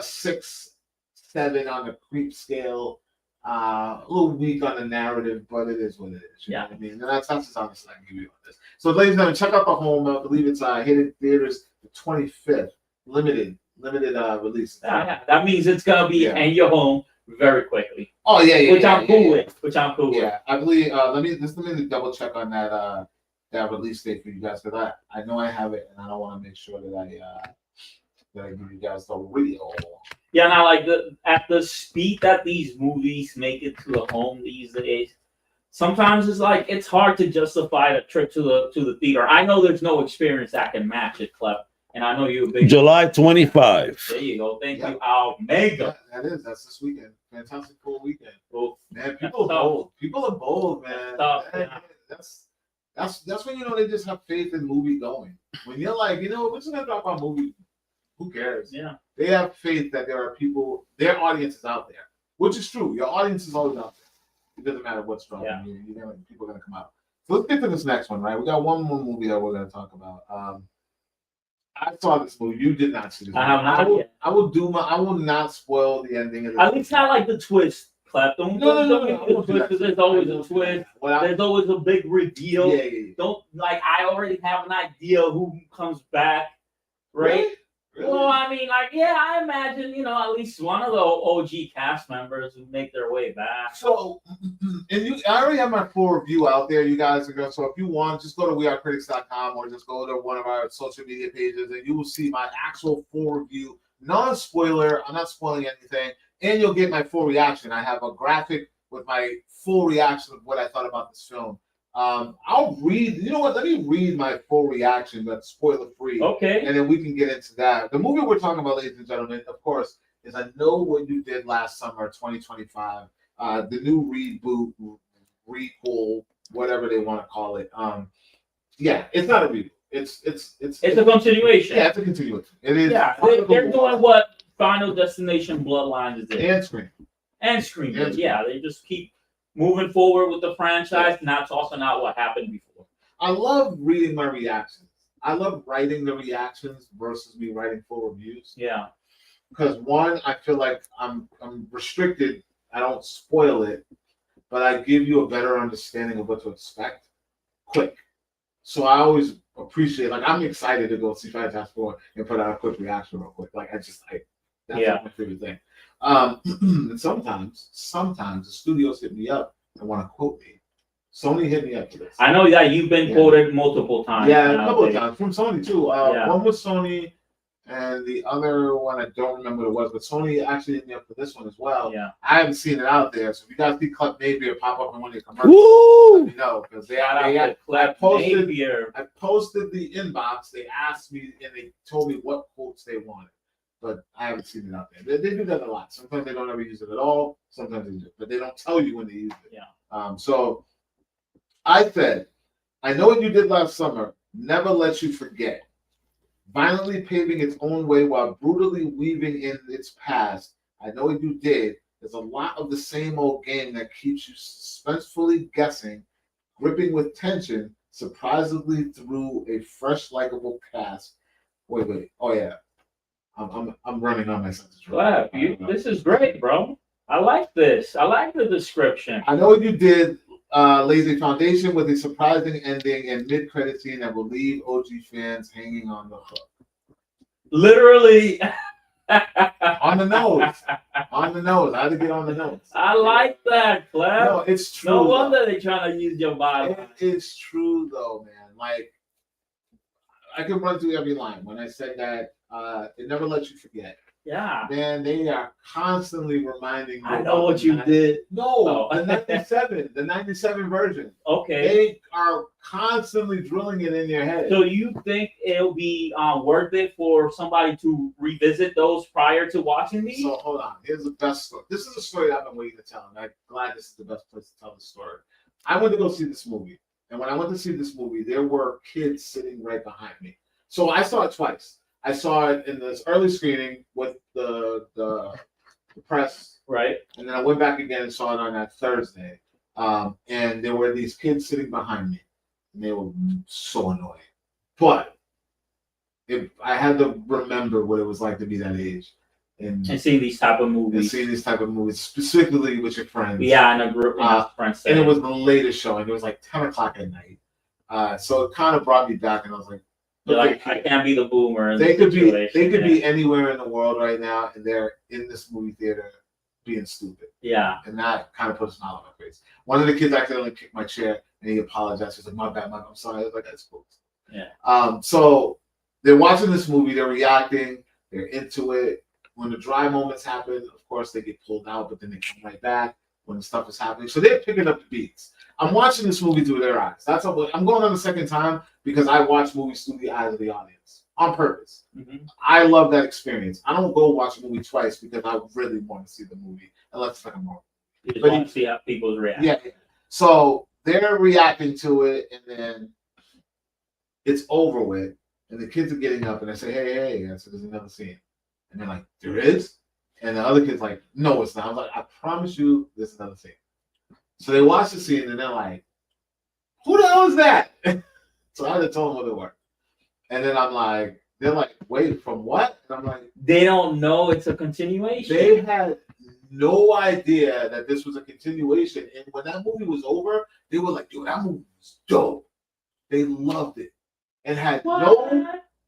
6, 7 on the creep scale. A little weak on the narrative, but it is what it is. You know what I mean? And that's as honest as I can give you on this. So, ladies and gentlemen, check out The Home. I believe it's hitting theaters the 25th. Limited release. That means it's gonna be in your home very quickly. Oh yeah. Which I'm cool with. Yeah, I believe. Let me double check on that release date for you guys, because I know I have it, and I don't want to make sure that I give you guys the real. Yeah, now like at the speed that these movies make it to the home these days, sometimes it's hard to justify the trip to the theater. I know there's no experience that can match it, Clef. And I know you're a big July 25. There you go. Thank you, Almega. That's this weekend. Fantastic cool weekend. Oh, man, people are bold. People are bold, man. That's when you know they just have faith in movie going. When you're like, you know, we're just gonna talk about movie. Who cares? Yeah. They have faith that there are people, their audience is out there, which is true. Your audience is always out there. It doesn't matter what's wrong. Yeah. People are gonna come out. So let's get to this next one, right? We got one more movie that we're gonna talk about. I saw this movie. You did not see this movie. I will not spoil the ending of the At least not like the twist, Clap. Don't twist, because there's always a twist. There's always a big reveal. Yeah. Don't I already have an idea who comes back, right? Really? Well, I mean, I imagine, at least one of the OG cast members who make their way back. So, I already have my full review out there, you guys. So if you want, just go to wearecritics.com or just go to one of our social media pages and you will see my actual full review. Non-spoiler, I'm not spoiling anything. And you'll get my full reaction. I have a graphic with my full reaction of what I thought about this film. I'll read. You know what? Let me read my full reaction, but spoiler free. Okay. And then we can get into that. The movie we're talking about, ladies and gentlemen, of course, is I Know What You Did Last Summer, 2025. The new reboot, requel, whatever they want to call it. It's not a reboot. It's a continuation. Yeah, it's a continuation. It is. Yeah, they're doing what Final Destination Bloodlines is. And Scream. Yeah, they just keep moving forward with the franchise, not tossing out what happened before. I love reading my reactions. I love writing the reactions versus me writing full reviews. Yeah. Because one, I feel like I'm restricted don't spoil it, but I give you a better understanding of what to expect quick. So I always appreciate, like, I'm excited to go see Fantastic Four and put out a quick reaction real quick. Like, that's my favorite thing. And sometimes the studios hit me up and want to quote me. Sony hit me up for this. I know that you've been quoted multiple times. Yeah, a couple of times from Sony too. Yeah. One was Sony, and the other one I don't remember what it was, but Sony actually hit me up for this one as well. Yeah. I haven't seen it out there, so if you guys see Club Napier pop up in one of your commercials, let me know, because I posted the inbox. They asked me and they told me what quotes they wanted, but I haven't seen it out there. They do that a lot. Sometimes they don't ever use it at all. Sometimes they do, but they don't tell you when they use it. Yeah. So I said, I know what you did last summer. Never let you forget. Violently paving its own way while brutally weaving in its past. I know what you did. There's a lot of the same old game that keeps you suspensefully guessing, gripping with tension, surprisingly through a fresh, likable cast. Wait. Oh yeah, I'm running on my sentence. Wow, this is great, bro. I like this. I like the description. I know what you did. Lays a foundation with a surprising ending and mid-credit scene that will leave OG fans hanging on the hook. Literally. On the nose. On the nose. I had to get on the nose. I like that, Clef. No, it's true. No wonder they're trying to use your body. It's true, though, man. Like, I can run through every line. When I said that, it never lets you forget. Yeah. Man, they are constantly reminding you. I know what you did. No, the 97 version. Okay. They are constantly drilling it in your head. So you think it'll be worth it for somebody to revisit those prior to watching these? So hold on. Here's the best story. This is a story that I've been waiting to tell, and I'm glad this is the best place to tell the story. I went to go see this movie, and when I went to see this movie, there were kids sitting right behind me. So I saw it twice. I saw it in this early screening with the press, right? And then I went back again and saw it on that Thursday. And there were these kids sitting behind me, and they were so annoying. But I had to remember what it was like to be that age, and see these type of movies. And see these type of movies, specifically with your friends. Yeah, in a group, friends. And it was the latest showing. It was like 10 o'clock at night. So it kind of brought me back, and I was like, like, I can't be the boomer. They could be anywhere in the world right now, and they're in this movie theater being stupid. Yeah. And that kind of put a smile on my face. One of the kids accidentally kicked my chair, and he apologized. He was like, "My bad, I'm sorry." I was like, "That's cool." Yeah. So they're watching this movie, they're reacting, they're into it. When the dry moments happen, of course, they get pulled out, but then they come right back when the stuff is happening. So they're picking up the beats. I'm watching this movie through their eyes. I'm going on the second time because I watch movies through the eyes of the audience on purpose. Mm-hmm. I love that experience. I don't go watch a movie twice because I really want to see the movie, unless it's like a more. You just want to see how people's react. Yeah. So they're reacting to it, and then it's over with, and the kids are getting up, and I say, "Hey!" I said, "There's another scene," and they're like, "There is?" And the other kid's like, "No, it's not." I was like, "I promise you, there's another scene." So they watch the scene, and they're like, "Who the hell is that?" So I had to tell them what they were. And then they're like, "Wait, from what?" And I'm like, they don't know it's a continuation. They had no idea that this was a continuation. And when that movie was over, they were like, "Dude, that movie was dope." They loved it. And had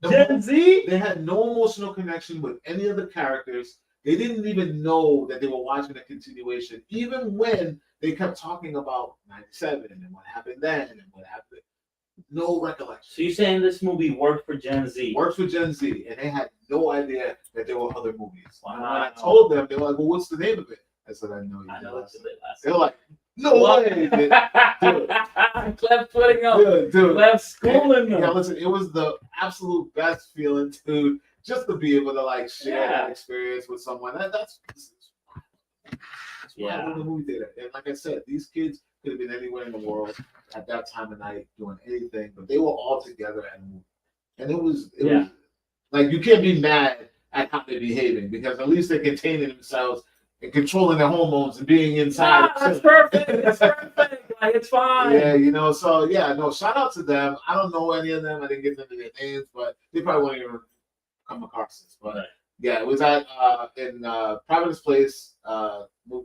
Gen Z? They had no emotional connection with any of the characters. They didn't even know that they were watching a continuation, even when they kept talking about 97 and what happened then and what happened. No recollection. So you're saying this movie worked for Gen Z? Worked for Gen Z, and they had no idea that there were other movies. Wow. And when I told them, they were like, "Well, what's the name of it?" I said, "I know you." I know it's a bit last. They were like, "No way!" Clef putting up. Dude. Clef schooling them. Yeah, listen, it was the absolute best feeling, dude. Just to be able to share that experience with someone. That's why I went to the movie theater. And like I said, these kids could have been anywhere in the world at that time of night doing anything, but they were all together at a movie. And it was like, you can't be mad at how they're behaving, because at least they're containing themselves and controlling their hormones and being inside. That's perfect. It's perfect. It's fine. Yeah, so shout out to them. I don't know any of them. I didn't get into their names, but they probably won't even come across this. But Yeah, it was at in Providence Place,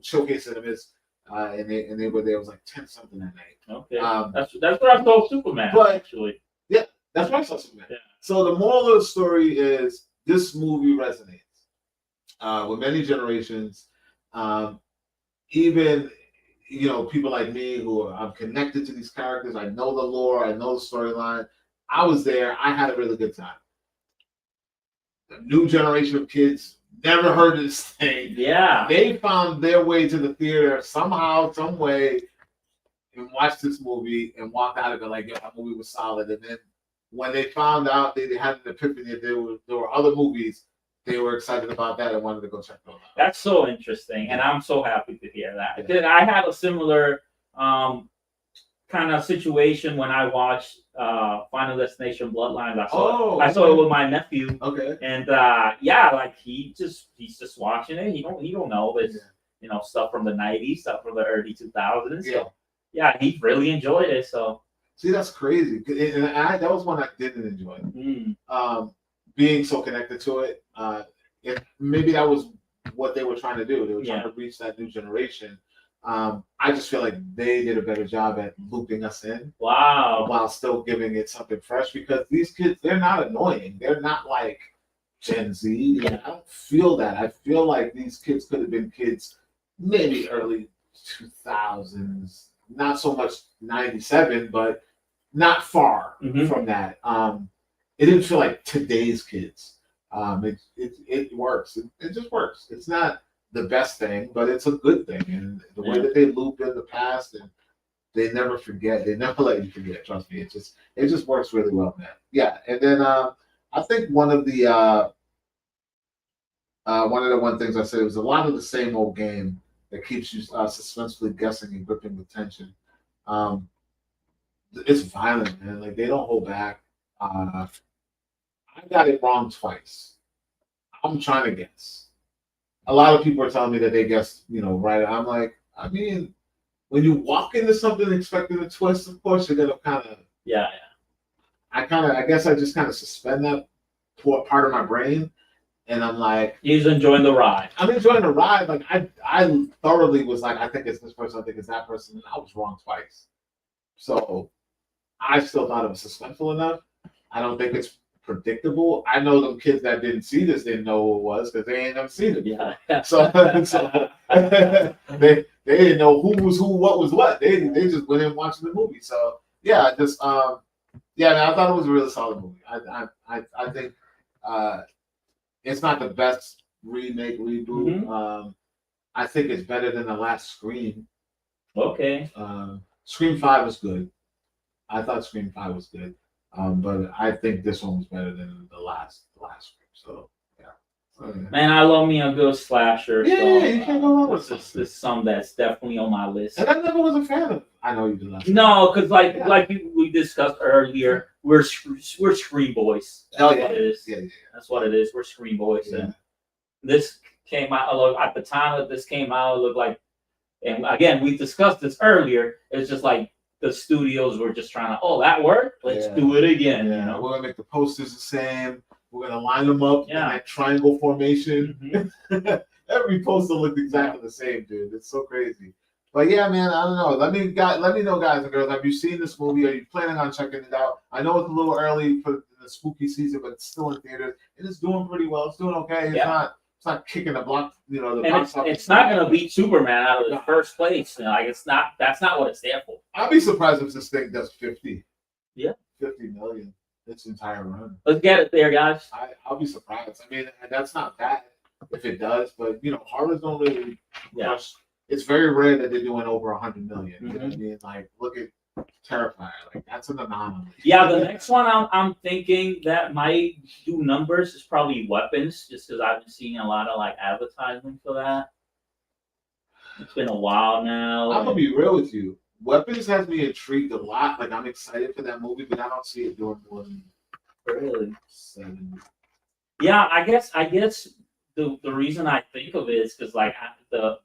Showcase Cinemas, and they were there. It was like 10 something that night. Okay, that's where I saw Superman. But actually, yeah, that's why I saw Superman. Yeah. So the moral of the story is this movie resonates with many generations. Even people like me who I'm connected to these characters. I know the lore. I know the storyline. I was there. I had a really good time. The new generation of kids never heard of this thing. Yeah, They found their way to the theater somehow, some way, and watched this movie and walked out of it like, "Yo, that movie was solid." And then when they found out they had an epiphany that there were other movies, they were excited about that and wanted to go check them out. that's so interesting, and I'm so happy to hear that. I had a similar kind of situation when I watched Final Destination Bloodlines. I saw it with my nephew. Okay. And like he's just watching it. He don't know it's stuff from the '90s, stuff from the early 2000s. Yeah. So yeah, he really enjoyed it. So see, that's crazy. And that was one I didn't enjoy. Being so connected to it. Maybe that was what they were trying to do. They were trying to reach that new generation. I just feel like they did a better job at looping us in. Wow. While still giving it something fresh, because these kids, they're not annoying. They're not like Gen Z. Yeah. I don't feel that. I feel like these kids could have been kids maybe early 2000s, not so much 97, but not far from that. It didn't feel like today's kids. It works. It just works. It's not the best thing, but it's a good thing. And the way that they loop in the past, and they never forget. They never let you forget. Trust me. It just works really well, man. Yeah. And then I think one of the one things I said was a lot of the same old game that keeps you suspensefully guessing and gripping with tension. It's violent, man. Like, they don't hold back. I got it wrong twice. I'm trying to guess. A lot of people are telling me that they guessed, right. I'm like, I mean, when you walk into something expecting a twist, of course you're gonna kind of. Yeah. I guess I just kind of suspend that part of my brain, and I'm like, he's enjoying the ride. I'm enjoying the ride. Like, I thoroughly was like, I think it's this person, I think it's that person, and I was wrong twice. So I still thought it was suspenseful enough. I don't think it's predictable. I know them kids that didn't see this didn't know who it was because they ain't never seen it before. Yeah. So they didn't know who was who, what was what. They just went in watching the movie. So yeah, just man, I thought it was a really solid movie. I think it's not the best remake reboot. I think it's better than the last Scream. Okay. Scream 5 was good. I thought Scream 5 was good. But I think this one was better than the last Scream. So yeah. Man, I love me a good slasher. Yeah, so, you can't go wrong with this is something that's definitely on my list. And I never was a fan of. I know you did last. No, because we discussed earlier, we're Scream boys. That's what it is. Yeah. That's what it is. We're Scream boys. Yeah. And this came out. At the time that this came out, it looked like, and again, we discussed this earlier. It's just like the studios were just trying to, that worked. Let's do it again. Yeah. We're gonna make the posters the same. We're gonna line them up in that triangle formation. Every poster looked exactly the same, dude. It's so crazy. But yeah, man, I don't know. Let me know, guys and girls. Have you seen this movie? Are you planning on checking it out? I know it's a little early for the spooky season, but it's still in theaters. And it's doing pretty well. It's doing okay. It's not kicking the block. The box office. It's not gonna beat Superman out of the first place. It's not. That's not what it's there for. I'd be surprised if this thing does 50. Yeah. 50 million. Its entire run. Let's get it there, guys. I'll be surprised. I mean, that's not bad if it does, but horrors don't really rush. It's very rare that they're doing over 100 million. You know what I mean? Like, look at Terrifier. Like, that's an anomaly. Yeah, the next one I'm thinking that might do numbers is probably Weapons, just because I've been seeing a lot of advertising for that. It's been a while now. I'm gonna be real with you. Weapons has me intrigued a lot. Like, I'm excited for that movie, but I don't see it doing more than really 7. Yeah, I guess the reason I think of it is because the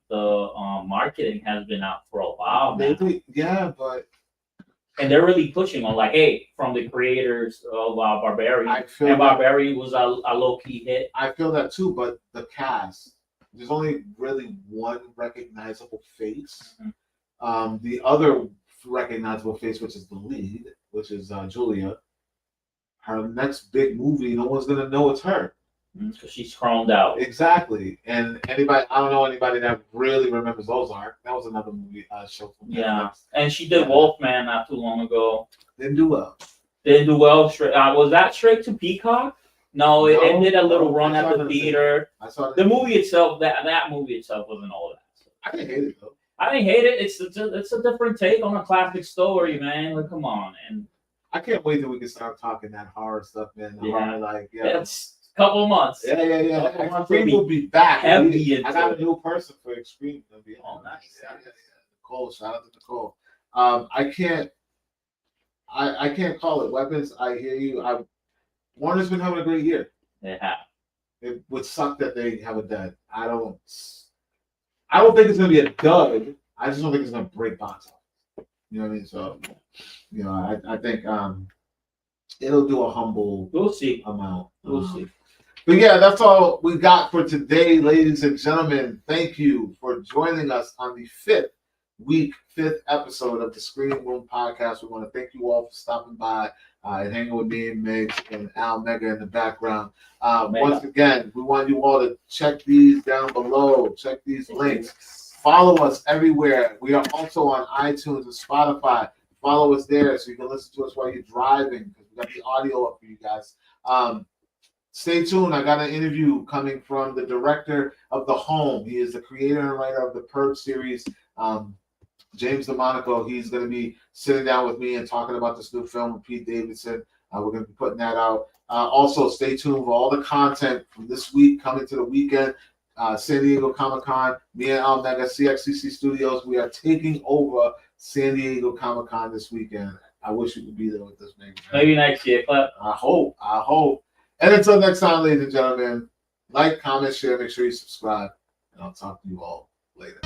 marketing has been out for a while now. Maybe, yeah, but and they're really pushing on like, hey, from the creators of Barbarian, I feel and that, Barbarian was a low key hit. I feel that too, but the cast, there's only really one recognizable face. The other recognizable face, which is the lead, which is Julia. Her next big movie, no one's gonna know it's her. Because she's chromed out. Exactly. And anybody, I don't know anybody that really remembers Ozark. That was another movie show from Netflix. And she did Wolfman not too long ago. Didn't do well. Didn't do well. Was that straight to Peacock? No, it did a little run at the theater. I saw the movie itself. That movie itself wasn't all that. I didn't hate it though. I didn't hate it. It's a different take on a classic story, man. Like, come on, and I can't wait till we can start talking that horror stuff, man. The horror, like, it's a couple months. Yeah. Extreme will be back. Heavy I got a new person for Extreme. Oh, nice. Yeah. Nicole, shout out to Nicole. I can't call it weapons. I hear you. Warner's been having a great year. They have. It would suck that they have a dud. I don't think it's gonna be a dud. I just don't think it's gonna break box office. You know what I mean? So, you know, I think it'll do a humble amount. We'll see. But yeah, that's all we got for today, ladies and gentlemen. Thank you for joining us on the fifth episode of the Screening Room Podcast. We want to thank you all for stopping by and hanging with me and Migs and Al Mega in the background. Once again, we want you all to check these down below. Check these links. Follow us everywhere. We are also on iTunes and Spotify. Follow us there so you can listen to us while you're driving, because we got the audio up for you guys. Stay tuned. I got an interview coming from the director of The Home. He is the creator and writer of the Purge series, James DeMonaco. He's going to be sitting down with me and talking about this new film with Pete Davidson. We're going to be putting that out. Also, stay tuned for all the content from this week coming to the weekend. San Diego Comic-Con, me and Al Mega, CXCC Studios. We are taking over San Diego Comic-Con this weekend. I wish you could be there with us, maybe. Maybe next year, Clip. I hope. And until next time, ladies and gentlemen, like, comment, share, make sure you subscribe, and I'll talk to you all later.